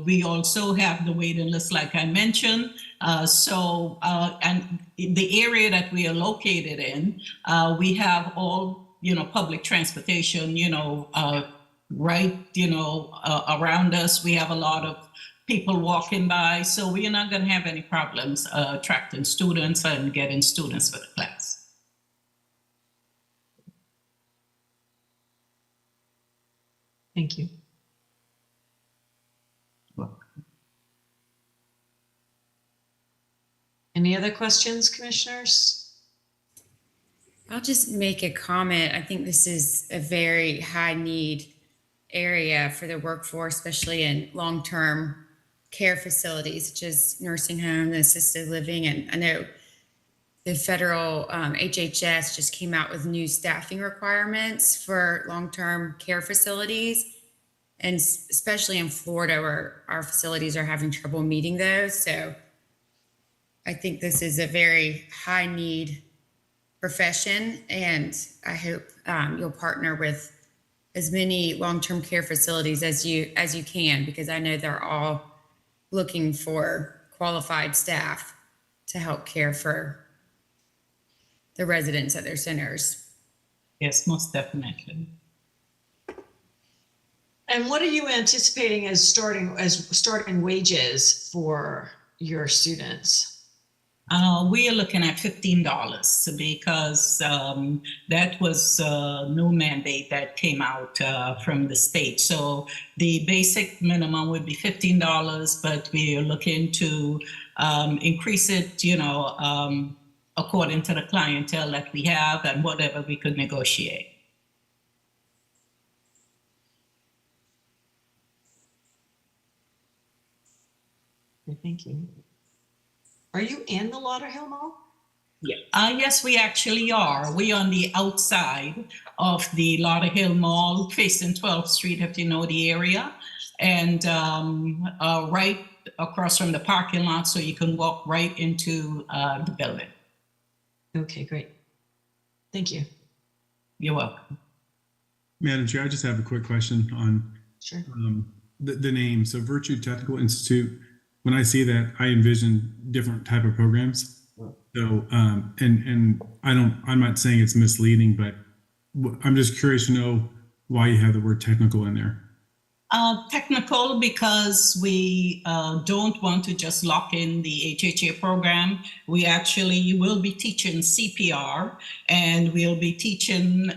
We also have the waiting list, like I mentioned. And the area that we are located in, we have all, public transportation, right, around us. We have a lot of people walking by, so we are not going to have any problems attracting students and getting students for the class. Thank you. Any other questions, commissioners? I'll just make a comment. I think this is a very high need area for the workforce, especially in long-term care facilities, such as nursing homes and assisted living. And I know the federal HHS just came out with new staffing requirements for long-term care facilities. And especially in Florida, where our facilities are having trouble meeting those. So I think this is a very high need profession, and I hope you'll partner with as many long-term care facilities as you can, because I know they're all looking for qualified staff. to help care for the residents at their centers. Yes, most definitely. And what are you anticipating as starting wages for your students? We are looking at $15 because that was a new mandate that came out from the state. So the basic minimum would be $15, but we are looking to increase it, according to the clientele that we have and whatever we could negotiate. Thank you. Are you in the Lauderhill Mall? Yeah. Yes, we actually are. We on the outside of the Lauderhill Mall, facing 12th Street, if you know the area, and right across from the parking lot, so you can walk right into the building. Okay, great. Thank you. You're welcome. Madam Chair, I just have a quick question on Sure. The name. So Virtue Technical Institute, when I see that, I envision different type of programs. So, and I'm not saying it's misleading, but I'm just curious to know why you have the word technical in there. Technical because we don't want to just lock in the HHA program. We actually will be teaching CPR, and we'll be teaching,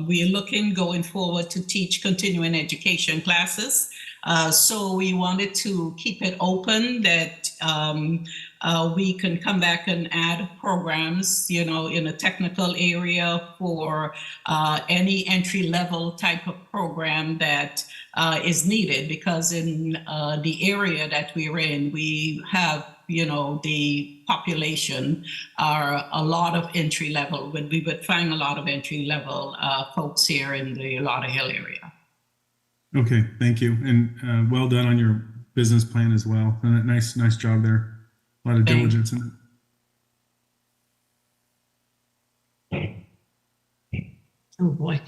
we're looking going forward to teach continuing education classes. So we wanted to keep it open that we can come back and add programs, in a technical area for any entry level type of program that is needed, because in the area that we're in, we have, the population are a lot of entry level. We would find a lot of entry level folks here in the Lauderhill area. Okay, thank you, and well done on your business plan as well. Nice job there. A lot of diligence in it. Oh boy.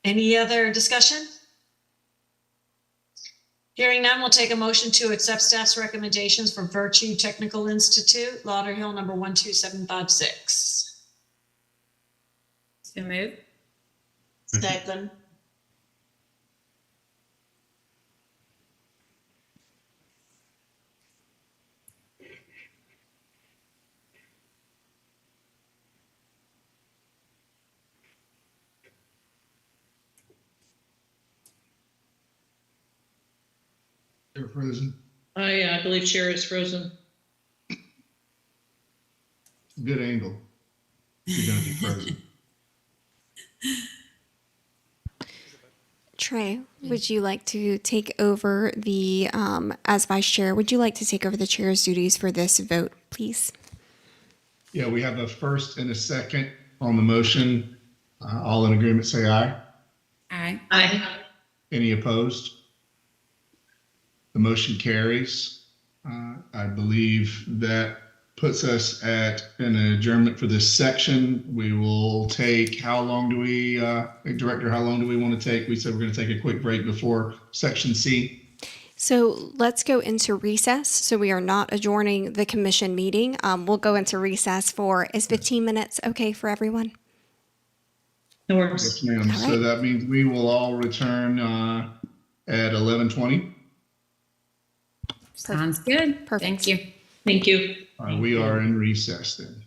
Any other discussion? Hearing none, we'll take a motion to accept staff's recommendations for Virtue Technical Institute, Lauderhill number 12756. So move. Second. They're frozen. I believe chair is frozen. Good angle. You're going to be frozen. Trey, would you like to take over the, as vice chair, would you like to take over the chair's duties for this vote, please? Yeah, we have a first and a second on the motion. All in agreement, say aye. Aye. Aye. Any opposed? The motion carries. I believe that puts us at an adjournment for this section. We will take, how long do we, Director, how long do we want to take? We said we're going to take a quick break before section C. So let's go into recess. So we are not adjourning the commission meeting. We'll go into recess for, is 15 minutes okay for everyone? No worries. Yes, ma'am. All So right. that means we will all return at 11:20. Sounds good. Perfect. Thank you. Thank you. We are in recess then.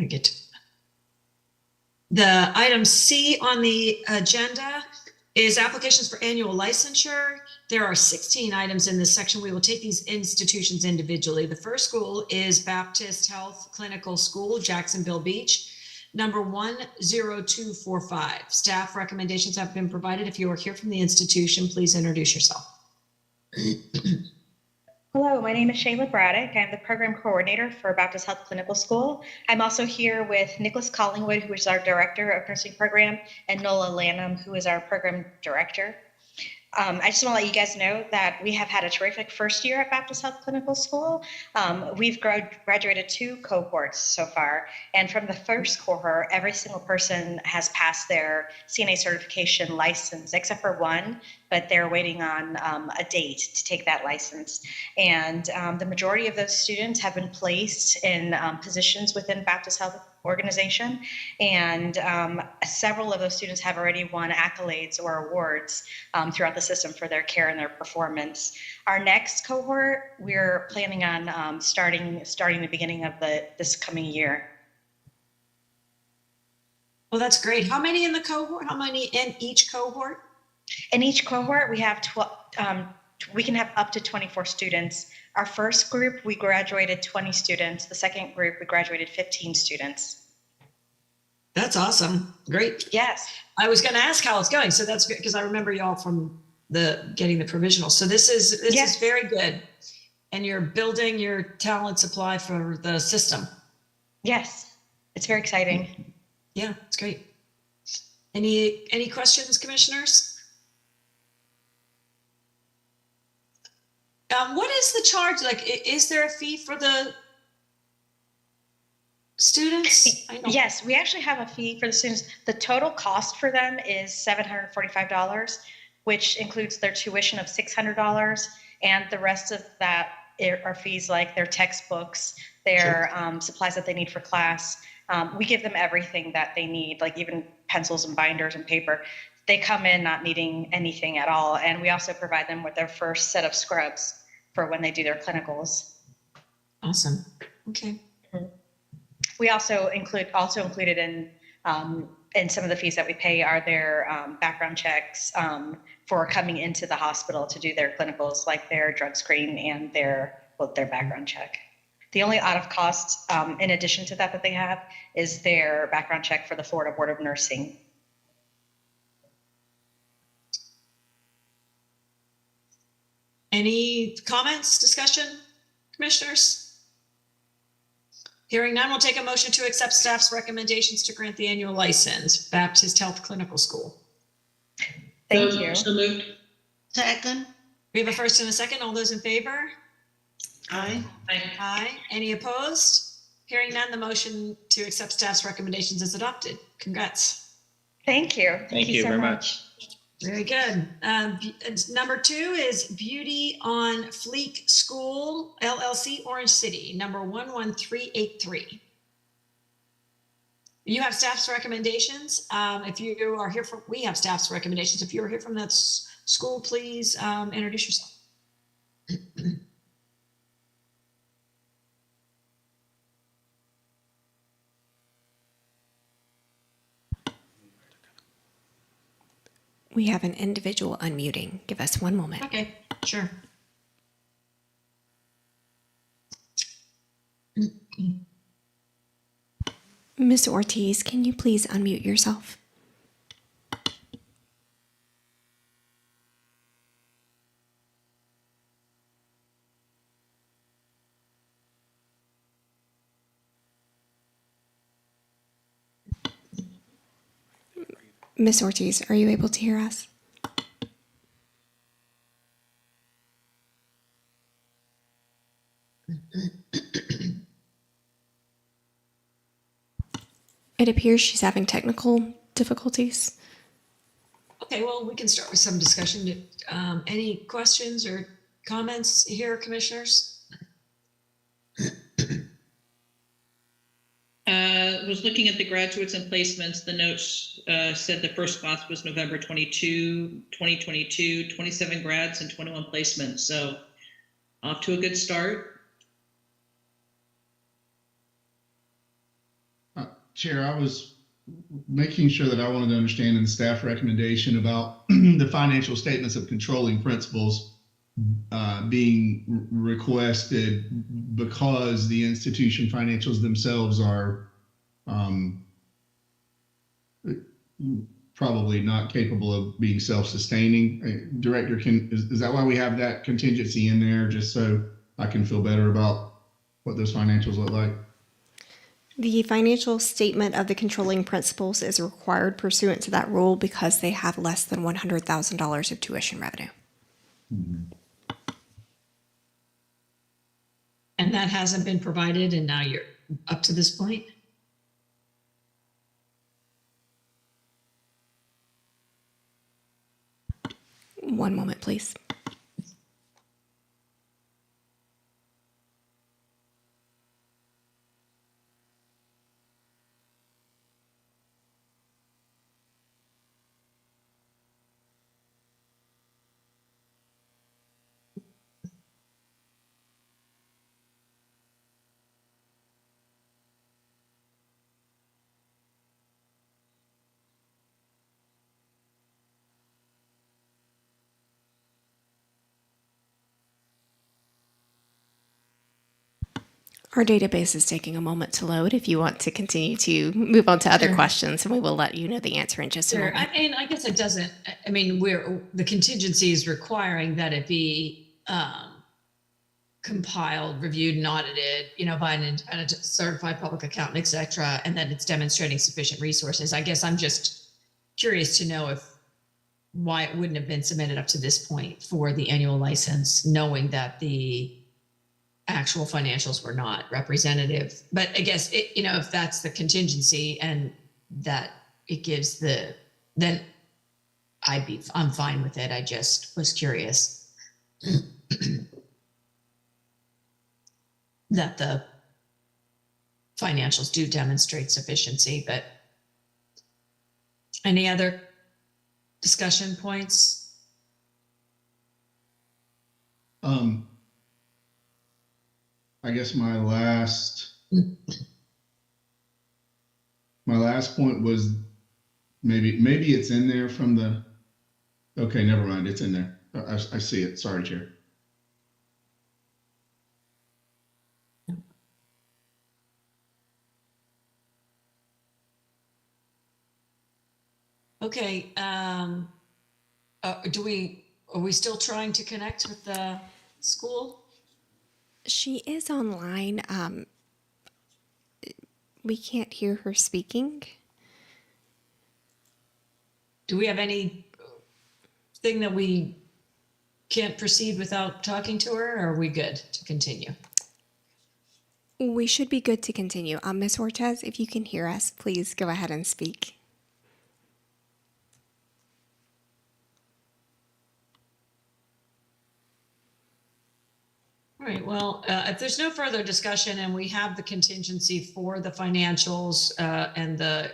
I get to. The item C on the agenda is applications for annual licensure. There are 16 items in this section. We will take these institutions individually. The first school is Baptist Health Clinical School, Jacksonville Beach, number 10245. Staff recommendations have been provided. If you are here from the institution, please introduce yourself. Hello, my name is Shayla Braddock. I'm the program coordinator for Baptist Health Clinical School. I'm also here with Nicholas Collingwood, who is our director of nursing program, and Nola Lanham, who is our program director. I just want to let you guys know that we have had a terrific first year at Baptist Health Clinical School. We've graduated 2 cohorts so far, and from the first cohort, every single person has passed their CNA certification license, except for one, but they're waiting on a date to take that license. And the majority of those students have been placed in positions within Baptist Health organization, and several of those students have already won accolades or awards throughout the system for their care and their performance. Our next cohort, we're planning on starting the beginning of this coming year. Well, that's great. How many in the cohort? How many in each cohort? In each cohort, we have we can have up to 24 students. Our first group, we graduated 20 students. The second group, we graduated 15 students. That's awesome. Great. Yes. I was going to ask how it's going. So that's great because I remember y'all from getting the provisional. So this is very good. And you're building your talent supply for the system. Yes. It's very exciting. Yeah, it's great. Any questions, commissioners? What is the charge? Like, is there a fee for the students? Yes, we actually have a fee for the students. The total cost for them is $745, which includes their tuition of $600, and the rest of that are fees like their textbooks, their supplies that they need for class. We give them everything that they need, like even pencils and binders and paper. They come in not needing anything at all, and we also provide them with their first set of scrubs for when they do their clinicals. Awesome. Okay. We also included in some of the fees that we pay are their background checks for coming into the hospital to do their clinicals, like their drug screen and their background check. The only out of cost, in addition to that they have, is their background check for the Florida Board of Nursing. Any comments, discussion, commissioners? Hearing none, we'll take a motion to accept staff's recommendations to grant the annual license, Baptist Health Clinical School. Thank you. So moved. Second. We have a first and a second. All those in favor? Aye. Aye. Any opposed? Hearing none, the motion to accept staff's recommendations is adopted. Congrats. Thank you. Thank you so very much. Very good. Number 2 is Beauty on Fleek School, LLC, Orange City, number 11383. You have staff's recommendations. If you are here from, we have staff's recommendations. If you are here from that school, please introduce yourself. We have an individual unmuting. Give us one moment. Okay, sure. Ms. Ortiz, can you please unmute yourself? Ms. Ortiz, are you able to hear us? It appears she's having technical difficulties. Okay, well, we can start with some discussion. Any questions or comments here, commissioners? Was looking at the graduates and placements. The notes said the first spot was November 2022, 27 grads and 21 placements. So off to a good start. Chair, I was making sure that I wanted to understand in the staff recommendation about the financial statements of controlling principals being requested because the institution financials themselves are probably not capable of being self-sustaining. Director, is that why we have that contingency in there, just so I can feel better about what those financials look like? The financial statement of the controlling principals is required pursuant to that rule because they have less than $100,000 of tuition revenue. And that hasn't been provided, and now you're up to this point? One moment, please. Our database is taking a moment to load. If you want to continue to move on to other Sure. questions, and we will let you know the answer in just a Sure. moment. And I guess it doesn't, I mean, the contingency is requiring that it be compiled, reviewed, and audited, by an independent certified public accountant, et cetera, and that it's demonstrating sufficient resources. I guess I'm just curious to know why it wouldn't have been submitted up to this point for the annual license, knowing that the actual financials were not representative. But I guess if that's the contingency and that it gives then I'm fine with it. I just was curious that the financials do demonstrate sufficiency. But any other discussion points? I guess my last point was maybe it's in there from the, okay, never mind, it's in there. I see it. Sorry, Chair. Okay. Are we still trying to connect with the school? She is online. We can't hear her speaking. Do we have anything that we can't proceed without talking to her, or are we good to continue? We should be good to continue. Ms. Ortiz, if you can hear us, please go ahead and speak. All right, well, if there's no further discussion and we have the contingency for the financials and the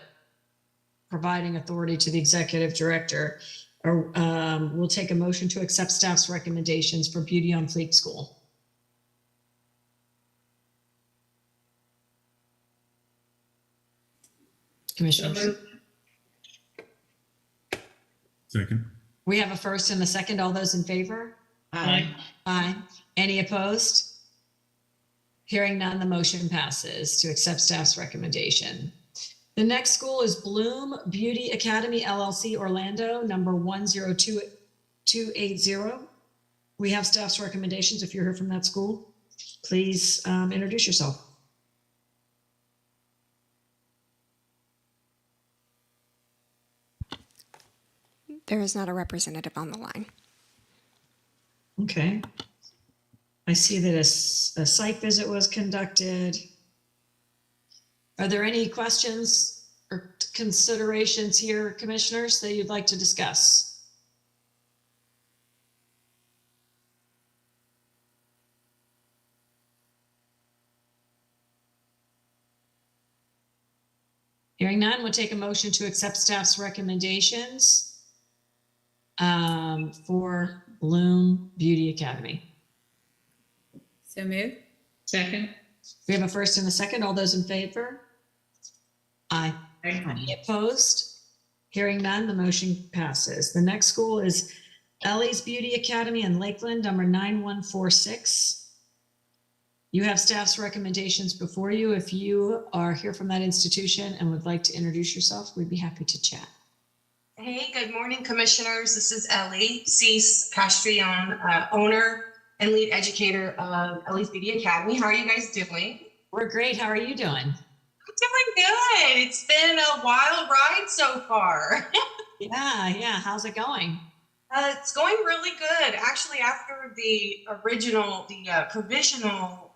providing authority to the executive director, we'll take a motion to accept staff's recommendations for Beauty on Fleek School. Commissioners. Second. We have a first and a second. All those in favor? Aye. Aye. Any opposed? Hearing none, the motion passes to accept staff's recommendation. The next school is Bloom Beauty Academy LLC, Orlando, number 102280. We have staff's recommendations. If you're here from that school, please introduce yourself. There is not a representative on the line. Okay. I see that a site visit was conducted. Are there any questions or considerations here, commissioners, that you'd like to discuss? Hearing none, we'll take a motion to accept staff's recommendations for Bloom Beauty Academy. So move. Second. We have a first and a second. All those in favor? Aye. Any opposed? Hearing none, the motion passes. The next school is Ellie's Beauty Academy in Lakeland, number 9146. You have staff's recommendations before you. If you are here from that institution and would like to introduce yourself, we'd be happy to chat. Hey, good morning, commissioners. This is Ellie Cease Castrion, owner and lead educator of Ellie's Beauty Academy. How are you guys doing? We're great. How are you doing? I'm doing good. It's been a wild ride so far. Yeah. How's it going? It's going really good. Actually, after the provisional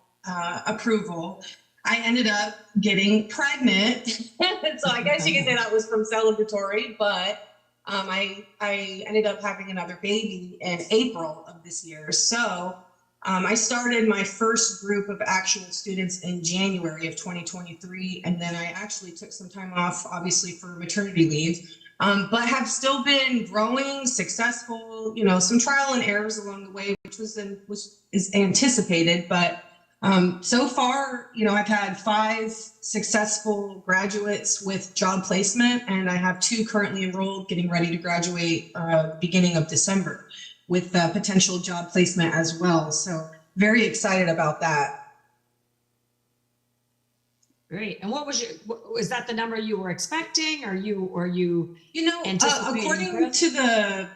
approval, I ended up getting pregnant. So I guess you could say that was from celebratory, but I ended up having another baby in April of this year. So I started my first group of actual students in January of 2023. And then I actually took some time off, obviously, for maternity leave, but have still been growing, successful, some trial and errors along the way, which is anticipated. But so far, I've had 5 successful graduates with job placement, and I have 2 currently enrolled, getting ready to graduate beginning of December with potential job placement as well. So very excited about that. Great. And was that the number you were expecting, or you anticipating? According to the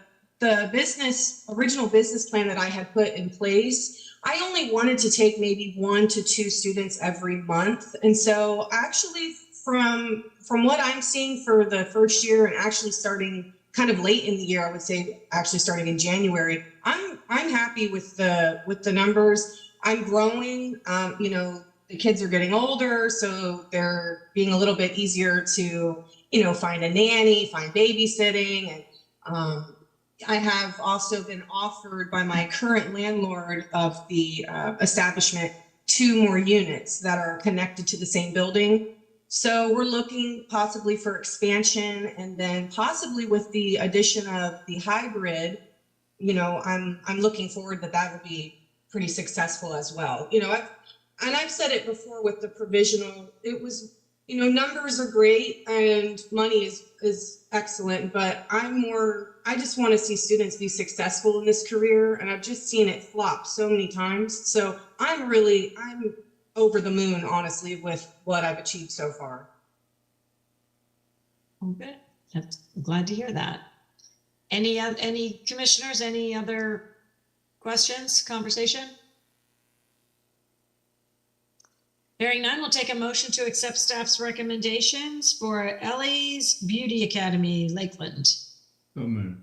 original business plan that I had put in place, I only wanted to take maybe 1 to 2 students every month. And so actually from what I'm seeing for the first year, and actually starting kind of late in the year, I would say actually starting in January, I'm happy with the numbers. I'm growing. The kids are getting older, so they're being a little bit easier to, find a nanny, find babysitting. And I have also been offered by my current landlord of the establishment 2 more units that are connected to the same building. So we're looking possibly for expansion, and then possibly with the addition of the hybrid, I'm looking forward that will be pretty successful as well. I've said it before with the provisional, it was, numbers are great and money is excellent, but I just want to see students be successful in this career, and I've just seen it flop so many times. So I'm over the moon, honestly, with what I've achieved so far. Okay, I'm glad to hear that. Any commissioners, any other questions, conversation? Hearing none, we'll take a motion to accept staff's recommendations for Ellie's Beauty Academy, Lakeland. So moved.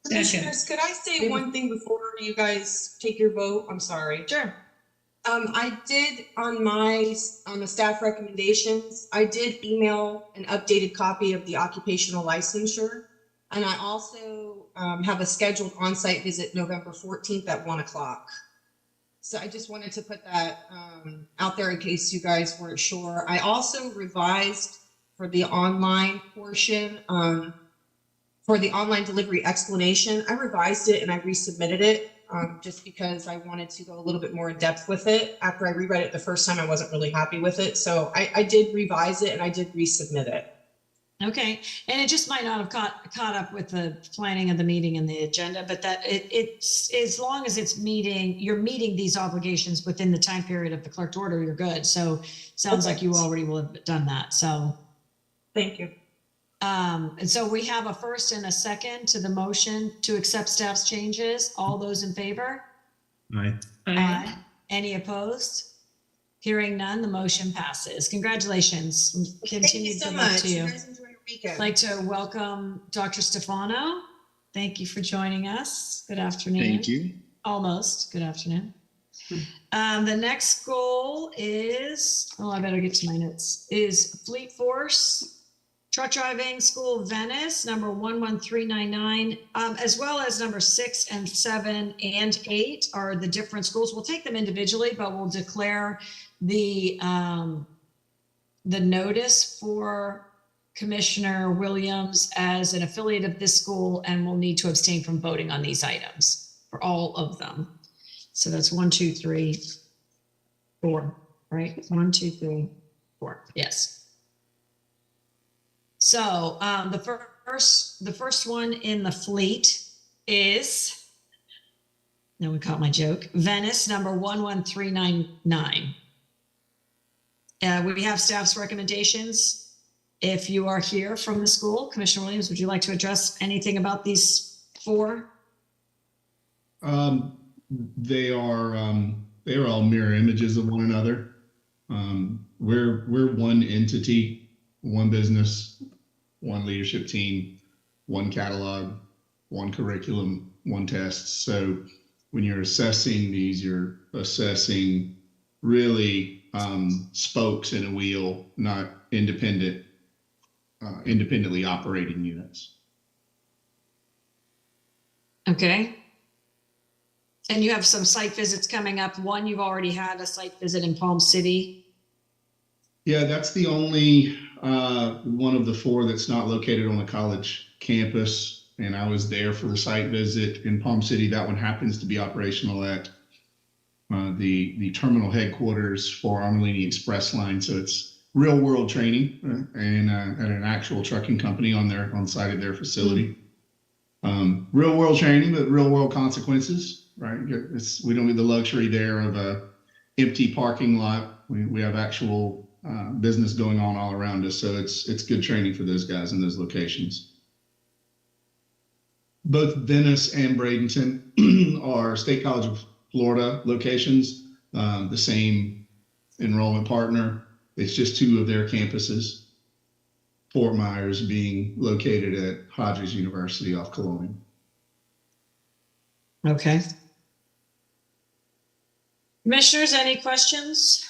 Commissioners, could I say one thing before you guys take your vote? I'm sorry. Sure. I did on the staff recommendations, I did email an updated copy of the occupational licensure. And I also have a scheduled on-site visit November 14th at 1:00. So I just wanted to put that out there in case you guys weren't sure. I also revised for the online portion, for the online delivery explanation. I revised it and I resubmitted it just because I wanted to go a little bit more in depth with it. After I reread it the first time, I wasn't really happy with it. So I did revise it and I did resubmit it. Okay, and it just might not have caught up with the planning of the meeting and the agenda, but that it's as long as you're meeting these obligations within the time period of the clerk's order, you're good. So sounds like you already will have done that. So thank you. And so we have a first and a second to the motion to accept staff's changes. All those in favor? Aye. Aye. Any opposed? Hearing none, the motion passes. Congratulations. Continue Thank you so good luck much. to you. You guys enjoy your weekend. I'd like to welcome Dr. Stefano. Thank you for joining us. Good afternoon. Thank you. Almost. Good afternoon. The next goal is, I better get to my notes, is Fleet Force Truck Driving School Venice, number 11399, as well as number 6 and 7 and 8 are the different schools. We'll take them individually, but we'll declare the notice for Commissioner Williams as an affiliate of this school, and will need to abstain from voting on these items for all of them. So that's 1, 2, 3, 4, right? 1, 2, 3, 4. Yes. So the first one in the fleet is, no one caught my joke, Venice, number 11399. We have staff's recommendations. If you are here from the school, Commissioner Williams, would you like to address anything about these four? They are all mirror images of one another. We're one entity, one business, one leadership team, one catalog, one curriculum, one test. So when you're assessing these, you're assessing really spokes in a wheel, not independently operating units. Okay. And you have some site visits coming up. One, you've already had a site visit in Palm City. Yeah, that's the only one of the four that's not located on a college campus. And I was there for the site visit in Palm City. That one happens to be operational at the terminal headquarters for Armalini Express Line. So it's real world training and at an actual trucking company on site of their facility. Real world training, but real world consequences, right? We don't get the luxury there of a empty parking lot. We have actual business going on all around us. So it's good training for those guys in those locations. Both Venice and Bradenton are State College of Florida locations, the same enrollment partner. It's just two of their campuses. Fort Myers being located at Hodges University off Colonial. Okay. Commissioners, any questions?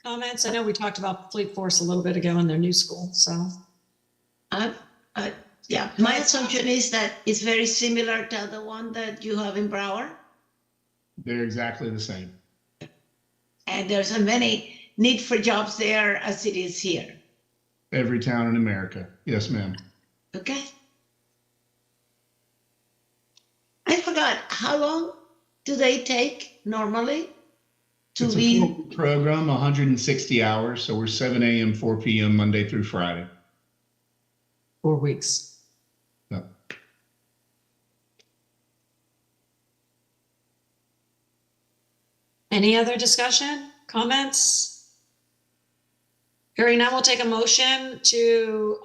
Comments? I know we talked about Fleet Force a little bit ago in their new school, so. Yeah, my assumption is that it's very similar to the one that you have in Broward. They're exactly the same. And there's as many need for jobs there as it is here. Every town in America. Yes, ma'am. Okay. I forgot, how long do they take normally to It's be? a full program, 160 hours. So we're 7 a.m., 4 p.m., Monday through Friday. 4 weeks. Yep. Any other discussion, comments? Hearing none, we'll take a motion to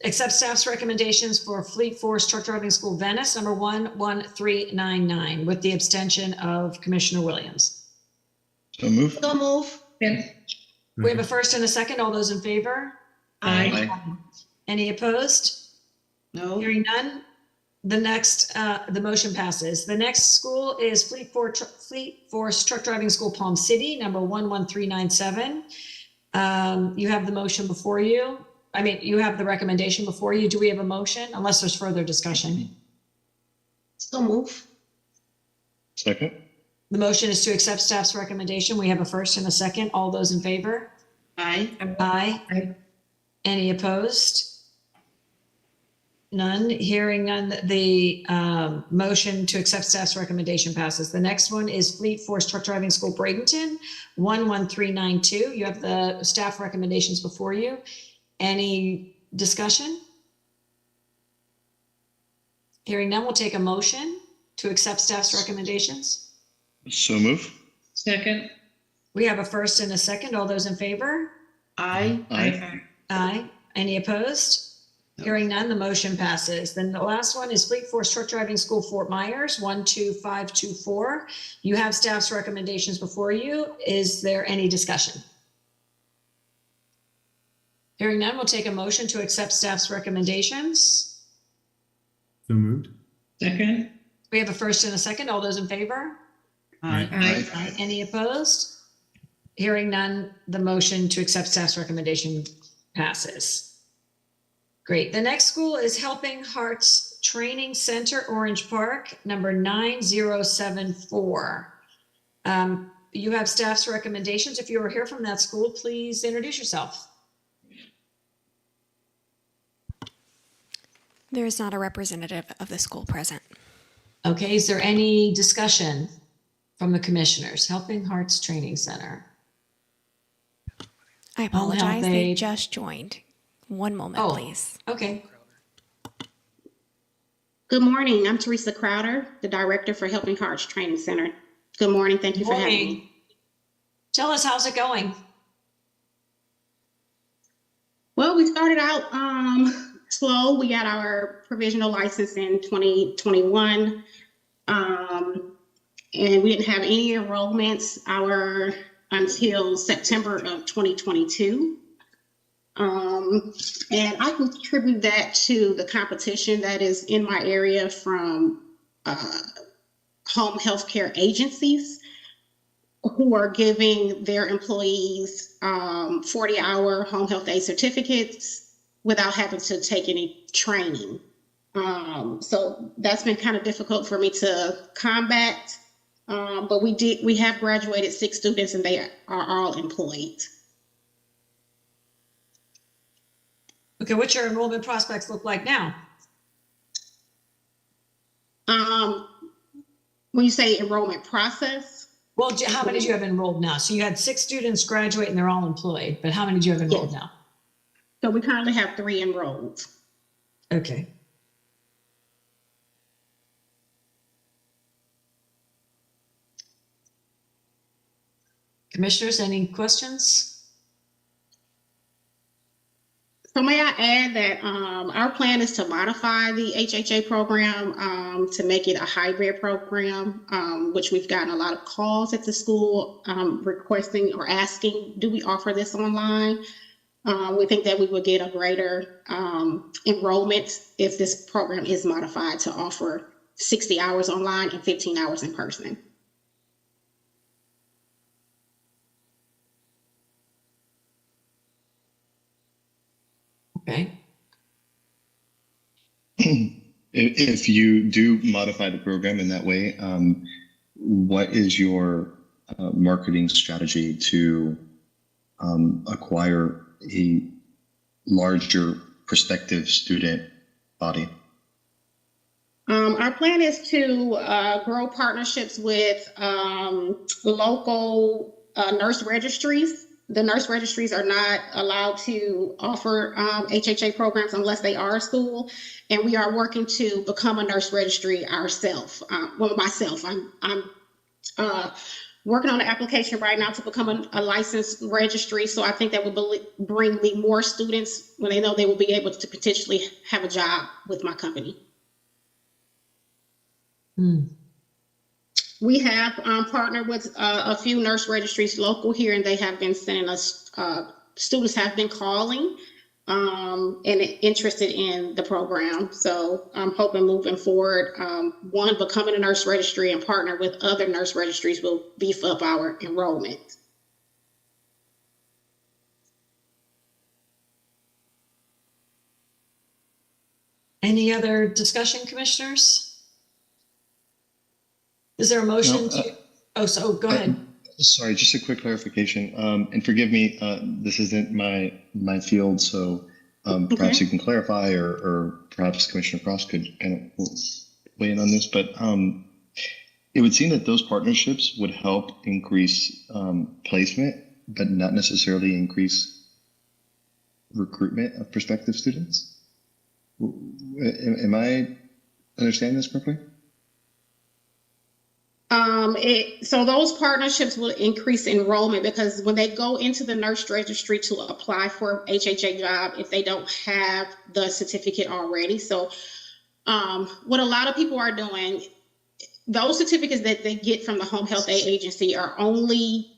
accept staff's recommendations for Fleet Force Truck Driving School Venice, number 11399, with the abstention of Commissioner Williams. So move. So move. We have a first and a second. All those in favor? Aye. Any opposed? No. Hearing none, the next, the motion passes. The next school is Fleet Force Truck Driving School Palm City, number 11397. You have the motion before you. I mean, you have the recommendation before you. Do we have a motion? Unless there's further discussion. So move. Second. The motion is to accept staff's recommendation. We have a first and a second. All those in favor? Aye. Aye. Any opposed? None. Hearing none, the motion to accept staff's recommendation passes. The next one is Fleet Force Truck Driving School Bradenton, 11392. You have the staff recommendations before you. Any discussion? Hearing none, we'll take a motion to accept staff's recommendations. So move. Second. We have a first and a second. All those in favor? Aye. Aye. Aye. Any opposed? Hearing none, the motion passes. Then the last one is Fleet Force Truck Driving School Fort Myers, 12524. You have staff's recommendations before you. Is there any discussion? Hearing none, we'll take a motion to accept staff's recommendations. So moved. Second. We have a first and a second. All those in favor? Aye. Aye. Any opposed? Hearing none, the motion to accept staff's recommendation passes. Great. The next school is Helping Hearts Training Center, Orange Park, number 9074. You have staff's recommendations. If you are here from that school, please introduce yourself. There is not a representative of the school present. Okay. Is there any discussion from the commissioners? Helping Hearts Training Center. I Home health apologize. They aide. just joined. One moment, Oh, please. okay. Good morning. I'm Teresa Crowder, the Director for Helping Hearts Training Center. Good morning. Thank you for having Morning. me. Tell us, how's it going? Well, we started out slow. We got our provisional license in 2021, and we didn't have any enrollments until September of 2022. And I contribute that to the competition that is in my area from home healthcare agencies who are giving their employees 40-hour home health aide certificates without having to take any training. So that's been kind of difficult for me to combat. But we have graduated 6 students and they are all employed. Okay, what's your enrollment prospects look like now? When you say enrollment process? Well, how many do you have enrolled now? So you had 6 students graduate and they're all employed, but how many do you have enrolled now? So we currently have 3 enrolled. Okay. Commissioners, any questions? So may I add that our plan is to modify the HHA program to make it a hybrid program, which we've gotten a lot of calls at the school requesting or asking, do we offer this online? We think that we would get a greater enrollment if this program is modified to offer 60 hours online and 15 hours in person. Okay. If you do modify the program in that way, what is your marketing strategy to acquire a larger prospective student body? Our plan is to grow partnerships with local nurse registries. The nurse registries are not allowed to offer HHA programs unless they are a school, and we are working to become a nurse registry ourselves. Well, myself, I'm working on an application right now to become a licensed registry. So I think that will bring me more students when they know they will be able to potentially have a job with my company. We have partnered with a few nurse registries local here, and they have been sending us, students have been calling and interested in the program. So I'm hoping moving forward, one, becoming a nurse registry and partner with other nurse registries will beef up our enrollment. Any other discussion, commissioners? Is there a motion to? Go ahead. Sorry, just a quick clarification. And forgive me, this isn't my field, so perhaps you can clarify, or perhaps Commissioner Cross could kind of weigh in on this. But it would seem that those partnerships would help increase placement, but not necessarily increase recruitment of prospective students. Am I understanding this correctly? So those partnerships will increase enrollment because when they go into the nurse registry to apply for an HHA job, if they don't have the certificate already. So what a lot of people are doing, those certificates that they get from the home health aid agency are only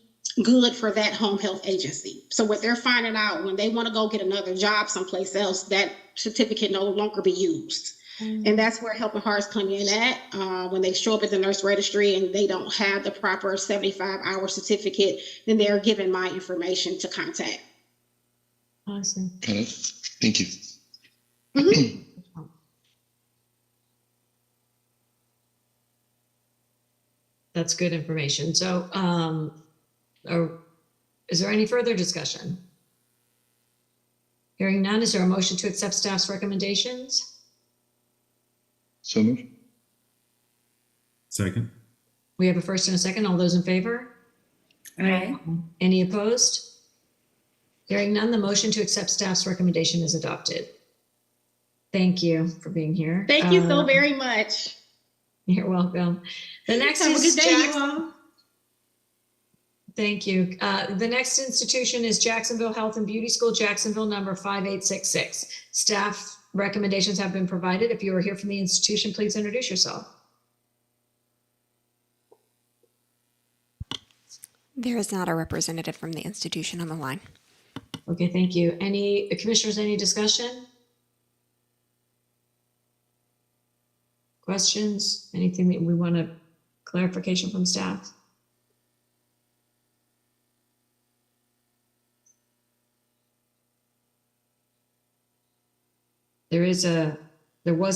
good for that home health agency. So what they're finding out when they want to go get another job someplace else, that certificate no longer be used. And that's where Helping Hearts come in at. When they show up at the nurse registry and they don't have the proper 75-hour certificate, then they're given my information to contact. Awesome. Got it. Thank you. That's good information. So is there any further discussion? Hearing none, is there a motion to accept staff's recommendations? So moved. Second. We have a first and a second. All those in favor? Aye. Any opposed? Hearing none, the motion to accept staff's recommendation is adopted. Thank you for being here. Thank you so very much. You're welcome. The next Have a is good day, you all. Thank you. The next institution is Jacksonville Health and Beauty School, Jacksonville, number 5866. Staff recommendations have been provided. If you are here from the institution, please introduce yourself. There is not a representative from the institution on the line. Okay, thank you. Any commissioners, any discussion? Questions? Anything that we want to clarification from staff? There was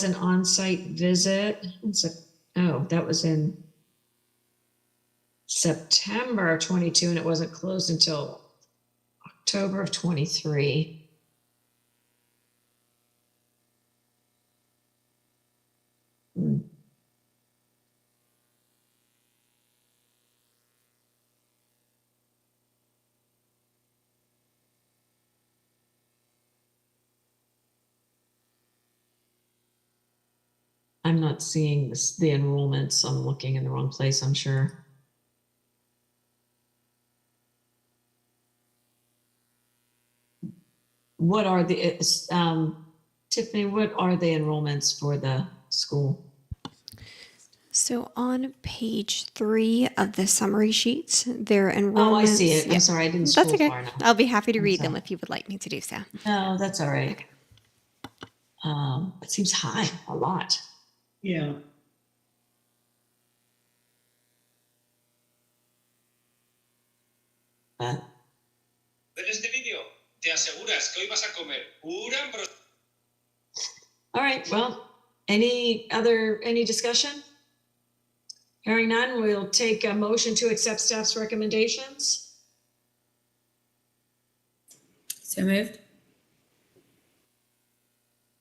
an on-site visit. That was in September of 22, and it wasn't closed until October of 23. I'm not seeing the enrollments. I'm looking in the wrong place, I'm sure. What are the, Tiffany, what are the enrollments for the school? So on page 3 of the summary sheets, their enrollments. Oh, I see it. I'm sorry, I didn't scroll That's okay. far enough. I'll be happy to read them if you would like me to do so. No, that's all right. Okay. It seems high, a lot. Yeah. Ver este vídeo, te aseguras que hoy vas a comer pura All right, well, any discussion? Hearing none, we'll take a motion to accept staff's recommendations. So moved.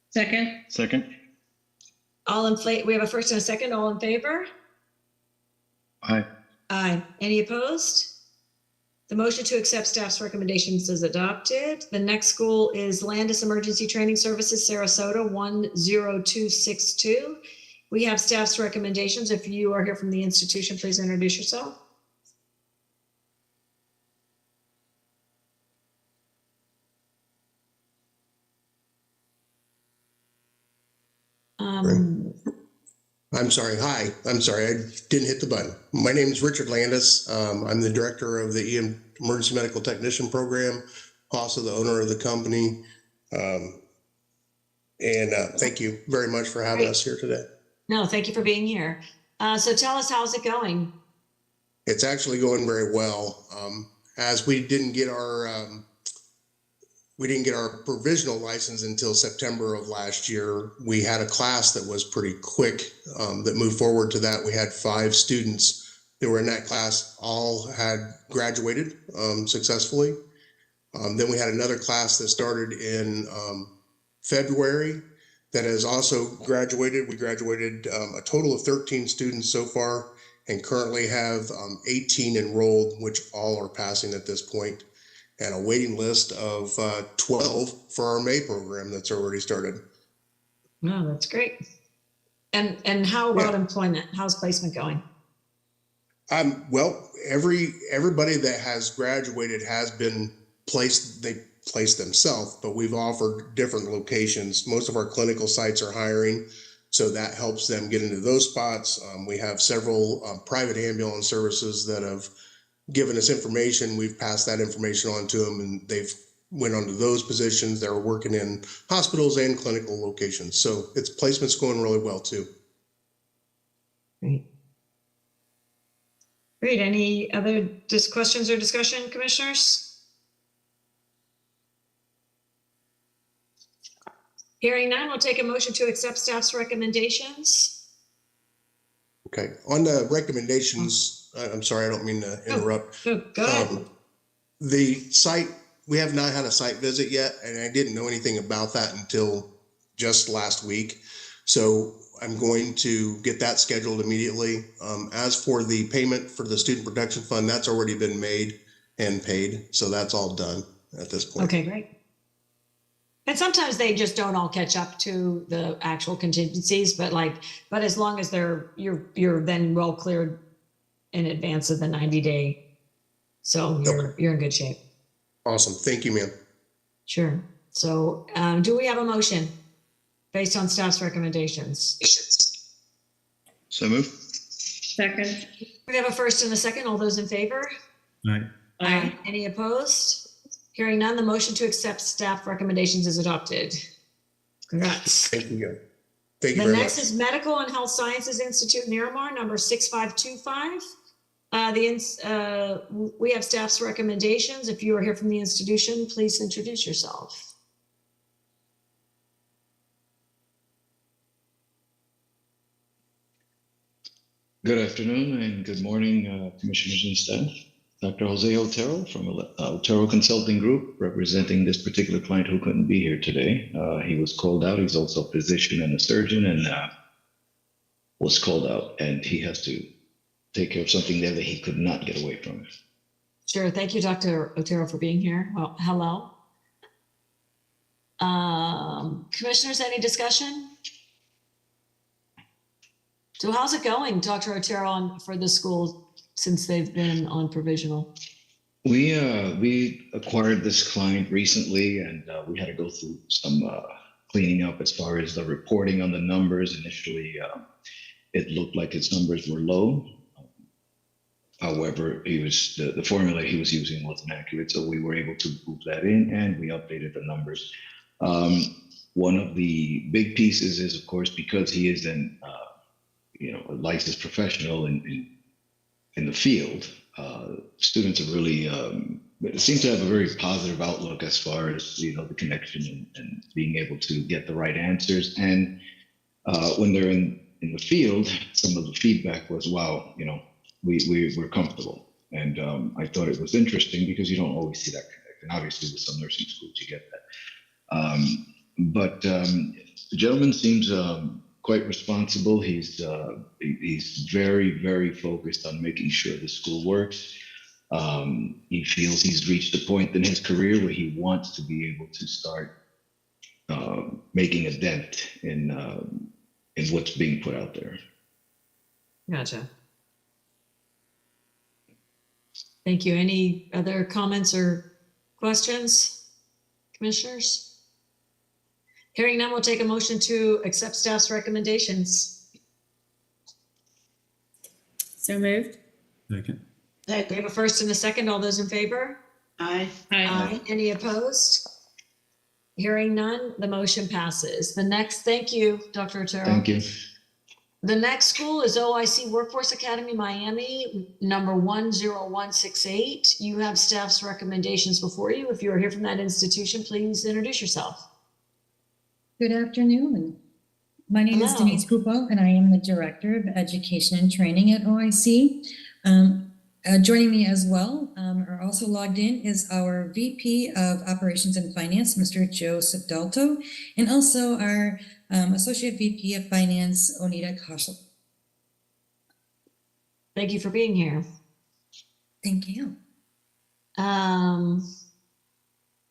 Second. Second. We have a first and a second. All in favor? Aye. Aye. Any opposed? The motion to accept staff's recommendations is adopted. The next school is Landis Emergency Training Services, Sarasota, 10262. We have staff's recommendations. If you are here from the institution, please introduce yourself. I'm sorry. Hi. I'm sorry. I didn't hit the button. My name is Richard Landis. I'm the director of the Emergency Medical Technician Program, also the owner of the company. Thank you very much for having us here today. No, thank you for being here. So tell us, how's it going? It's actually going very well. As we didn't get our provisional license until September of last year. We had a class that was pretty quick that moved forward to that. We had 5 students that were in that class, all had graduated successfully. Then we had another class that started in February that has also graduated. We graduated a total of 13 students so far and currently have 18 enrolled, which all are passing at this point, and a waiting list of 12 for our May program that's already started. No, that's great. And how about employment? How's placement going? Well, everybody that has graduated has been placed. They placed themselves, but we've offered different locations. Most of our clinical sites are hiring, so that helps them get into those spots. We have several private ambulance services that have given us information. We've passed that information on to them, and they've went on to those positions. They're working in hospitals and clinical locations. So placement's going really well too. Great. Great. Any other questions or discussion, commissioners? Hearing none, we'll take a motion to accept staff's recommendations. Okay. On the recommendations, I'm sorry, I don't mean to interrupt. Go ahead. The site, we have not had a site visit yet, and I didn't know anything about that until just last week. So I'm going to get that scheduled immediately. As for the payment for the Student Protection Fund, that's already been made and paid, so that's all done. at this point. Okay, great. And sometimes they just don't all catch up to the actual contingencies, but as long as you're then well cleared in advance of the 90-day. So you're in good shape. Awesome. Thank you, ma'am. Sure. So do we have a motion based on staff's recommendations? So move. Second. We have a first and a second. All those in favor? Aye. Aye. Any opposed? Hearing none, the motion to accept staff recommendations is adopted. Congrats. Thank you. Thank you The very next much. is Medical and Health Sciences Institute, Miramar, number 6525. We have staff's recommendations. If you are here from the institution, please introduce yourself. Good afternoon and good morning, commissioners and staff. Dr. Jose Otero from Otero Consulting Group, representing this particular client who couldn't be here today. He was called out. He's also a physician and a surgeon, and was called out, and he has to take care of something there that he could not get away from. Sure. Thank you, Dr. Otero, for being here. Well, hello. Commissioners, any discussion? So how's it going, Dr. Otero, for the school since they've been on provisional? We acquired this client recently, and we had to go through some cleaning up as far as the reporting on the numbers. Initially, it looked like his numbers were low. However, the formula he was using wasn't accurate, so we were able to move that in, and we updated the numbers. One of the big pieces is, of course, because he is a licensed professional in the field, students are really seem to have a very positive outlook as far as the connection and being able to get the right answers. And when they're in the field, some of the feedback was, "Wow, we're comfortable." And I thought it was interesting because you don't always see that connection. Obviously, with some nursing schools, you get that. But the gentleman seems quite responsible. He's very, very focused on making sure the school works. He feels he's reached a point in his career where he wants to be able to start making a dent in what's being put out there. Gotcha. Thank you. Any other comments or questions, commissioners? Hearing none, we'll take a motion to accept staff's recommendations. So moved. Second. We have a first and a second. All those in favor? Aye. Aye. Any opposed? Hearing none, the motion passes. Thank you, Dr. Otero. Thank you. The next school is OIC Workforce Academy, Miami, number 10168. You have staff's recommendations before you. If you are here from that institution, please introduce yourself. Good afternoon. My name is Hello. Denise Pupo, and I am the Director of Education and Training at OIC. Joining me as well, or also logged in, is our VP of Operations and Finance, Mr. Joseph Dalto, and also our Associate VP of Finance, Onita Koshel. Thank you for being here. Thank you.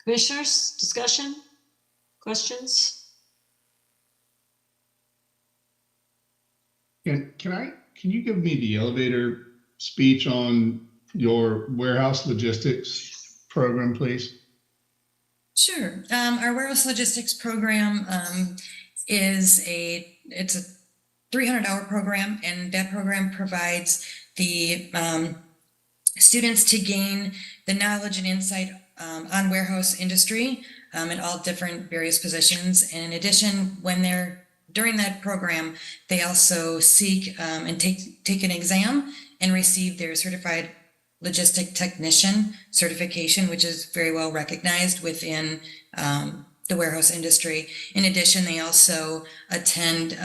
Commissioners, discussion, questions? Can you give me the elevator speech on your warehouse logistics program, please? Sure. Our warehouse logistics program it's a 300-hour program, and that program provides the students to gain the knowledge and insight on warehouse industry in all different various positions. And in addition, when they're during that program, they also seek and take an exam and receive their certified logistic technician certification, which is very well recognized within the warehouse industry. In addition, they also attend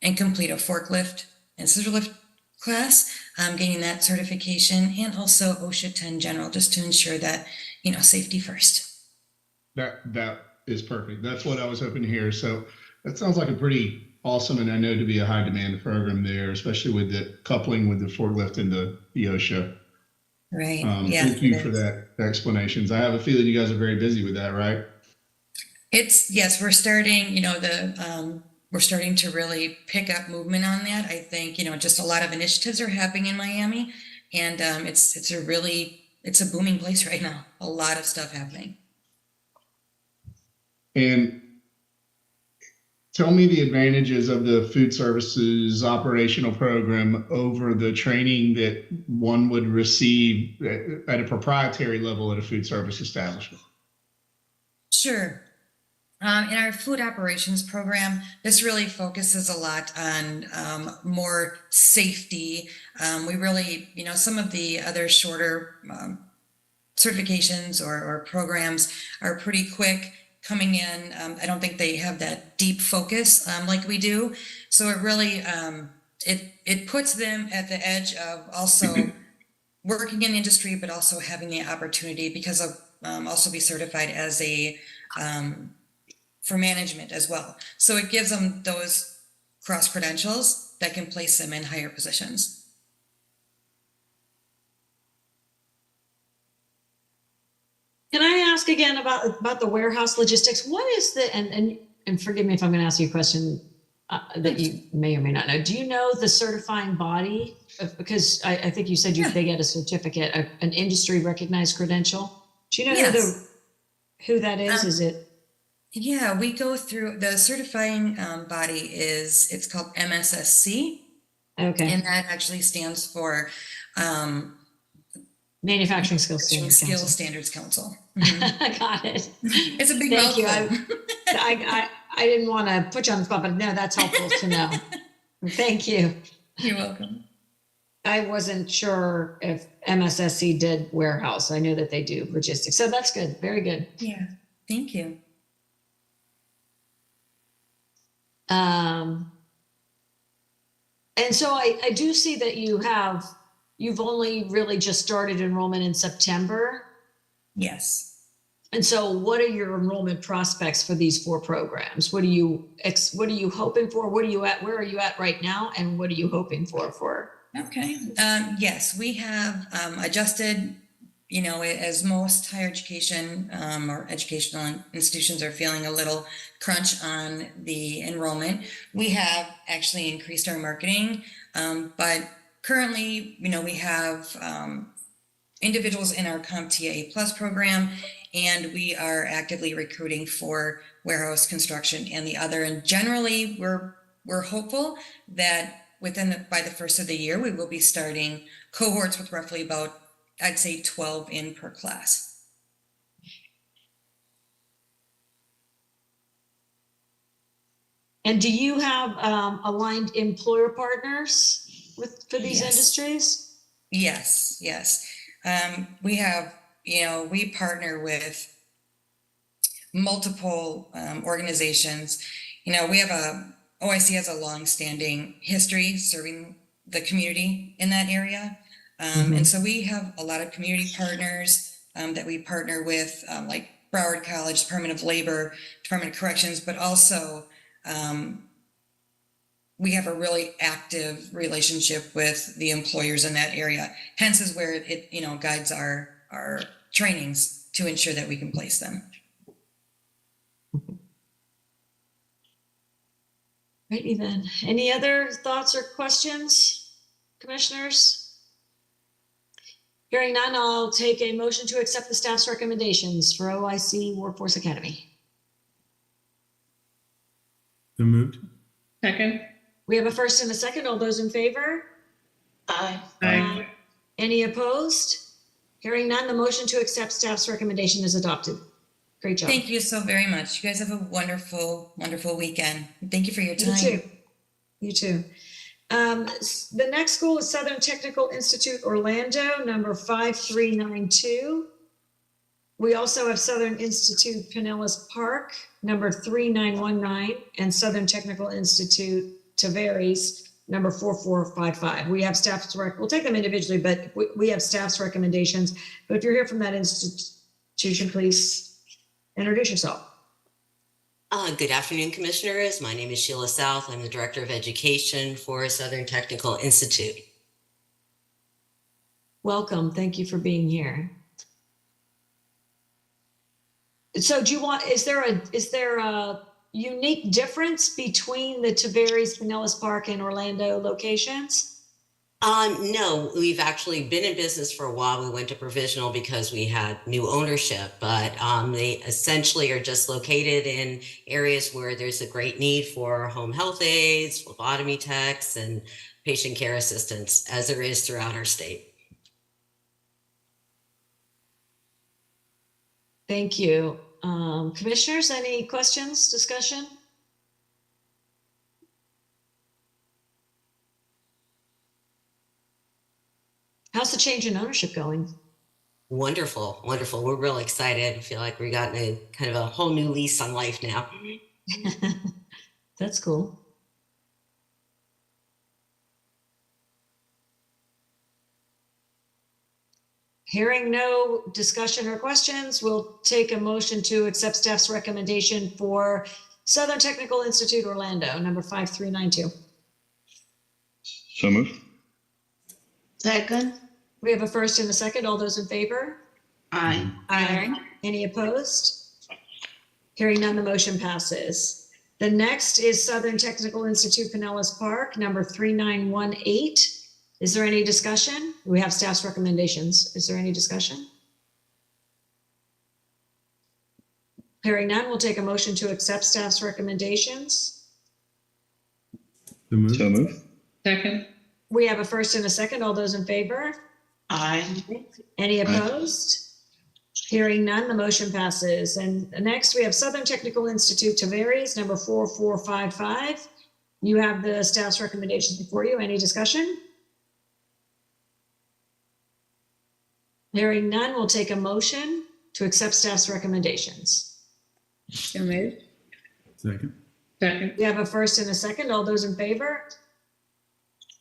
and complete a forklift and scissor lift class, gaining that certification, and also OSHA 10 general, just to ensure that, safety first. That is perfect. That's what I was hoping to hear. So that sounds like a pretty awesome, and I know to be a high demand program there, especially with the coupling with the forklift and the OSHA. Right. Thank you for that explanations. I have a feeling you guys are very busy with that, right? Yes, we're starting, we're starting to really pick up movement on that. I think, just a lot of initiatives are happening in Miami, and it's a booming place right now. A lot of stuff happening. And tell me the advantages of the food services operational program over the training that one would receive at a proprietary level at a food service establishment. Sure. In our food operations program, this really focuses a lot on more safety. We really, some of the other shorter certifications or programs are pretty quick coming in. I don't think they have that deep focus like we do. So it really, it puts them at the edge of also working in the industry, but also having the opportunity because of also be certified as a for management as well. So it gives them those cross credentials that can place them in higher positions. Can I ask again about the warehouse logistics? What is the, and forgive me if I'm going to ask you a question that you may or may not know. Do you know the certifying body? Because I think you said they get a certificate, an industry recognized credential. Do you know who that is? Is it? Yeah, we go through the certifying body it's called MSSC. Okay. And that actually stands for Manufacturing Skills Standards Council. Mm-hmm. Got it. It's a big Thank mouthful. you. I didn't want to put you on the spot, but no, that's helpful to know. Thank you. You're welcome. I wasn't sure if MSSC did warehouse. I know that they do logistics. So that's good. Very good. Yeah. Thank you. And so I do see that you've only really just started enrollment in September. Yes. And so what are your enrollment prospects for these 4 programs? What are you hoping for? Where are you at right now? And what are you hoping for? Okay. Yes, we have adjusted, as most higher education or educational institutions are feeling a little crunch on the enrollment. We have actually increased our marketing, but currently, we have individuals in our CompTIA Plus program, and we are actively recruiting for warehouse construction and the other. And generally, we're hopeful that by the first of the year, we will be starting cohorts with roughly about, I'd say, 12 in per class. And do you have aligned employer partners for these industries? Yes. We have, we partner with multiple organizations. We have OIC has a long-standing history serving the community in that area. And so we have a lot of community partners that we partner with, like Broward College, Department of Labor, Department of Corrections, but also we have a really active relationship with the employers in that area. Hence is where it, guides our trainings to ensure that we can place them. Righty then. Any other thoughts or questions, commissioners? Hearing none, I'll take a motion to accept the staff's recommendations for OIC Workforce Academy. So moved. Second. We have a first and a second. All those in favor? Aye. Aye. Any opposed? Hearing none, the motion to accept staff's recommendation is adopted. Great job. Thank you so very much. You guys have a wonderful, wonderful weekend. Thank you for your time. You too. The next school is Southern Technical Institute Orlando, number 5392. We also have Southern Institute Pinellas Park, number 3919, and Southern Technical Institute Tavares, number 4455. We have staff's we'll take them individually, but we have staff's recommendations. But if you're here from that institution, please introduce yourself. Good afternoon, Commissioners. My name is Sheila South. I'm the Director of Education for Southern Technical Institute. Welcome. Thank you for being here. So is there a unique difference between the Tavares, Pinellas Park, and Orlando locations? No, we've actually been in business for a while. We went to provisional because we had new ownership, but they essentially are just located in areas where there's a great need for home health aides, phlebotomy techs, and patient care assistants, as there is throughout our state. Thank you. Commissioners, any questions, discussion? How's the change in ownership going? Wonderful, wonderful. We're real excited. I feel like we got a kind of a whole new lease on life now. That's cool. Hearing no discussion or questions, we'll take a motion to accept staff's recommendation for Southern Technical Institute Orlando, number 5392. So moved. Second. We have a first and a second. All those in favor? Aye. Aye. Any opposed? Hearing none, the motion passes. The next is Southern Technical Institute Pinellas Park, number 3918. Is there any discussion? We have staff's recommendations. Is there any discussion? Hearing none, we'll take a motion to accept staff's recommendations. So moved. Second. We have a first and a second. All those in favor? Aye. Any opposed? Hearing none, the motion passes. And next we have Southern Technical Institute Tavares, number 4455. You have the staff's recommendations before you. Any discussion? Hearing none, we'll take a motion to accept staff's recommendations. So moved. Second. Second. We have a first and a second. All those in favor?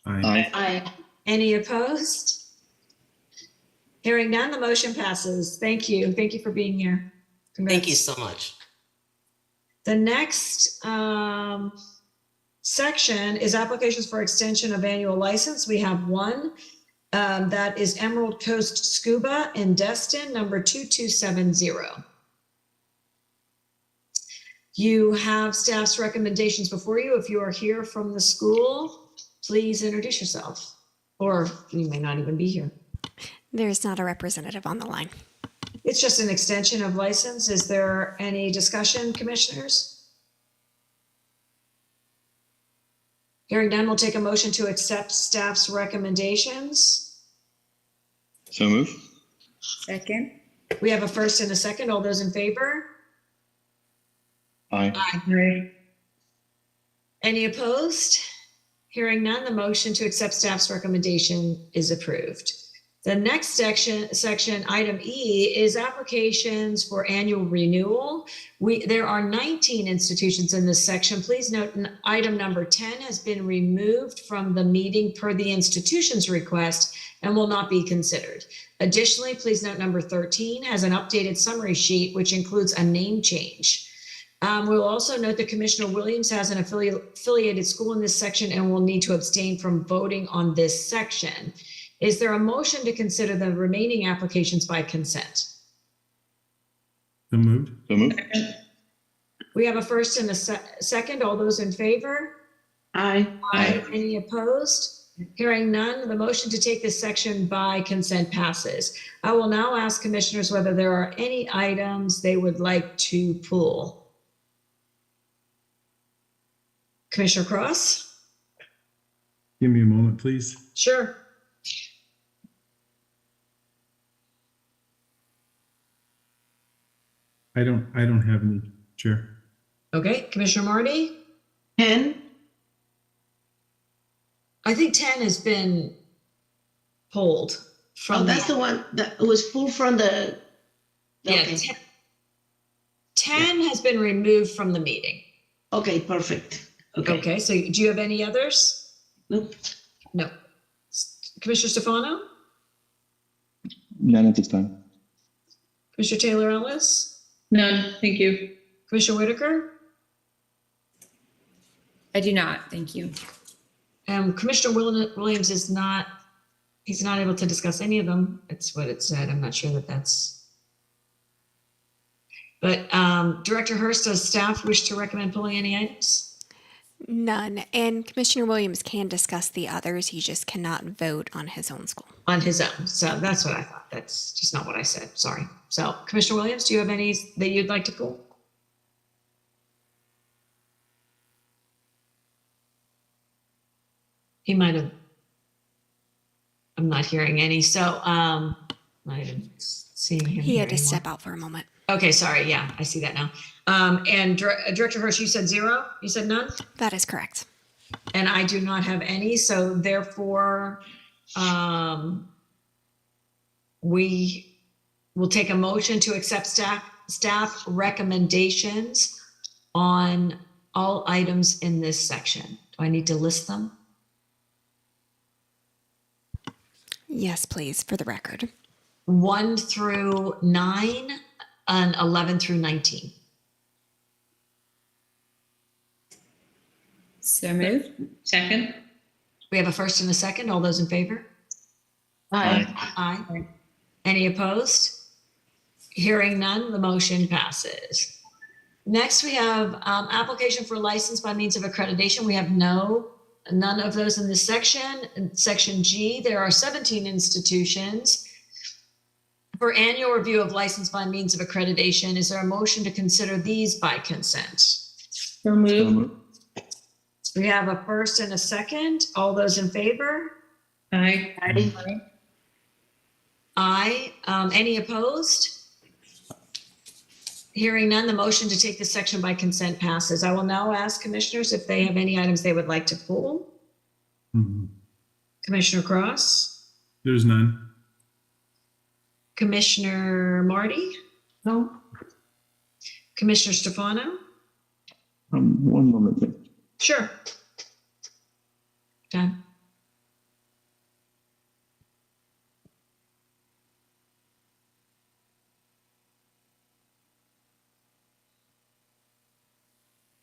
Aye. Aye. Any opposed? Hearing none, the motion passes. Thank you. Thank you for being here. Congrats. Thank you so much. The next section is applications for extension of annual license. We have one. That is Emerald Coast Scuba in Destin, number 2270. You have staff's recommendations before you. If you are here from the school, please introduce yourself, or you may not even be here. There's not a representative on the line. It's just an extension of license. Is there any discussion, commissioners? Hearing none, we'll take a motion to accept staff's recommendations. So moved. Second. We have a first and a second. All those in favor? Aye. Aye. Any opposed? Hearing none, the motion to accept staff's recommendation is approved. The next section, item E, is applications for annual renewal. There are 19 institutions in this section. Please note item number 10 has been removed from the meeting per the institution's request and will not be considered. Additionally, please note number 13 has an updated summary sheet, which includes a name change. We'll also note that Commissioner Williams has an affiliated school in this section and will need to abstain from voting on this section. Is there a motion to consider the remaining applications by consent? So moved. So moved. We have a first and a second. All those in favor? Aye. Aye. Any opposed? Hearing none, the motion to take this section by consent passes. I will now ask commissioners whether there are any items they would like to pull. Commissioner Cross? Give me a moment, please. Sure. I don't have any, Chair. Okay, Commissioner Marty? 10. I think 10 has been pulled from. Oh, that's the one that was pulled from the. Yeah, Okay. 10 has been removed from the meeting. Okay, perfect. Okay. Okay, so do you have any others? Nope. No. Commissioner Stefano? None at this time. Commissioner Taylor Ellis? None, thank you. Commissioner Whitaker? I do not. Thank you. Commissioner Williams is not he's not able to discuss any of them. It's what it said. I'm not sure that that's. But Director Hurst, does staff wish to recommend pulling any items? None. And Commissioner Williams can discuss the others. He just cannot vote on his own school. On his own. So that's what I thought. That's just not what I said. Sorry. So Commissioner Williams, do you have any that you'd like to pull? He might have. I'm not hearing any. So I'm not even seeing him. He had to anymore. step out for a moment. Okay, sorry. Yeah, I see that now. And Director Hirsch, you said 0? You said none? That is correct. And I do not have any. So therefore, we will take a motion to accept staff recommendations on all items in this section. Do I need to list them? Yes, please, for the record. 1 through 9 and 11 through 19. So moved. Second. We have a first and a second. All those in favor? Aye. Aye. Any opposed? Hearing none, the motion passes. Next, we have application for license by means of accreditation. We have none of those in this section. In section G, there are 17 institutions. For annual review of license by means of accreditation, is there a motion to consider these by consent? So moved. We have a first and a second. All those in favor? Aye. Aye. Any opposed? Hearing none, the motion to take this section by consent passes. I will now ask commissioners if they have any items they would like to pull. Commissioner Cross? There's none. Commissioner Marty? No. Commissioner Stefano? One moment, please. Sure. Done.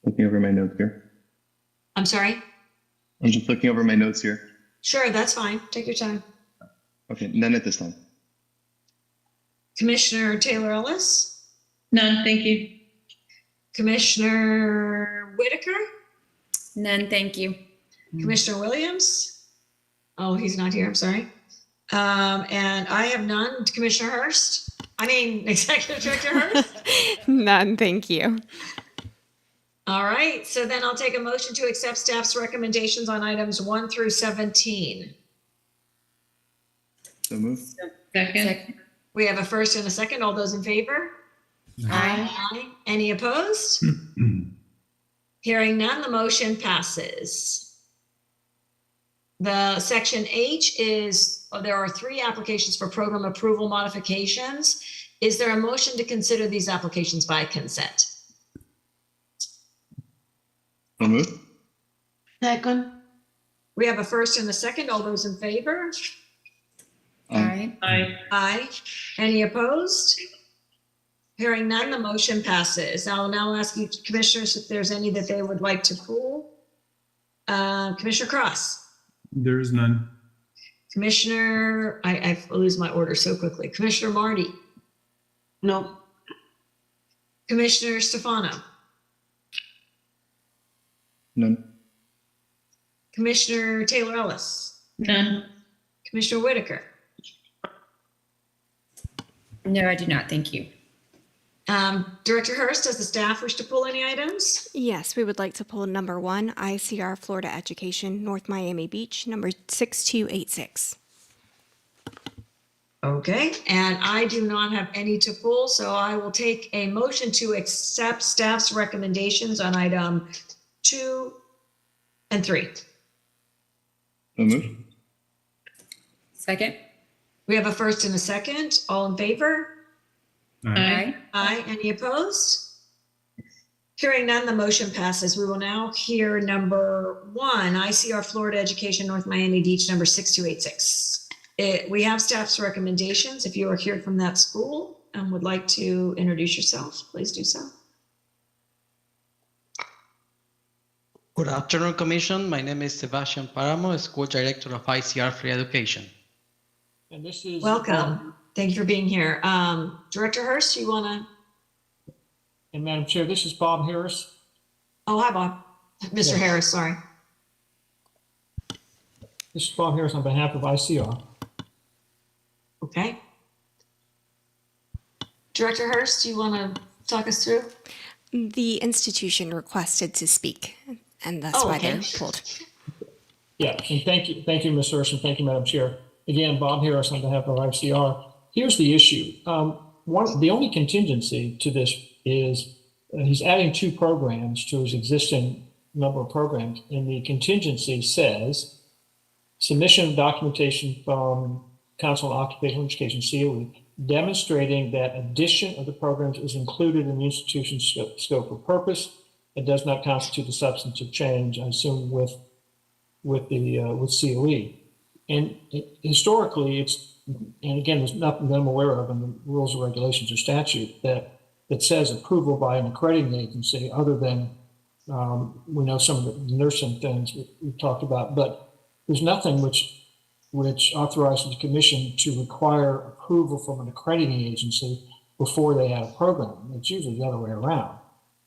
Looking over my notes here. I'm sorry? I'm just looking over my notes here. Sure, that's fine. Take your time. Okay, none at this time. Commissioner Taylor Ellis? None, thank you. Commissioner Whitaker? None, thank you. Commissioner Williams? Oh, he's not here. I'm sorry. And I have none. Commissioner Hurst? Executive Director Hurst? None, thank you. All right. So then I'll take a motion to accept staff's recommendations on items 1 through 17. So move. Second. We have a first and a second. All those in favor? Aye. Any opposed? Hearing none, the motion passes. The section H is, there are 3 applications for program approval modifications. Is there a motion to consider these applications by consent? So move. Second. We have a first and a second. All those in favor? Aye. Aye. Any opposed? Hearing none, the motion passes. I will now ask you commissioners if there's any that they would like to pull. Commissioner Cross? There is none. Commissioner, I lose my order so quickly. Commissioner Marty? No. Commissioner Stefano? None. Commissioner Taylor Ellis? None. Commissioner Whitaker? No, I do not, thank you. Director Hurst, does the staff wish to pull any items? Yes, we would like to pull number 1, ICR Florida Education, North Miami Beach, number 6286. Okay, and I do not have any to pull, so I will take a motion to accept staff's recommendations on item 2 and 3. So move. Second. We have a first and a second. All in favor? Aye. Aye. Any opposed? Hearing none, the motion passes. We will now hear number 1, ICR Florida Education, North Miami Beach, number 6286. We have staff's recommendations. If you are here from that school and would like to introduce yourself, please do so. Good afternoon, Commission. My name is Sebastian Paramo, School Director of ICR Free Education. And this is Welcome. Thank you for being here. Director Hurst, you want to? And Madam Chair, this is Bob Harris. Oh, hi, Bob. Mr. Yes. Harris, sorry. This is Bob Harris on behalf of ICR. Okay. Director Hurst, do you want to talk us through? The institution requested to speak, and that's Oh, why okay. they're pulled. Yeah, and thank you, Ms. Hurst, and thank you, Madam Chair. Again, Bob Harris on behalf of ICR. Here's the issue. The only contingency to this is he's adding 2 programs to his existing number of programs, and the contingency says submission of documentation from Council on Occupational Education, COE, demonstrating that addition of the programs is included in the institution's scope or purpose. It does not constitute a substantive change, I assume, with COE. And historically, and again, there's nothing that I'm aware of in the rules or regulations or statute that says approval by an accrediting agency, other than we know some of the nursing things we've talked about, but there's nothing which authorizes the commission to require approval from an accrediting agency before they add a program. It's usually the other way around.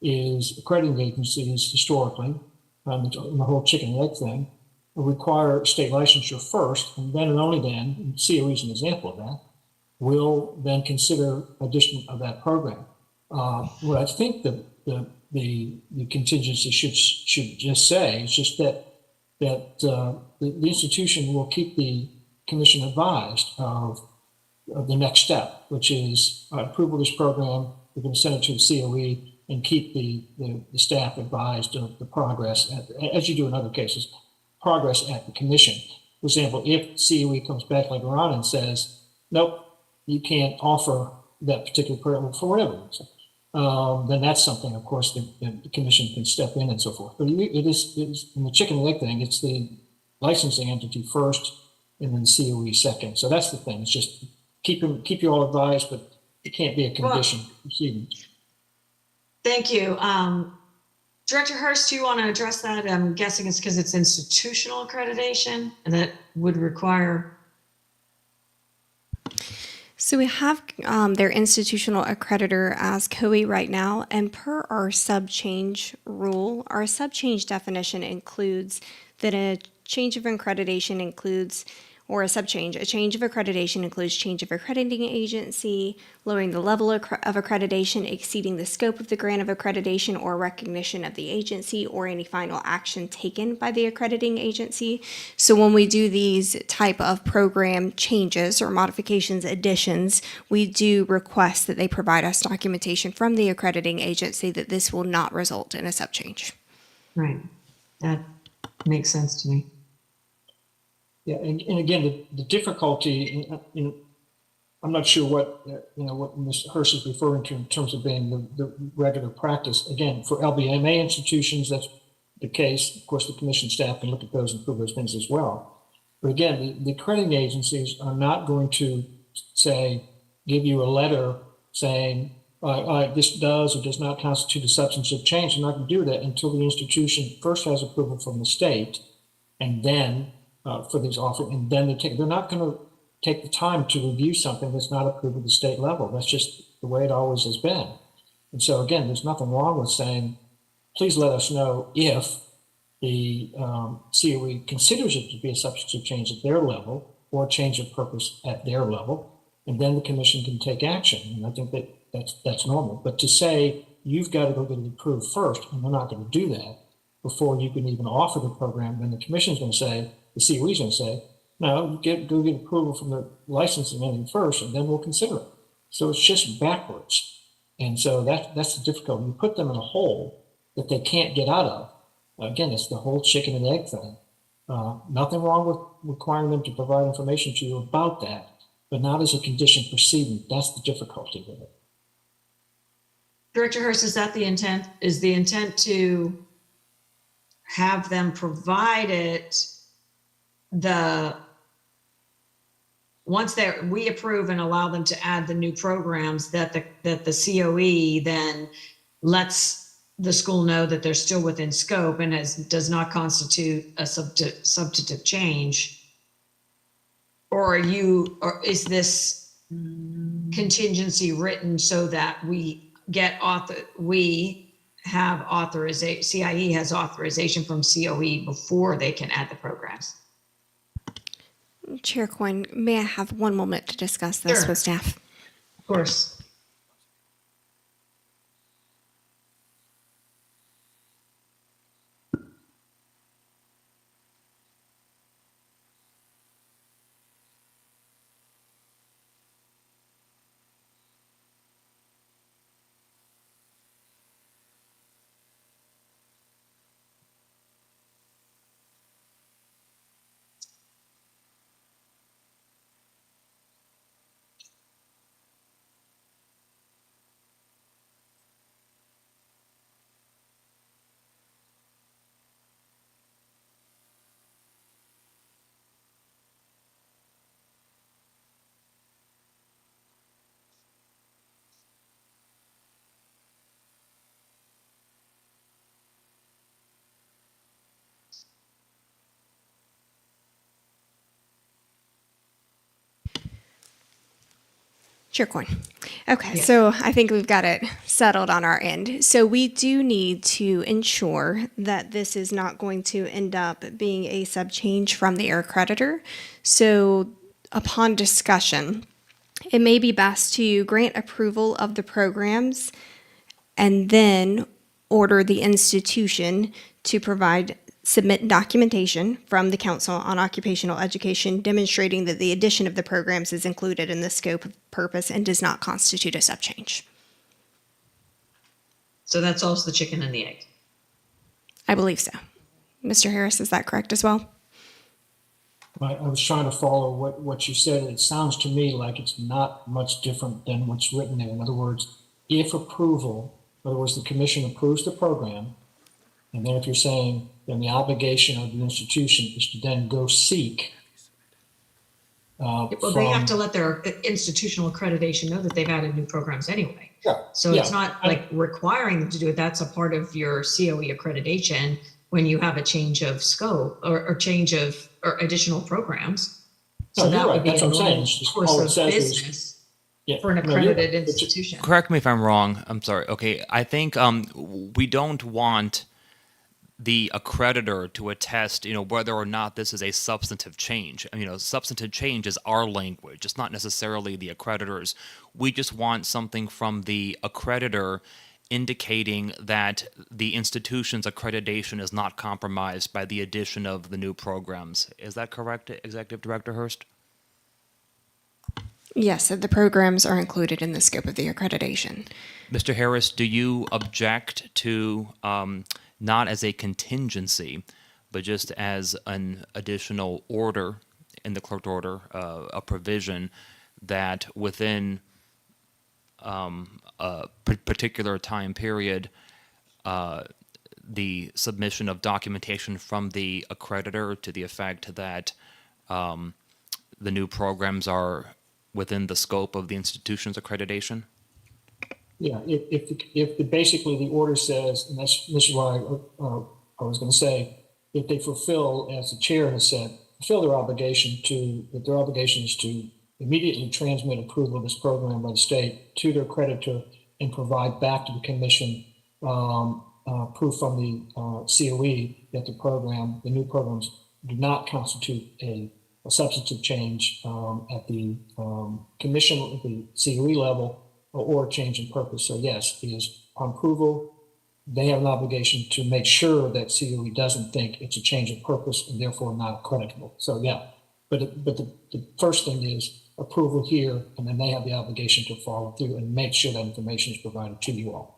Is accrediting agencies historically, the whole chicken and egg thing, require state licensure first, and then and only then, and COE is an example of that, will then consider addition of that program. What I think the contingency should just say is just that the institution will keep the commission advised of the next step, which is approval of this program. We're going to send it to the COE and keep the staff advised of the progress, as you do in other cases, progress at the commission. For example, if COE comes back later on and says, nope, you can't offer that particular program for whatever reason, then that's something, of course, the commission can step in and so forth. But it is in the chicken and egg thing, it's the licensing entity first and then COE second. So that's the thing. It's just keep you all advised, but it can't be a condition proceeding. Thank you. Director Hurst, do you want to address that? I'm guessing it's because it's institutional accreditation and that would require. So we have their institutional accreditor as COE right now, and per our sub-change rule, our sub-change definition includes that a change of accreditation includes, or a change of accreditation includes change of accrediting agency, lowering the level of accreditation, exceeding the scope of the grant of accreditation or recognition of the agency, or any final action taken by the accrediting agency. So when we do these type of program changes or modifications, additions, we do request that they provide us documentation from the accrediting agency that this will not result in a sub-change. Right. That makes sense to me. Yeah, and again, the difficulty, I'm not sure what Ms. Hurst is referring to in terms of being the regular practice. Again, for LBMA institutions, that's the case. Of course, the commission staff can look at those and prove those things as well. But again, the accrediting agencies are not going to give you a letter saying, this does or does not constitute a substantive change. They're not going to do that until the institution first has approval from the state, and then for these offers, and then they're not going to take the time to review something that's not approved at the state level. That's just the way it always has been. And so again, there's nothing wrong with saying, please let us know if the COE considers it to be a substantive change at their level or a change of purpose at their level, and then the commission can take action. And I think that's normal. But to say you've got to go get it approved first, and they're not going to do that before you can even offer the program, then the commission's going to say, the COE is going to say, no, go get approval from the licensing entity first, and then we'll consider it. So it's just backwards. And so that's the difficulty. You put them in a hole that they can't get out of. Again, it's the whole chicken and egg thing. Nothing wrong with requiring them to provide information to you about that, but not as a condition proceeding. That's the difficulty with it. Director Hurst, is that the intent? Is the intent to have them provide it once we approve and allow them to add the new programs, that the COE then lets the school know that they're still within scope and does not constitute a substantive change Or is this contingency written so that we have authorization, CIE has authorization from COE before they can add the programs? Chair Coyne, may I have one moment to discuss this with staff? Of course. Chair Coyne. Okay, Yeah. so I think we've got it settled on our end. So we do need to ensure that this is not going to end up being a sub change from the air creditor. So upon discussion, it may be best to grant approval of the programs and then order the institution to submit documentation from the Council on Occupational Education demonstrating that the addition of the programs is included in the scope of purpose and does not constitute a subchange. So that's also the chicken and the egg. I believe so. Mr. Harris, is that correct as well? I was trying to follow what you said. It sounds to me like it's not much different than what's written there. In other words, if approval, in other words, the commission approves the program, and then if you're saying then the obligation of the institution is to then go seek. Well, they have to let their institutional accreditation know that they've added new programs anyway. Yeah. So it's not like requiring them to do it. That's a part of your COE accreditation when you have a change of scope or change of or additional programs. So No, that you're would right. be That's a what I'm saying. normal It's just course all it of says is- business Yeah. for an No, you're accredited right. institution. Correct me if I'm wrong. I'm sorry. Okay, I think we don't want the accreditor to attest, whether or not this is a substantive change. Substantive change is our language. It's not necessarily the accreditors. We just want something from the accreditor indicating that the institution's accreditation is not compromised by the addition of the new programs. Is that correct, Executive Director Hurst? Yes, so the programs are included in the scope of the accreditation. Mr. Harris, do you object to, not as a contingency, but just as an additional order in the clerked order, a provision that within a particular time period, the submission of documentation from the accreditor to the effect that the new programs are within the scope of the institution's accreditation? Yeah, if basically the order says, and this is why I was going to say, if they fulfill, as the chair has said, fulfill their obligation that their obligation is to immediately transmit approval of this program by the state to their creditor and provide back to the commission proof from the COE that the new programs do not constitute a substantive change at the commission, at the COE level, or change in purpose. So yes, it is on approval. They have an obligation to make sure that COE doesn't think it's a change of purpose and therefore not creditable. So yeah, but the first thing is approval here, and then they have the obligation to follow through and make sure that information is provided to you all.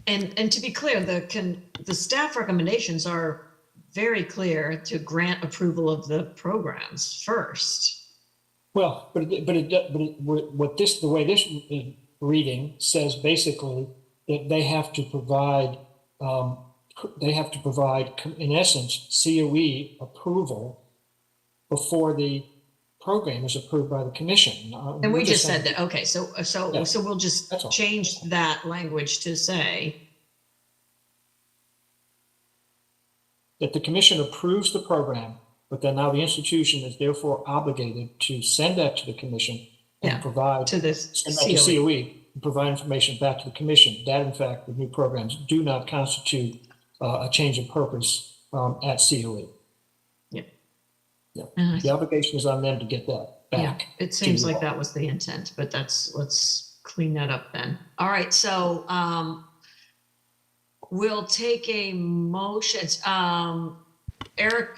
And to be clear, the staff recommendations are very clear to grant approval of the programs first. Well, the way this reading says basically that they have to provide, in essence, COE approval before the program is approved by the commission. And we just said that. Okay, so Yeah, we'll just that's all. change that language to say that the commission approves the program But then now the institution is therefore obligated to send that to the commission and provide to this send that to COE and provide information back to the commission. That in fact, the new programs do not constitute a change of purpose at COE. Yeah. Yeah. The obligation is on them to get that back. Yeah, it seems like that was the intent, but let's clean that up then. All right, so we'll take a motion. Eric,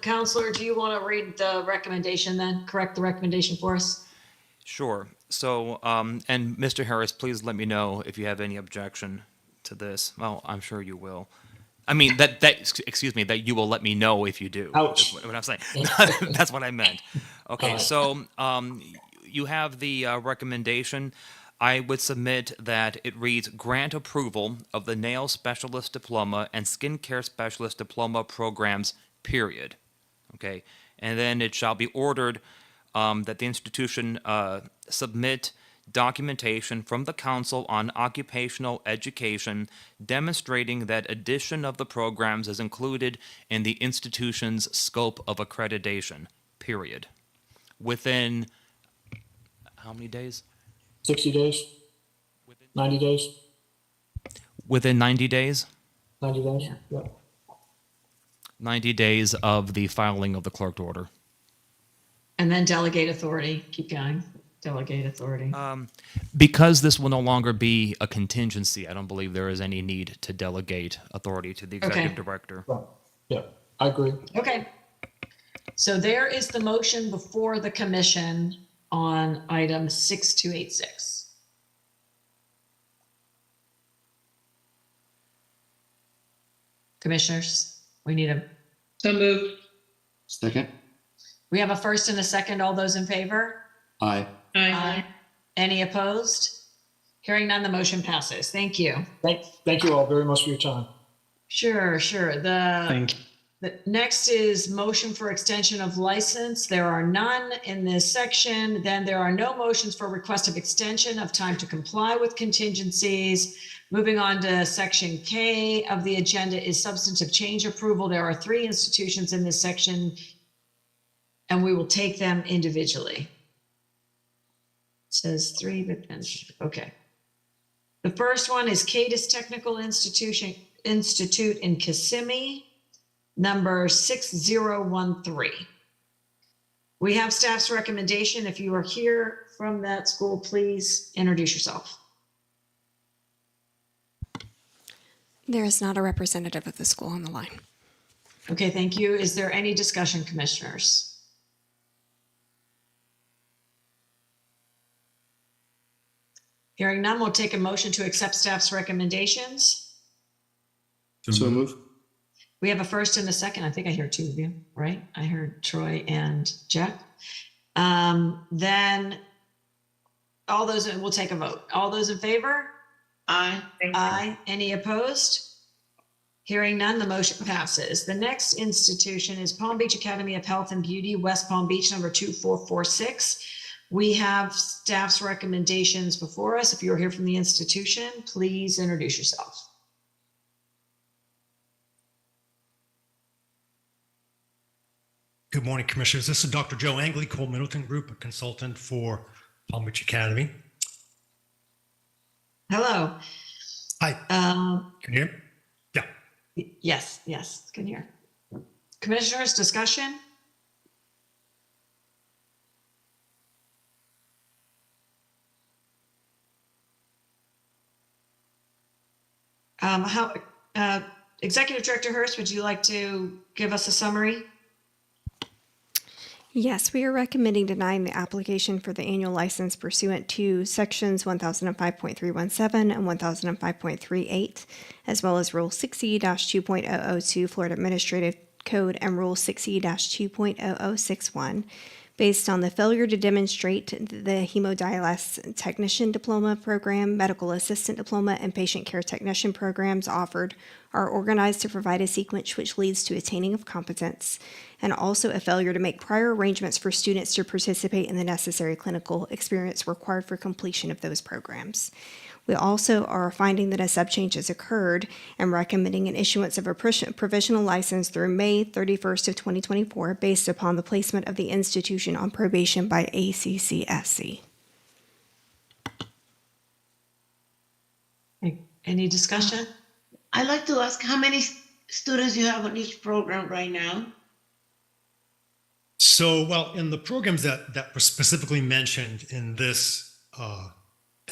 Counselor, do you want to read the recommendation then? Correct the recommendation for us? Sure. So, and Mr. Harris, please let me know if you have any objection to this. Well, I'm sure you will. I mean, excuse me, that you will let me know if you do. Ouch. That's what I'm saying. That's what I meant. Okay, so you have the recommendation. I would submit that it reads grant approval of the nail specialist diploma and skincare specialist diploma programs, period. Okay, and then it shall be ordered that the institution submit documentation from the Council on Occupational Education demonstrating that addition of the programs is included in the institution's scope of accreditation, period. Within how many days? 60 days? 90 days? Within 90 days? 90 days, yeah. 90 days of the filing of the clerked order. And then delegate authority. Keep going. Delegate authority. Because this will no longer be a contingency, I don't believe there is any need to delegate authority to the executive director. Right. Yeah, I agree. Okay. So there is the motion before the commission on item 6286. Commissioners, we need a. So moved. Second. We have a first and a second. All those in favor? Aye. Aye. Any opposed? Hearing none, the motion passes. Thank you. Thank you all very much for your time. Sure. Thank you. The next is motion for extension of license. There are none in this section. Then there are no motions for request of extension of time to comply with contingencies. Moving on to section K of the agenda is substantive change approval. There are 3 institutions in this section, and we will take them individually. It says 3, but then, okay. The first one is Cadis Technical Institute in Kissimmee, number 6013. We have staff's recommendation. If you are here from that school, please introduce yourself. There is not a representative of the school on the line. Okay, thank you. Is there any discussion, commissioners? Hearing none, we'll take a motion to accept staff's recommendations. So move. We have a first and a second. I think I hear 2 of you, right? I heard Troy and Jeff. Then all those, we'll take a vote. All those in favor? Aye. Aye. Any opposed? Hearing none, the motion passes. The next institution is Palm Beach Academy of Health and Beauty, West Palm Beach, number 2446. We have staff's recommendations before us. If you're here from the institution, please introduce yourself. Good morning, Commissioners. This is Dr. Joe Angley, Cole Middleton Group, a consultant for Palm Beach Academy. Hello. Hi. Can you hear me? Yeah. Yes, can hear. Commissioners, discussion? Executive Director Hurst, would you like to give us a summary? Yes, we are recommending denying the application for the annual license pursuant to sections 1005.317 and 1005.38, as well as Rule 60-2.002 Florida Administrative Code and Rule 60-2.0061, based on the failure to demonstrate the hemodialysis technician diploma program, medical assistant diploma, and patient care technician programs offered are organized to provide a sequence which leads to attaining of competence, and also a failure to make prior arrangements for students to participate in the necessary clinical experience required for completion of those programs. We also are finding that a subchange has occurred and recommending an issuance of a provisional license through May 31st of 2024 based upon the placement of the institution on probation by ACCSC. Any discussion? I'd like to ask how many students you have on each program right now? So, well, in the programs that were specifically mentioned in this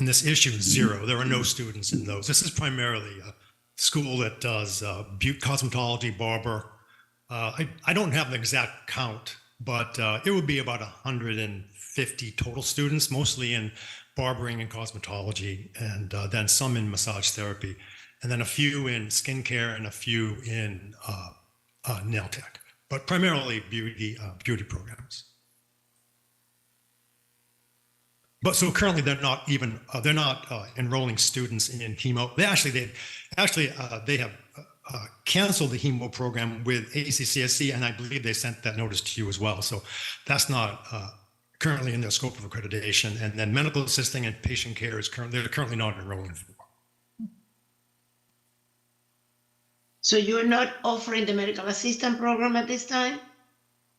issue, 0. There are no students in those. This is primarily a school that does beauty, cosmetology, barber. I don't have the exact count, but it would be about 150 total students, mostly in barbering and cosmetology, and then some in massage therapy, and then a few in skincare and a few in nail tech, but primarily beauty programs. But so currently they're not enrolling students in hemo. They have canceled the hemo program with ACCSC, and I believe they sent that notice to you as well. So that's not currently in their scope of accreditation. And then medical assisting and patient care is they're currently not enrolling for. So you're not offering the medical assistant program at this time?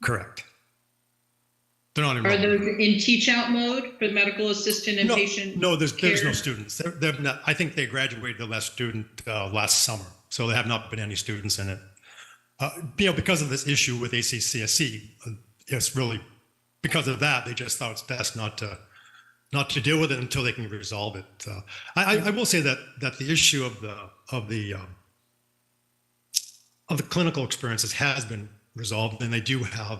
Correct. They're not Are enrolling. those in teach out mode for medical assistant and patient? No, there's care? no students. They're not, I think they graduated the last student last summer, so there have not been any students in it. Because of this issue with ACCSC, it's really because of that they just thought it's best not to deal with it until they can resolve it. I will say that the issue of the clinical experiences has been resolved, and they do have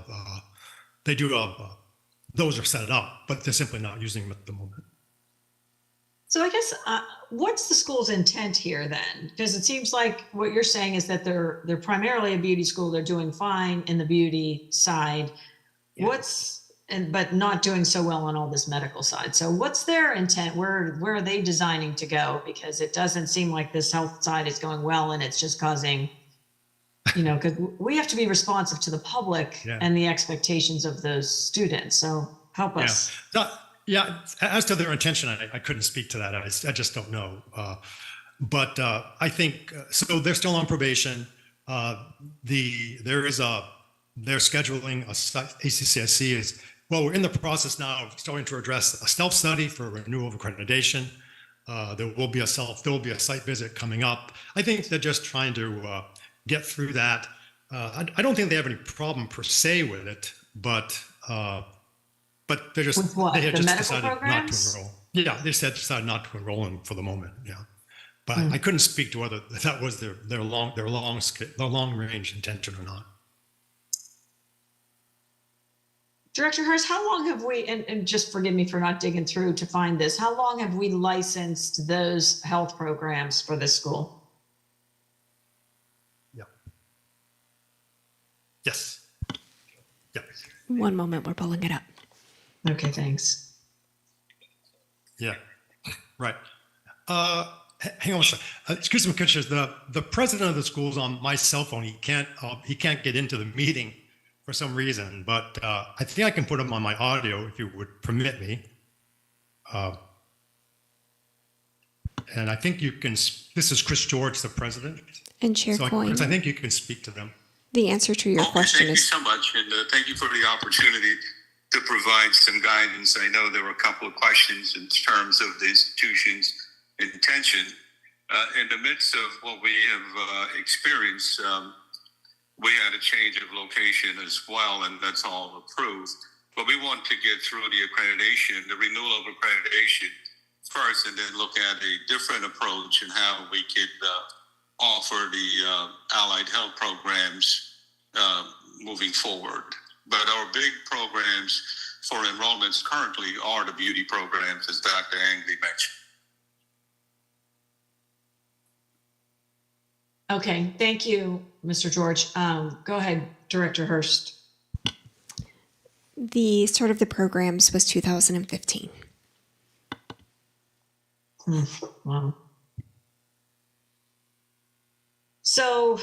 those are set up, but they're simply not using them at the moment. So I guess what's the school's intent here then? Because it seems like what you're saying is that they're primarily a beauty school. They're doing fine in the beauty side. Yeah. But not doing so well on all this medical side. So what's their intent? Where are they designing to go? Because it doesn't seem like this health side is going well, and it's just causing, because we have to be responsive to the public and the expectations of those students. So help us. Yeah, as to their intention, I couldn't speak to that. I just don't know. But I think, so they're still on probation. They're scheduling ACCSC is, well, we're in the process now of starting to address a stealth study for renewal of accreditation. There will be a site visit coming up. I think they're just trying to get through that. I don't think they have any problem per se with it, but they're just they had just decided not to enroll. Yeah, they decided not to enroll in for the moment. Yeah, but I couldn't speak to whether that was their long range intention or not. Director Hurst, how long have we, and just forgive me for not digging through to find this, how long have we licensed those health programs for this school? Yeah. Yes. Yeah. One moment, we're pulling it up. Okay, thanks. Yeah, right. Hang on a second. Excuse me, Commissioners. The president of the school is on my cell phone. He can't get into the meeting for some reason, but I think I can put him on my audio if you would permit me. And I think you can. This is Chris George, the president. And Chair Coyne. I think you can speak to them. The answer to your question is. Thank you so much, and thank you for the opportunity to provide some guidance. I know there were a couple of questions in terms of the institution's intention. In the midst of what we have experienced, we had a change of location as well, and that's all approved. But we want to get through the accreditation, the renewal of accreditation first, and then look at a different approach and how we could offer the allied health programs moving forward. But our big programs for enrollments currently are the beauty programs, as Dr. Angley mentioned. Okay, thank you, Mr. George. Go ahead, Director Hurst. The start of the programs was 2015. Wow. So,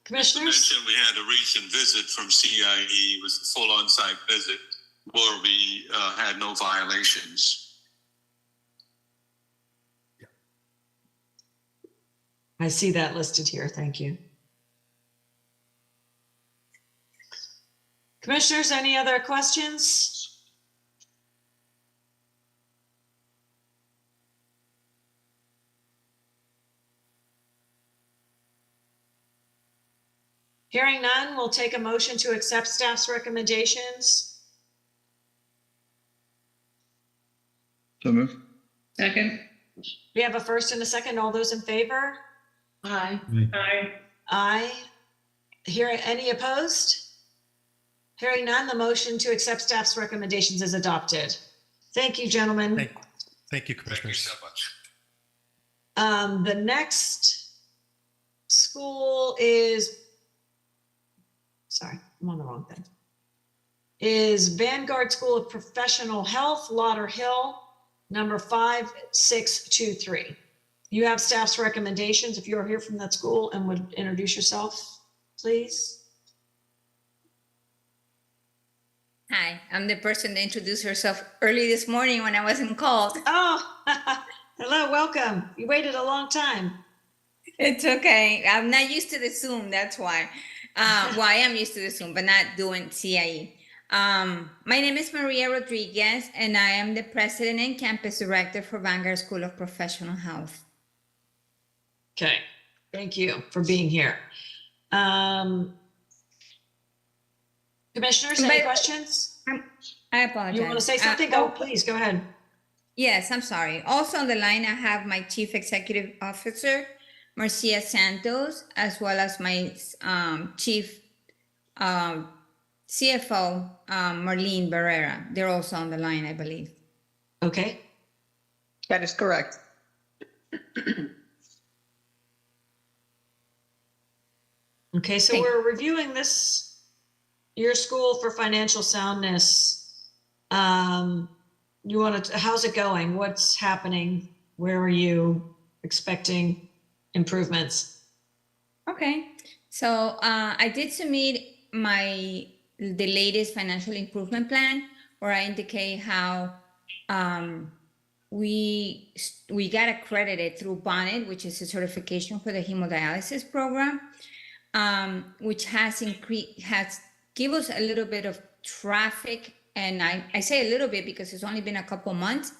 Commissioners? Mentioned we had a recent visit from CIE. It was a full on-site visit where we had no violations. I see that listed here. Thank you. Commissioners, any other questions? Hearing none, we'll take a motion to accept staff's recommendations. So move. Second. We have a first and a second. All those in favor? Aye. Aye. Aye. Any opposed? Hearing none, the motion to accept staff's recommendations is adopted. Thank you, gentlemen. Thank you, commissioners. Thank you so much. The next school is, sorry, I'm on the wrong thing, is Vanguard School of Professional Health, Lauderhill, number 5623. You have staff's recommendations. If you're here from that school and would introduce yourself, please. Hi, I'm the person that introduced herself early this morning when I wasn't called. Oh, hello, welcome. You waited a long time. It's okay. I'm not used to the Zoom, that's why. Well, I am used to the Zoom, but not doing CIE. My name is Maria Rodriguez, and I am the president and campus director for Vanguard School of Professional Health. Okay, thank you for being here. Commissioners, any questions? I apologize. You want to say something? Please, go ahead. Yes, I'm sorry. Also on the line, I have my Chief Executive Officer, Marcia Santos, as well as my Chief CFO, Marlene Barrera. They're also on the line, I believe. Okay. That is correct. Okay, so we're reviewing your school for financial soundness. You want to, how's it going? What's happening? Where are you expecting improvements? Okay, so I did submit the latest financial improvement plan, where I indicate how we got accredited through Bonnet, which is a certification for the hemodialysis program, which has give us a little bit of traffic, and I say a little bit because it's only been a couple months,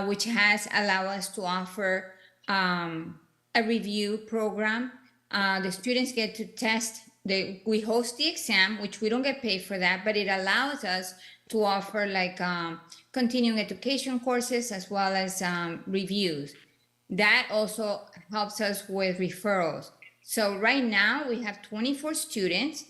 which has allowed us to offer a review program. The students get to test, we host the exam, which we don't get paid for that, but it allows us to offer like continuing education courses as well as reviews. That also helps us with referrals. So right now we have 24 students.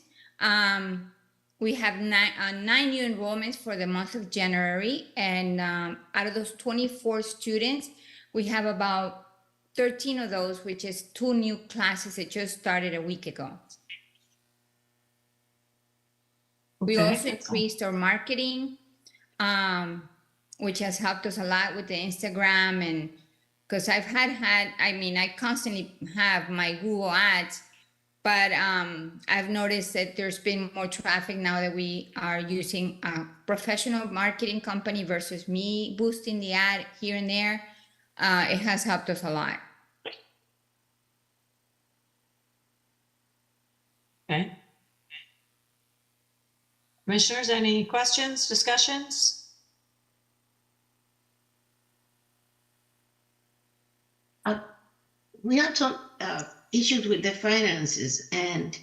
We have nine new enrollments for the month of January. And out of those 24 students, we have about 13 of those, which is 2 new classes that just started a week ago. We also increased our marketing, which has helped us a lot with the Instagram, and because I constantly have my Google ads, but I've noticed that there's been more traffic now that we are using a professional marketing company versus me boosting the ad here and there. It has helped us a lot. Okay. Commissioners, any questions, discussions? We had some issues with the finances, and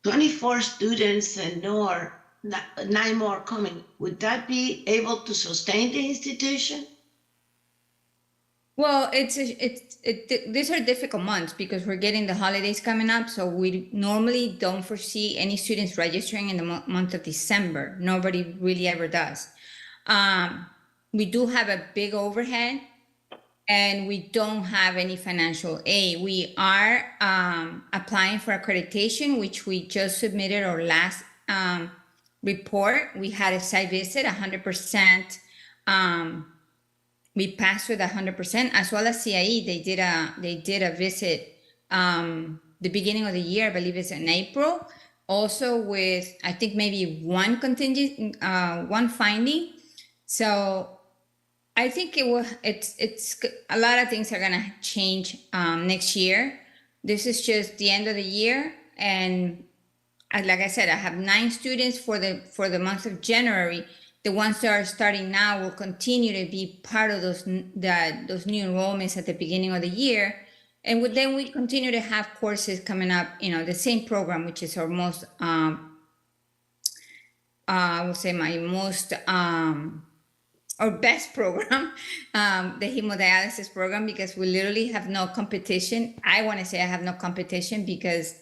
24 students and 9 more coming. Would that be able to sustain the institution? Well, these are difficult months because we're getting the holidays coming up. So we normally don't foresee any students registering in the month of December. Nobody really ever does. We do have a big overhead, and we don't have any financial aid. We are applying for accreditation, which we just submitted our last report. We had a site visit, 100%. We passed with 100%, as well as CIE. They did a visit the beginning of the year, I believe it's in April. Also with, I think maybe one finding. So I think it's a lot of things are gonna change next year. This is just the end of the year, and like I said, I have 9 students for the month of January. The ones that are starting now will continue to be part of those new enrollments at the beginning of the year. And then we continue to have courses coming up, the same program, which is our most, I would say my most, our best program, the hemodialysis program, because we literally have no competition. I want to say I have no competition because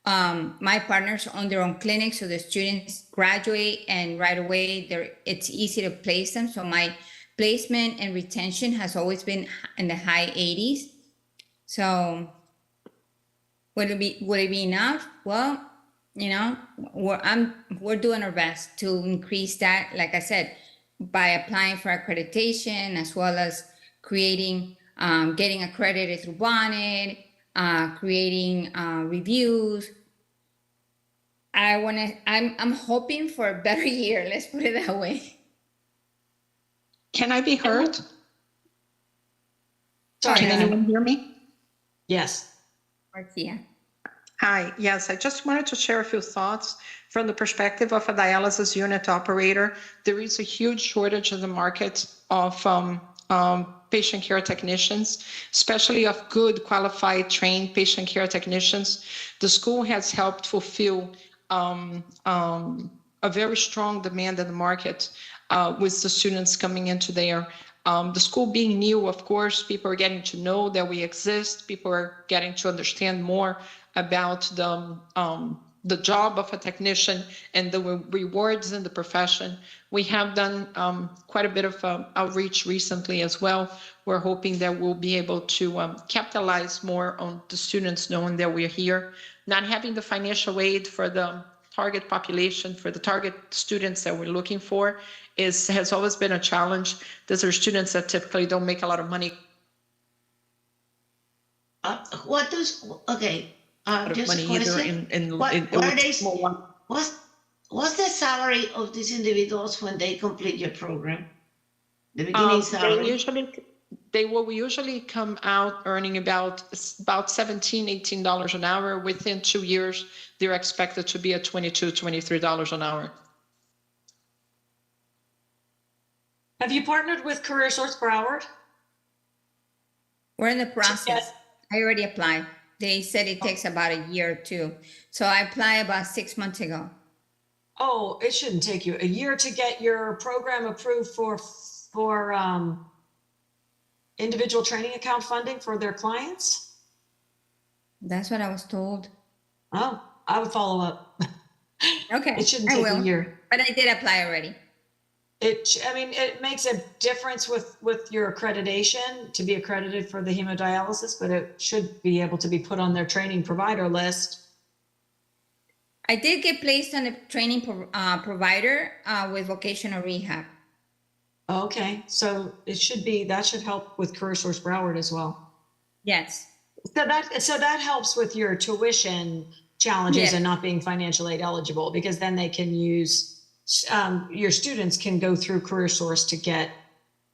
my partners own their own clinic, so the students graduate and right away it's easy to place them. So my placement and retention has always been in the high 80s. So would it be enough? Well, we're doing our best to increase that. Like I said, by applying for accreditation as well as creating, getting accredited through Bonnet, creating reviews. I'm hoping for a better year. Let's put it that way. Can I be heard? Sorry, can anyone hear me? Yes. Marcia. Hi, yes, I just wanted to share a few thoughts from the perspective of a dialysis unit operator. There is a huge shortage in the market of patient care technicians, especially of good, qualified, trained patient care technicians. The school has helped fulfill a very strong demand in the market with the students coming into there. The school being new, of course, people are getting to know that we exist. People are getting to understand more about the job of a technician and the rewards in the profession. We have done quite a bit of outreach recently as well. We're hoping that we'll be able to capitalize more on the students knowing that we're here. Not having the financial aid for the target population, for the target students that we're looking for has always been a challenge. Those are students that typically don't make a lot of money. What does, okay, just money a question. What's the salary of these individuals when they complete your program? The beginning salary? They will usually come out earning about $17, $18 an hour. Within 2 years, they're expected to be at $22, $23 an hour. Have you partnered with Career Source Broward? We're in the process. I already applied. They said it takes about a year or 2. So I applied about 6 months ago. Oh, it shouldn't take you a year to get your program approved for individual training account funding for their clients? That's what I was told. Oh, I would follow up. Okay, It shouldn't take a year. But I did apply already. It makes a difference with your accreditation to be accredited for the hemodialysis, but it should be able to be put on their training provider list. I did get placed on a training provider with vocational rehab. Okay, so that should help with Career Source Broward as well. Yes. So that helps with your tuition challenges and not being financial aid eligible, because then they can use your students can go through Career Source to get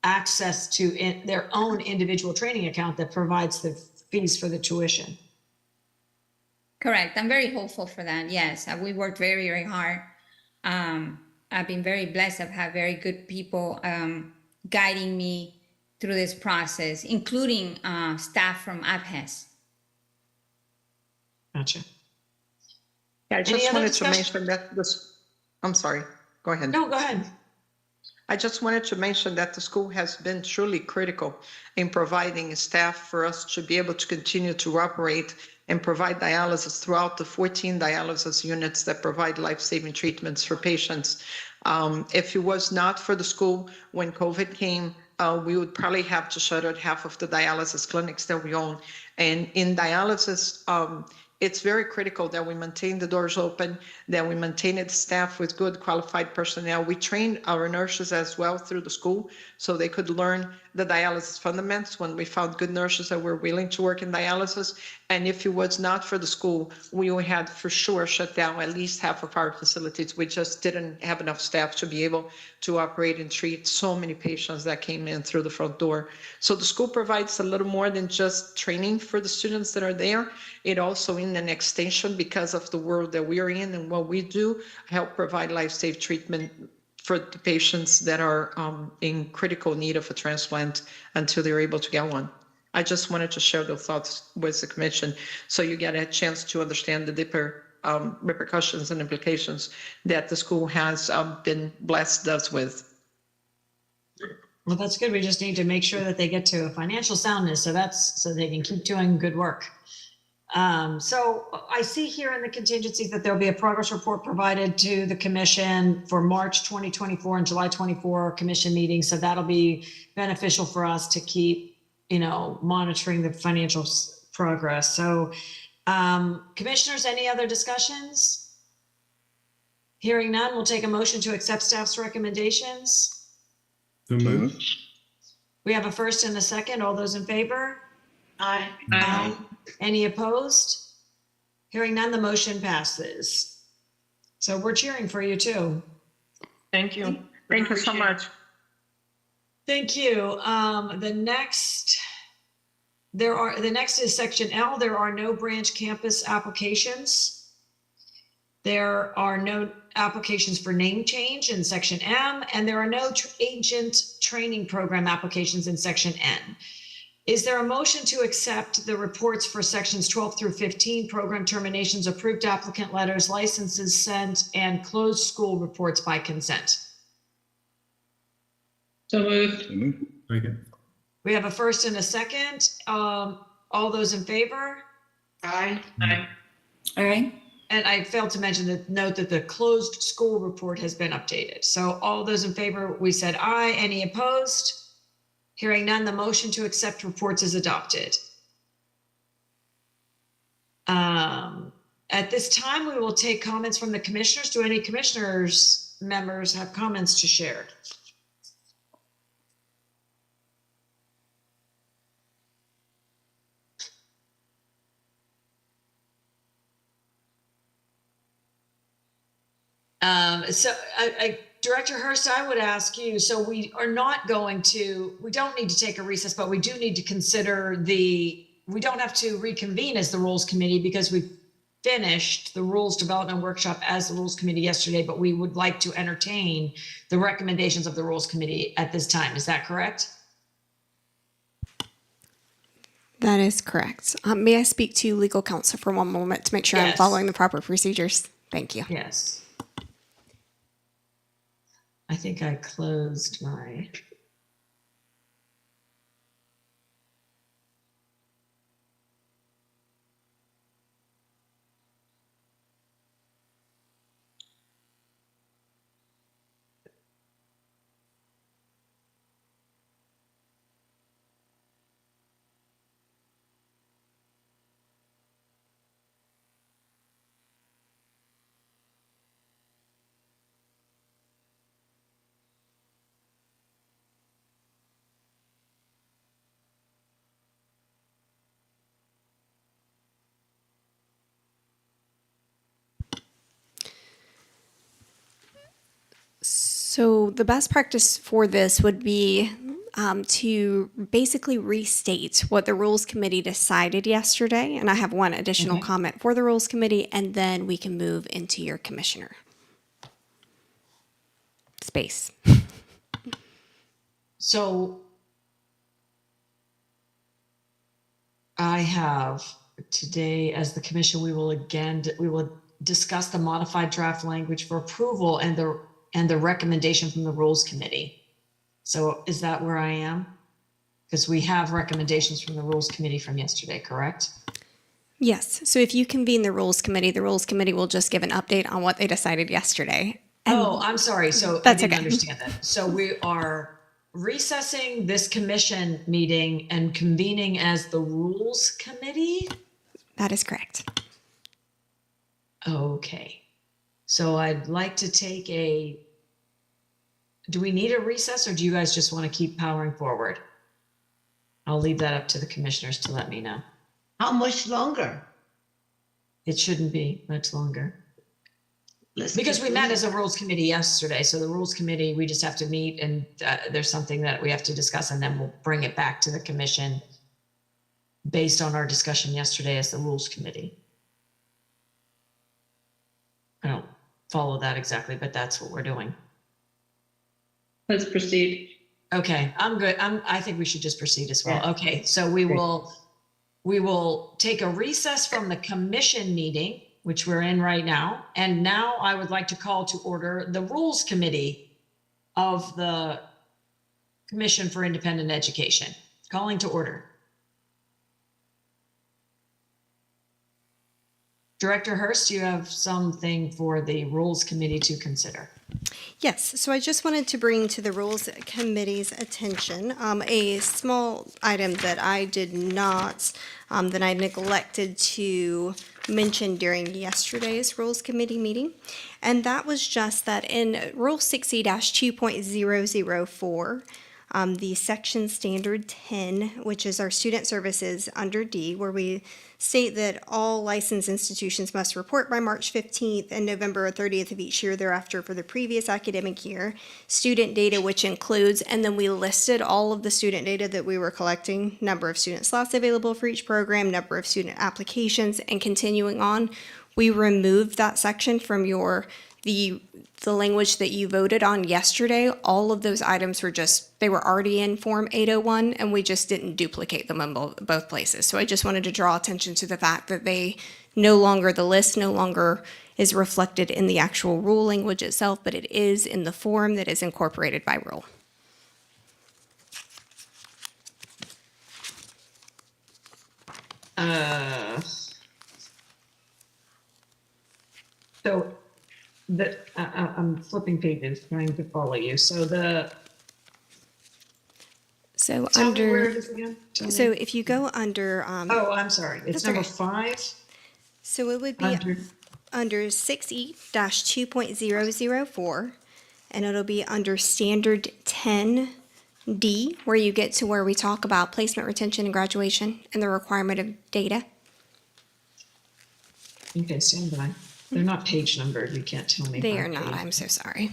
access to their own individual training account that provides the fees for the tuition. Correct. I'm very hopeful for that. Yes, we worked very, very hard. I've been very blessed. I've had very good people guiding me through this process, including staff from APHES. Gotcha. Yeah, I just wanted to mention that I'm sorry. Go ahead. No, go ahead. I just wanted to mention that the school has been truly critical in providing staff for us to be able to continue to operate and provide dialysis throughout the 14 dialysis units that provide life-saving treatments for patients. If it was not for the school, when COVID came, we would probably have to shut out half of the dialysis clinics that we own. And in dialysis, it's very critical that we maintain the doors open, that we maintain the staff with good qualified personnel. We train our nurses as well through the school so they could learn the dialysis fundamentals when we found good nurses that were willing to work in dialysis. And if it was not for the school, we would have for sure shut down at least half of our facilities. We just didn't have enough staff to be able to operate and treat so many patients that came in through the front door. So the school provides a little more than just training for the students that are there. It also in an extension, because of the world that we are in and what we do, help provide life-safe treatment for the patients that are in critical need of a transplant until they're able to get one. I just wanted to share those thoughts with the commission so you get a chance to understand the deeper repercussions and implications that the school has been blessed us with. Well, that's good. We just need to make sure that they get to financial soundness, so they can keep doing good work. So I see here in the contingencies that there'll be a progress report provided to the commission for March 2024 and July 24 commission meetings. So that'll be beneficial for us to keep, monitoring the financial progress. So, commissioners, any other discussions? Hearing none, we'll take a motion to accept staff's recommendations. So moved. We have a first and a second. All those in favor? Aye. Aye. Any opposed? Hearing none, the motion passes. So we're cheering for you too. Thank you. Thank you so much. Thank you. The next is section L. There are no branch campus applications. There are no applications for name change in section M, and there are no agent training program applications in section N. Is there a motion to accept the reports for sections 12 through 15, program terminations, approved applicant letters, licenses sent, and closed school reports by consent? So moved. Okay. We have a first and a second. All those in favor? Aye. Aye. All right. And I failed to mention note that the closed school report has been updated. So all those in favor, we said aye. Any opposed? Hearing none, the motion to accept reports is adopted. At this time, we will take comments from the commissioners. Do any commissioners members have comments to share? Director Hurst, I would ask you, so we don't need to take a recess, but we do need to consider we don't have to reconvene as the Rules Committee because we finished the Rules Development Workshop as the Rules Committee yesterday, but we would like to entertain the recommendations of the Rules Committee at this time. Is that correct? That is correct. May I speak to legal counsel for one moment to make sure I'm Yes. following the proper procedures? Thank you. Yes. I think I closed my. So the best practice for this would be to basically restate what the Rules Committee decided yesterday. And I have one additional comment for the Rules Committee, and then we can move into your commissioner space. So I have today as the commission, we will discuss the modified draft language for approval and the recommendation from the Rules Committee. So is that where I am? Because we have recommendations from the Rules Committee from yesterday, correct? Yes. So if you convene the Rules Committee will just give an update on what they decided yesterday. And I'm sorry. So that's I didn't okay. understand that. So we are recessing this commission meeting and convening as the Rules Committee? That is correct. Okay. So I'd like to take do we need a recess or do you guys just want to keep powering forward? I'll leave that up to the commissioners to let me know. How much longer? It shouldn't be much longer. Let's Because keep we met doing as a it. rules committee yesterday. So the rules committee, we just have to meet and there's something that we have to discuss and then we'll bring it back to the commission based on our discussion yesterday as the rules committee. I don't follow that exactly, but that's what we're doing. Let's proceed. Okay, I'm good. I think we should just proceed as well. Yeah. Okay, so we will take a recess from the commission meeting, which we're in right now. And now I would like to call to order the rules committee of the Commission for Independent Education. Calling to order. Director Hurst, you have something for the rules committee to consider. Yes, so I just wanted to bring to the Rules Committee's attention a small item that I did not, that I neglected to mention during yesterday's Rules Committee meeting. And that was just that in Rule 60-2.004, the section standard 10, which is our student services under D, where we state that all licensed institutions must report by March 15th and November 30th of each year thereafter for the previous academic year, student data, which includes, and then we listed all of the student data that we were collecting, number of student slots available for each program, number of student applications, and continuing on. We removed that section from the language that you voted on yesterday. All of those items were they were already in Form 801, and we just didn't duplicate them in both places. So I just wanted to draw attention to the fact that the list no longer is reflected in the actual rule language itself, but it is in the form that is incorporated by rule. So I'm flipping pages, trying to follow you. So So tell me where it is again. Tell so me. if you go under, Oh, I'm sorry. It's that's number okay. 5. So it would be under 6E-2.004, and it'll be under standard 10D, where you get to where we talk about placement, retention, and graduation, and the requirement of data. Okay, stand by. They're not page numbered. You can't tell me. They by are not. page. I'm so sorry.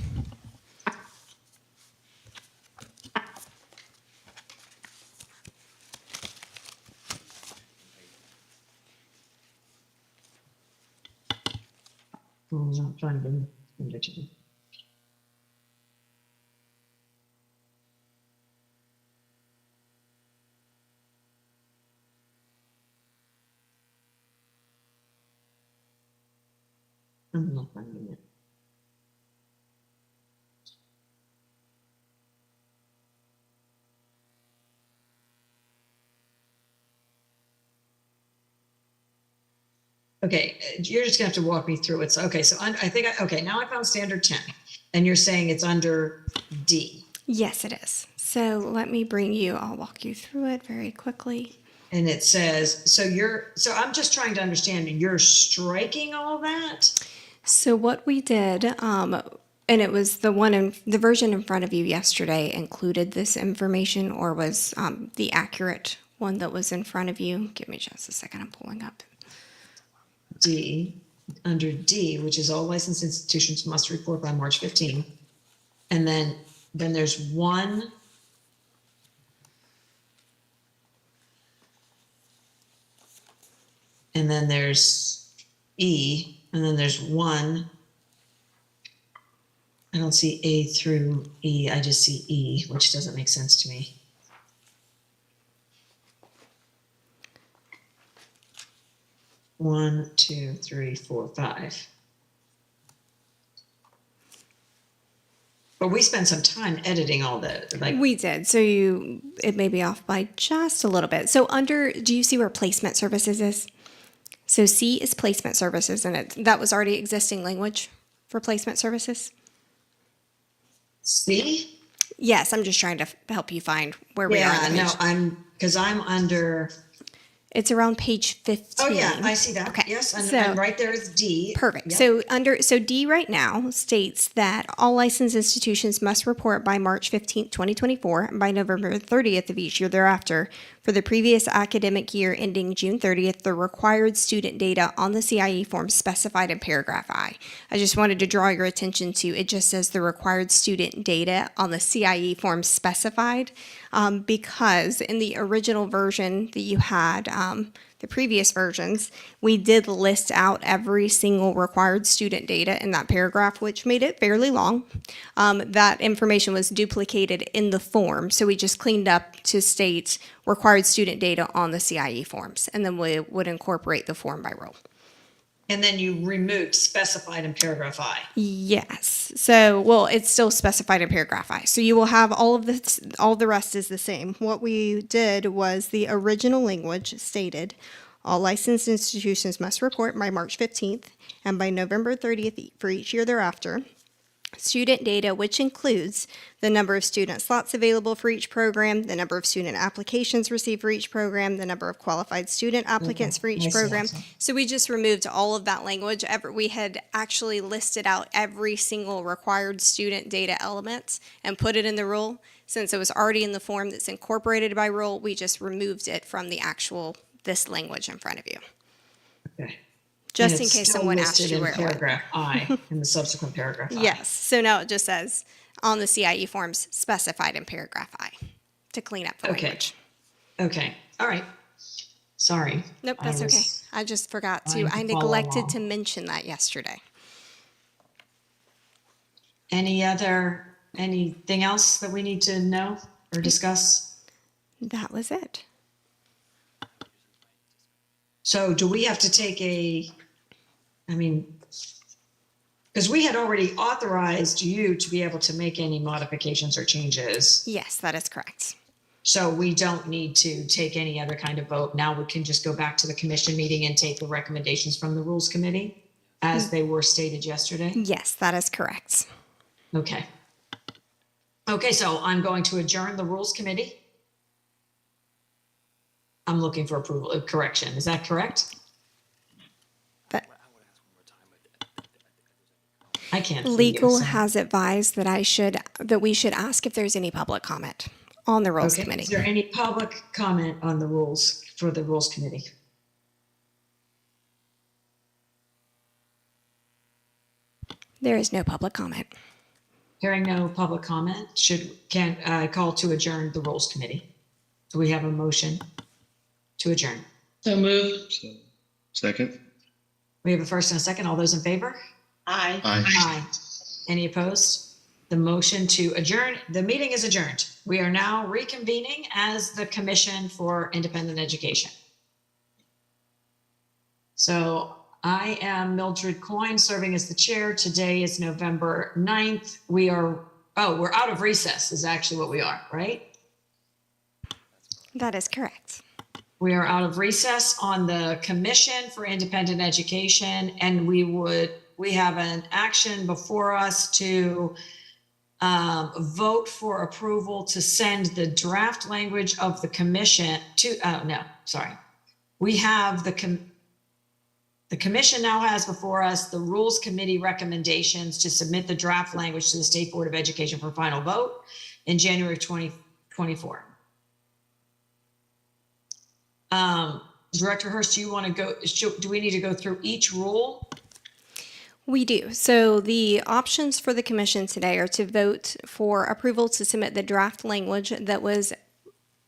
I'm not finding it. I'm not finding it. Okay, you're just gonna have to walk me through it. So, okay, so okay, now I found standard 10, and you're saying it's under D. Yes, it is. So let me I'll walk you through it very quickly. And it says, so I'm just trying to understand, you're striking all that? So what we did, and it was the version in front of you yesterday included this information, or was the accurate one that was in front of you. Give me just a second, I'm pulling up. Under D, which is all licensed institutions must report by March 15. And then there's 1. And then there's E, and then there's 1. I don't see A through E, I just see E, which doesn't make sense to me. One, two, three, four, 5. But we spent some time editing all the We did. So it may be off by just a little bit. So do you see where placement services is? So C is placement services, and that was already existing language for placement services. C? Yes, I'm just trying to help you find where we are in the page. I'm under. It's around page 15. Oh, yeah, I see that. Okay. Yes, and, So- and right there is D. Perfect. Yep. So D right now states that all licensed institutions must report by March 15th, 2024, and by November 30th of each year thereafter for the previous academic year ending June 30th, the required student data on the CIE form specified in paragraph I. I just wanted to draw your attention to, it just says the required student data on the CIE form specified, because in the original version that you had, the previous versions, we did list out every single required student data in that paragraph, which made it fairly long. That information was duplicated in the form, so we just cleaned up to state required student data on the CIE forms, and then we would incorporate the form by role. And then you removed specified in paragraph I. Yes. So, well, it's still specified in paragraph I. So you will have all of this, all the rest is the same. What we did was the original language stated, all licensed institutions must report by March 15th and by November 30th for each year thereafter. Student data, which includes the number of student slots available for each program, the number of student applications received for each program, the number of qualified student applicants for each program. So we just removed all of that language. We had actually listed out every single required student data element and put it in the rule. Since it was already in the form that's incorporated by rule, we just removed it from the actual, this language in front of you. Okay. Just And in it's case still someone asked listed you in where it went. paragraph I in the subsequent paragraph I. Yes, so now it just says on the CIE forms specified in paragraph I to clean up the Okay. language. Okay, all right. Sorry. Nope, I that's okay. was I just forgot to, trying to I follow neglected along. to mention that yesterday. Anything else that we need to know or discuss? That was it. So do we have to take because we had already authorized you to be able to make any modifications or changes. Yes, that is correct. So we don't need to take any other kind of vote. Now we can just go back to the commission meeting and take the recommendations from the rules committee as they were stated yesterday. Yes, that is correct. Okay. Okay, so I'm going to adjourn the rules committee. I'm looking for approval of correction. Is that correct? I can't see you, Legal so- has advised that we should ask if there's any public comment on the rules Okay, committee. is there any public comment on the rules for the rules committee? There is no public comment. Hearing no public comment, can I call to adjourn the rules committee? Do we have a motion to adjourn? So moved. Second. We have a first and a second. All those in favor? Aye. Aye. Any opposed? The motion to adjourn, the meeting is adjourned. We are now reconvening as the Commission for Independent Education. So I am Mildred Coyne, serving as the chair. Today is November 9th. We're out of recess is actually what we are, right? That is correct. We are out of recess on the Commission for Independent Education, and we have an action before us to vote for approval to send the draft language of the commission to, we have the commission now has before us the Rules Committee recommendations to submit the draft language to the State Board of Education for final vote in January 2024. Director Hurst, do you want to go, do we need to go through each rule? We do. So the options for the commission today are to vote for approval to submit the draft language that was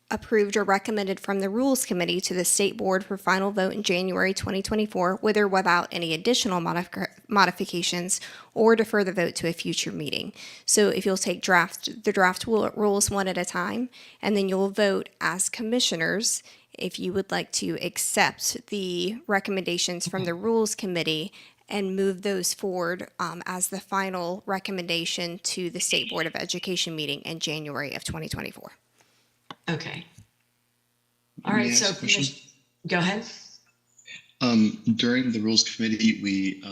approved or recommended from the Rules Committee to the State Board for final vote in January 2024, with or without any additional modifications, or defer the vote to a future meeting. So if you'll take the draft rules one at a time, and then you'll vote as commissioners if you would like to accept the recommendations from the Rules Committee and move those forward as the final recommendation to the State Board of Education meeting in January of 2024. Okay. All May I right, ask so a question? go ahead. During the Rules Committee, we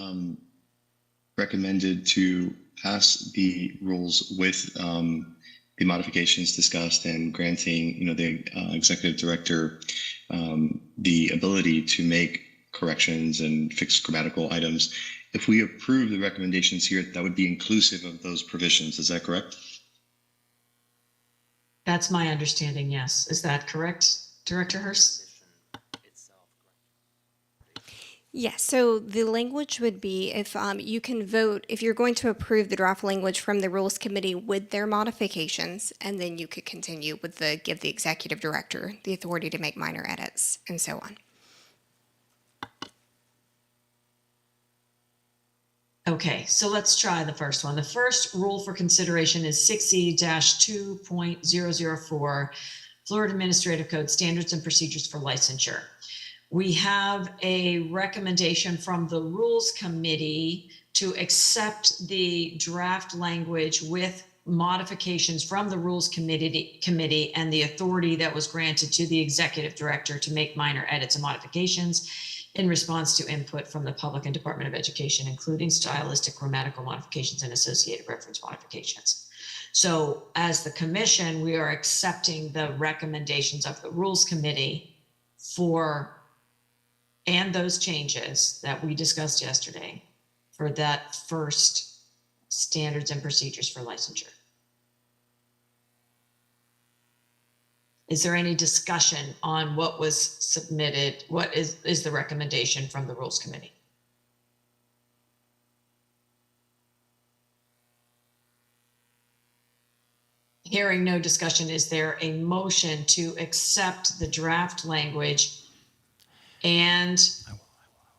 recommended to pass the rules with the modifications discussed and granting, the executive director the ability to make corrections and fix grammatical items. If we approve the recommendations here, that would be inclusive of those provisions. Is that correct? That's my understanding, yes. Is that correct, Director Hurst? Yes, so the language would be if you can vote, if you're going to approve the draft language from the Rules Committee with their modifications, and then you could continue with the give the executive director the authority to make minor edits and so on. Okay, so let's try the first one. The first rule for consideration is 6E-2.004, Florida Administrative Code Standards and Procedures for Licensure. We have a recommendation from the Rules Committee to accept the draft language with modifications from the Rules Committee and the authority that was granted to the Executive Director to make minor edits and modifications in response to input from the public and Department of Education, including stylistic, grammatical modifications and associated reference modifications. So as the commission, we are accepting the recommendations of the Rules Committee and those changes that we discussed yesterday for that first standards and procedures for licensure. Is there any discussion on what was submitted? What is the recommendation from the Rules Committee? Hearing no discussion, is there a motion to accept the draft language and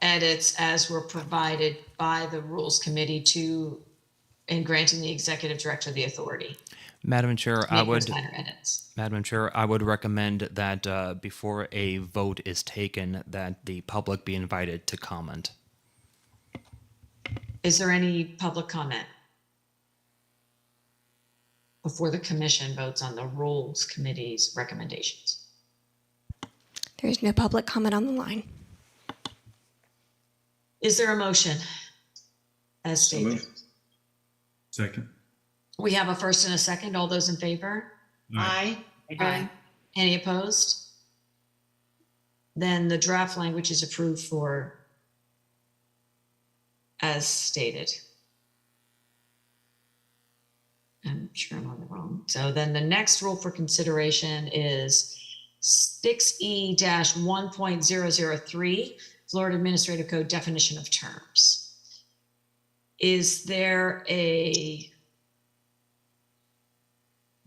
edits as were provided by the Rules Committee in granting the Executive Director the authority? Madam Chair, Minor edits. Madam Chair, I would recommend that before a vote is taken, that the public be invited to comment. Is there any public comment before the commission votes on the Rules Committee's recommendations? There's no public comment on the line. Is there a motion as stated? Second. We have a first and a second. All those in favor? Aye. Aye. Any opposed? Then the draft language is approved for as stated. I'm sure I'm on the wrong. So then the next rule for consideration is 6E-1.003, Florida Administrative Code definition of terms. Is there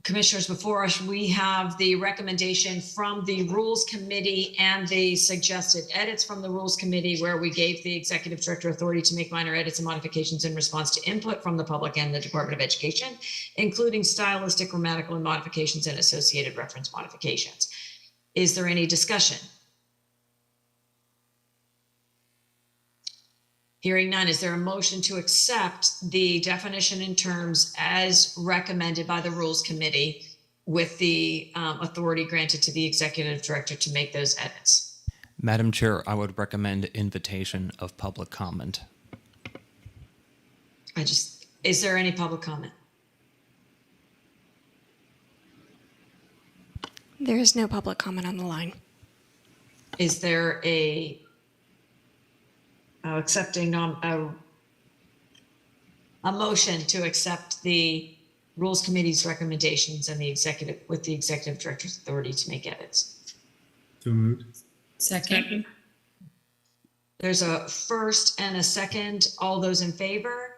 Commissioners, before us, we have the recommendation from the Rules Committee and the suggested edits from the Rules Committee, where we gave the Executive Director authority to make minor edits and modifications in response to input from the public and the Department of Education, including stylistic, grammatical, and modifications and associated reference modifications. Is there any discussion? Hearing none, is there a motion to accept the definition in terms as recommended by the Rules Committee with the authority granted to the Executive Director to make those edits? Madam Chair, I would recommend invitation of public comment. Is there any public comment? There is no public comment on the line. Is there accepting a motion to accept the Rules Committee's recommendations and the Executive Director's authority to make edits? So moved. Second. There's a first and a second. All those in favor?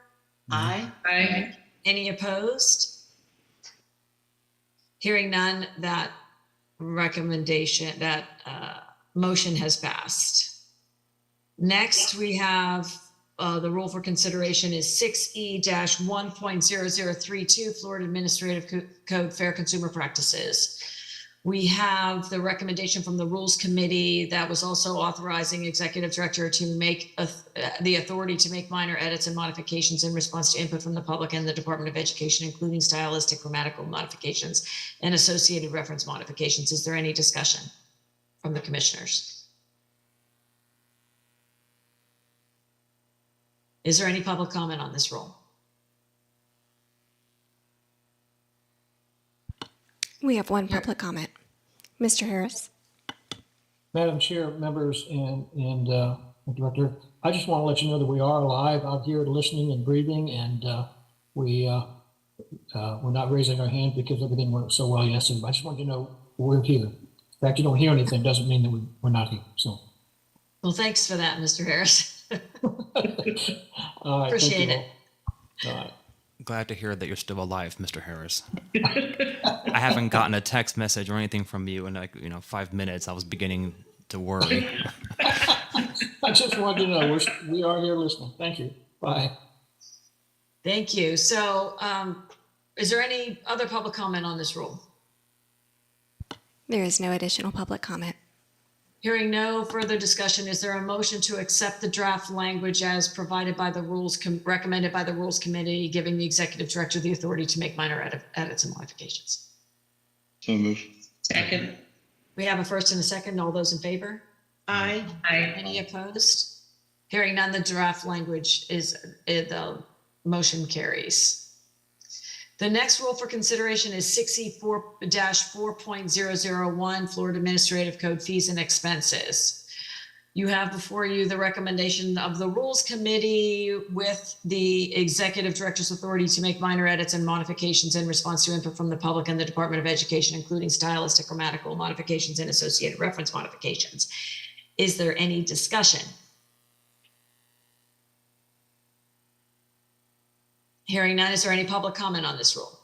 Aye. Aye. Any opposed? Hearing none, that motion has passed. Next, we have the rule for consideration is 6E-1.0032, Florida Administrative Code Fair Consumer Practices. We have the recommendation from the Rules Committee that was also authorizing Executive Director to make the authority to make minor edits and modifications in response to input from the public and the Department of Education, including stylistic, grammatical modifications and associated reference modifications. Is there any discussion from the commissioners? Is there any public comment on this rule? We have one public comment. Mr. Harris. Madam Chair, members, and Director, I just want to let you know that we are alive out here listening and breathing, and we're not raising our hand because everything went so well yesterday. But I just want you to know we're here. The fact you don't hear anything doesn't mean that we're not here. So, Well, thanks for that, Mr. Harris. all right, Appreciate thank you it. all. All right. Glad to hear that you're still alive, Mr. Harris. I haven't gotten a text message or anything from you in 5 minutes. I was beginning to worry. I just wanted to know we are here listening. Thank you. Bye. Thank you. So is there any other public comment on this rule? There is no additional public comment. Hearing no further discussion, is there a motion to accept the draft language as provided by the rules, recommended by the Rules Committee, giving the Executive Director the authority to make minor edits and modifications? So move. Second. We have a first and a second. All those in favor? Aye. Aye. Any opposed? Hearing none, the draft language the motion carries. The next rule for consideration is 6E4-4.001, Florida Administrative Code Fees and Expenses. You have before you the recommendation of the Rules Committee with the Executive Director's authority to make minor edits and modifications in response to input from the public and the Department of Education, including stylistic, grammatical modifications and associated reference modifications. Is there any discussion? Hearing none, is there any public comment on this rule?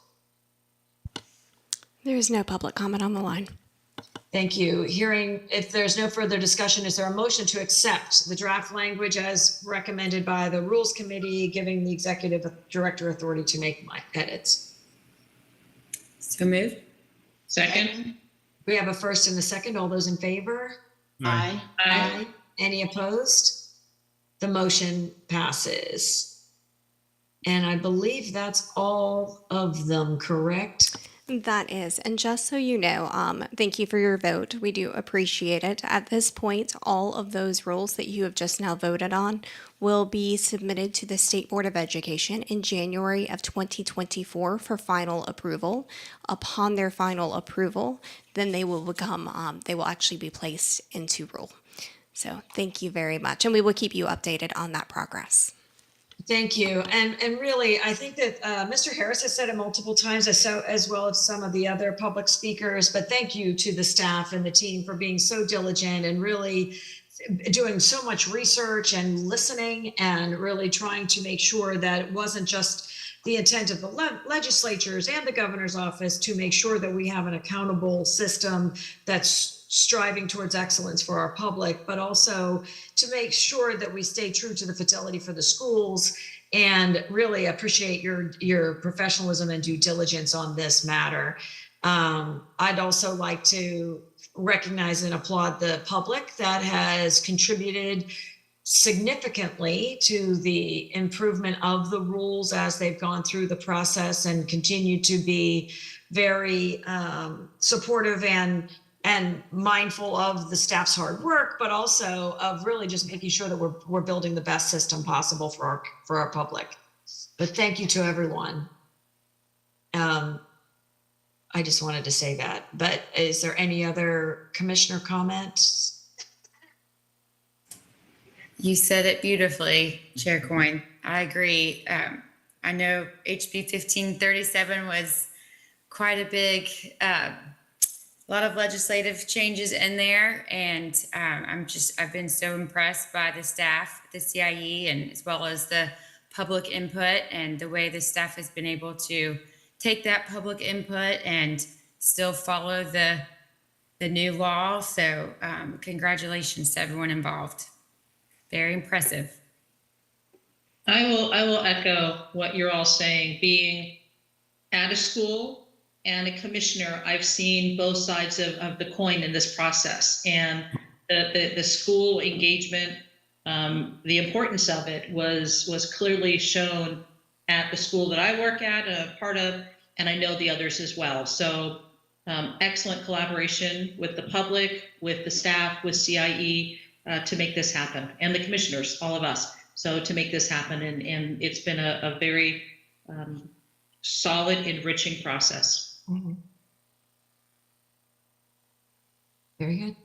There is no public comment on the line. Thank you. Hearing, if there's no further discussion, is there a motion to accept the draft language as recommended by the Rules Committee, giving the Executive Director authority to make edits? So moved. Second. We have a first and a second. All those in favor? Aye. Aye. Any opposed? The motion passes. And I believe that's all of them, correct? That is, and just so you know, thank you for your vote. We do appreciate it. At this point, all of those rules that you have just now voted on will be submitted to the State Board of Education in January of 2024 for final approval. Upon their final approval, then they will actually be placed into rule. So thank you very much, and we will keep you updated on that progress. Thank you. And really, I think that Mr. Harris has said it multiple times, as well as some of the other public speakers, but thank you to the staff and the team for being so diligent and really doing so much research and listening and really trying to make sure that it wasn't just the intent of the legislatures and the governor's office to make sure that we have an accountable system that's striving towards excellence for our public, but also to make sure that we stay true to the fidelity for the schools, and really appreciate your professionalism and due diligence on this matter. I'd also like to recognize and applaud the public that has contributed significantly to the improvement of the rules as they've gone through the process, and continue to be very supportive and mindful of the staff's hard work, but also of really just making sure that we're building the best system possible for our public. But thank you to everyone. I just wanted to say that. But is there any other commissioner comments? You said it beautifully, Chair Coyne. I agree. I know HB 1537 was quite a big, a lot of legislative changes in there, and I've been so impressed by the staff, the CIE, and as well as the public input, and the way the staff has been able to take that public input and still follow the new law. So congratulations to everyone involved. Very impressive. I will echo what you're all saying. Being at a school and a commissioner, I've seen both sides of the coin in this process, and the school engagement, the importance of it was clearly shown at the school that I work at, a part of, and I know the others as well. So excellent collaboration with the public, with the staff, with CIE to make this happen, and the commissioners, all of us. So to make this happen, and it's been a very solid, enriching process. Mm-hmm. Very good.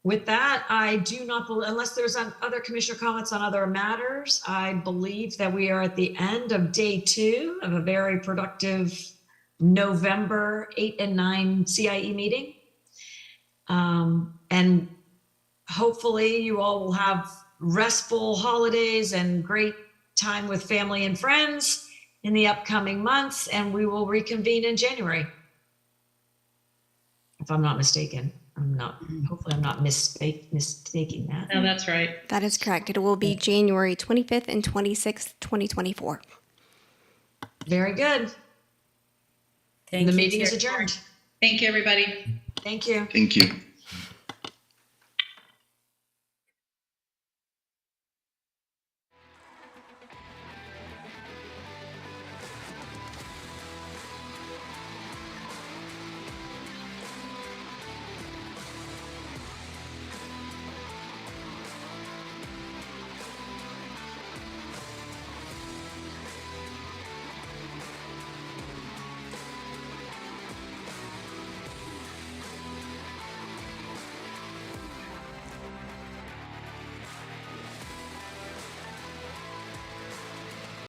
With that, I do not, unless there's other commissioner comments on other matters, I believe that we are at the end of day 2 of a very productive November 8 and 9 CIE meeting. And hopefully you all will have restful holidays and great time with family and friends in the upcoming months, and we will reconvene in January. If I'm not mistaken. Hopefully I'm not mistaking that. No, that's right. That is correct. It will be January 25th and 26th, 2024. Very good. Thank The you, meeting is Chair. adjourned. Thank you, everybody. Thank you. Thank you.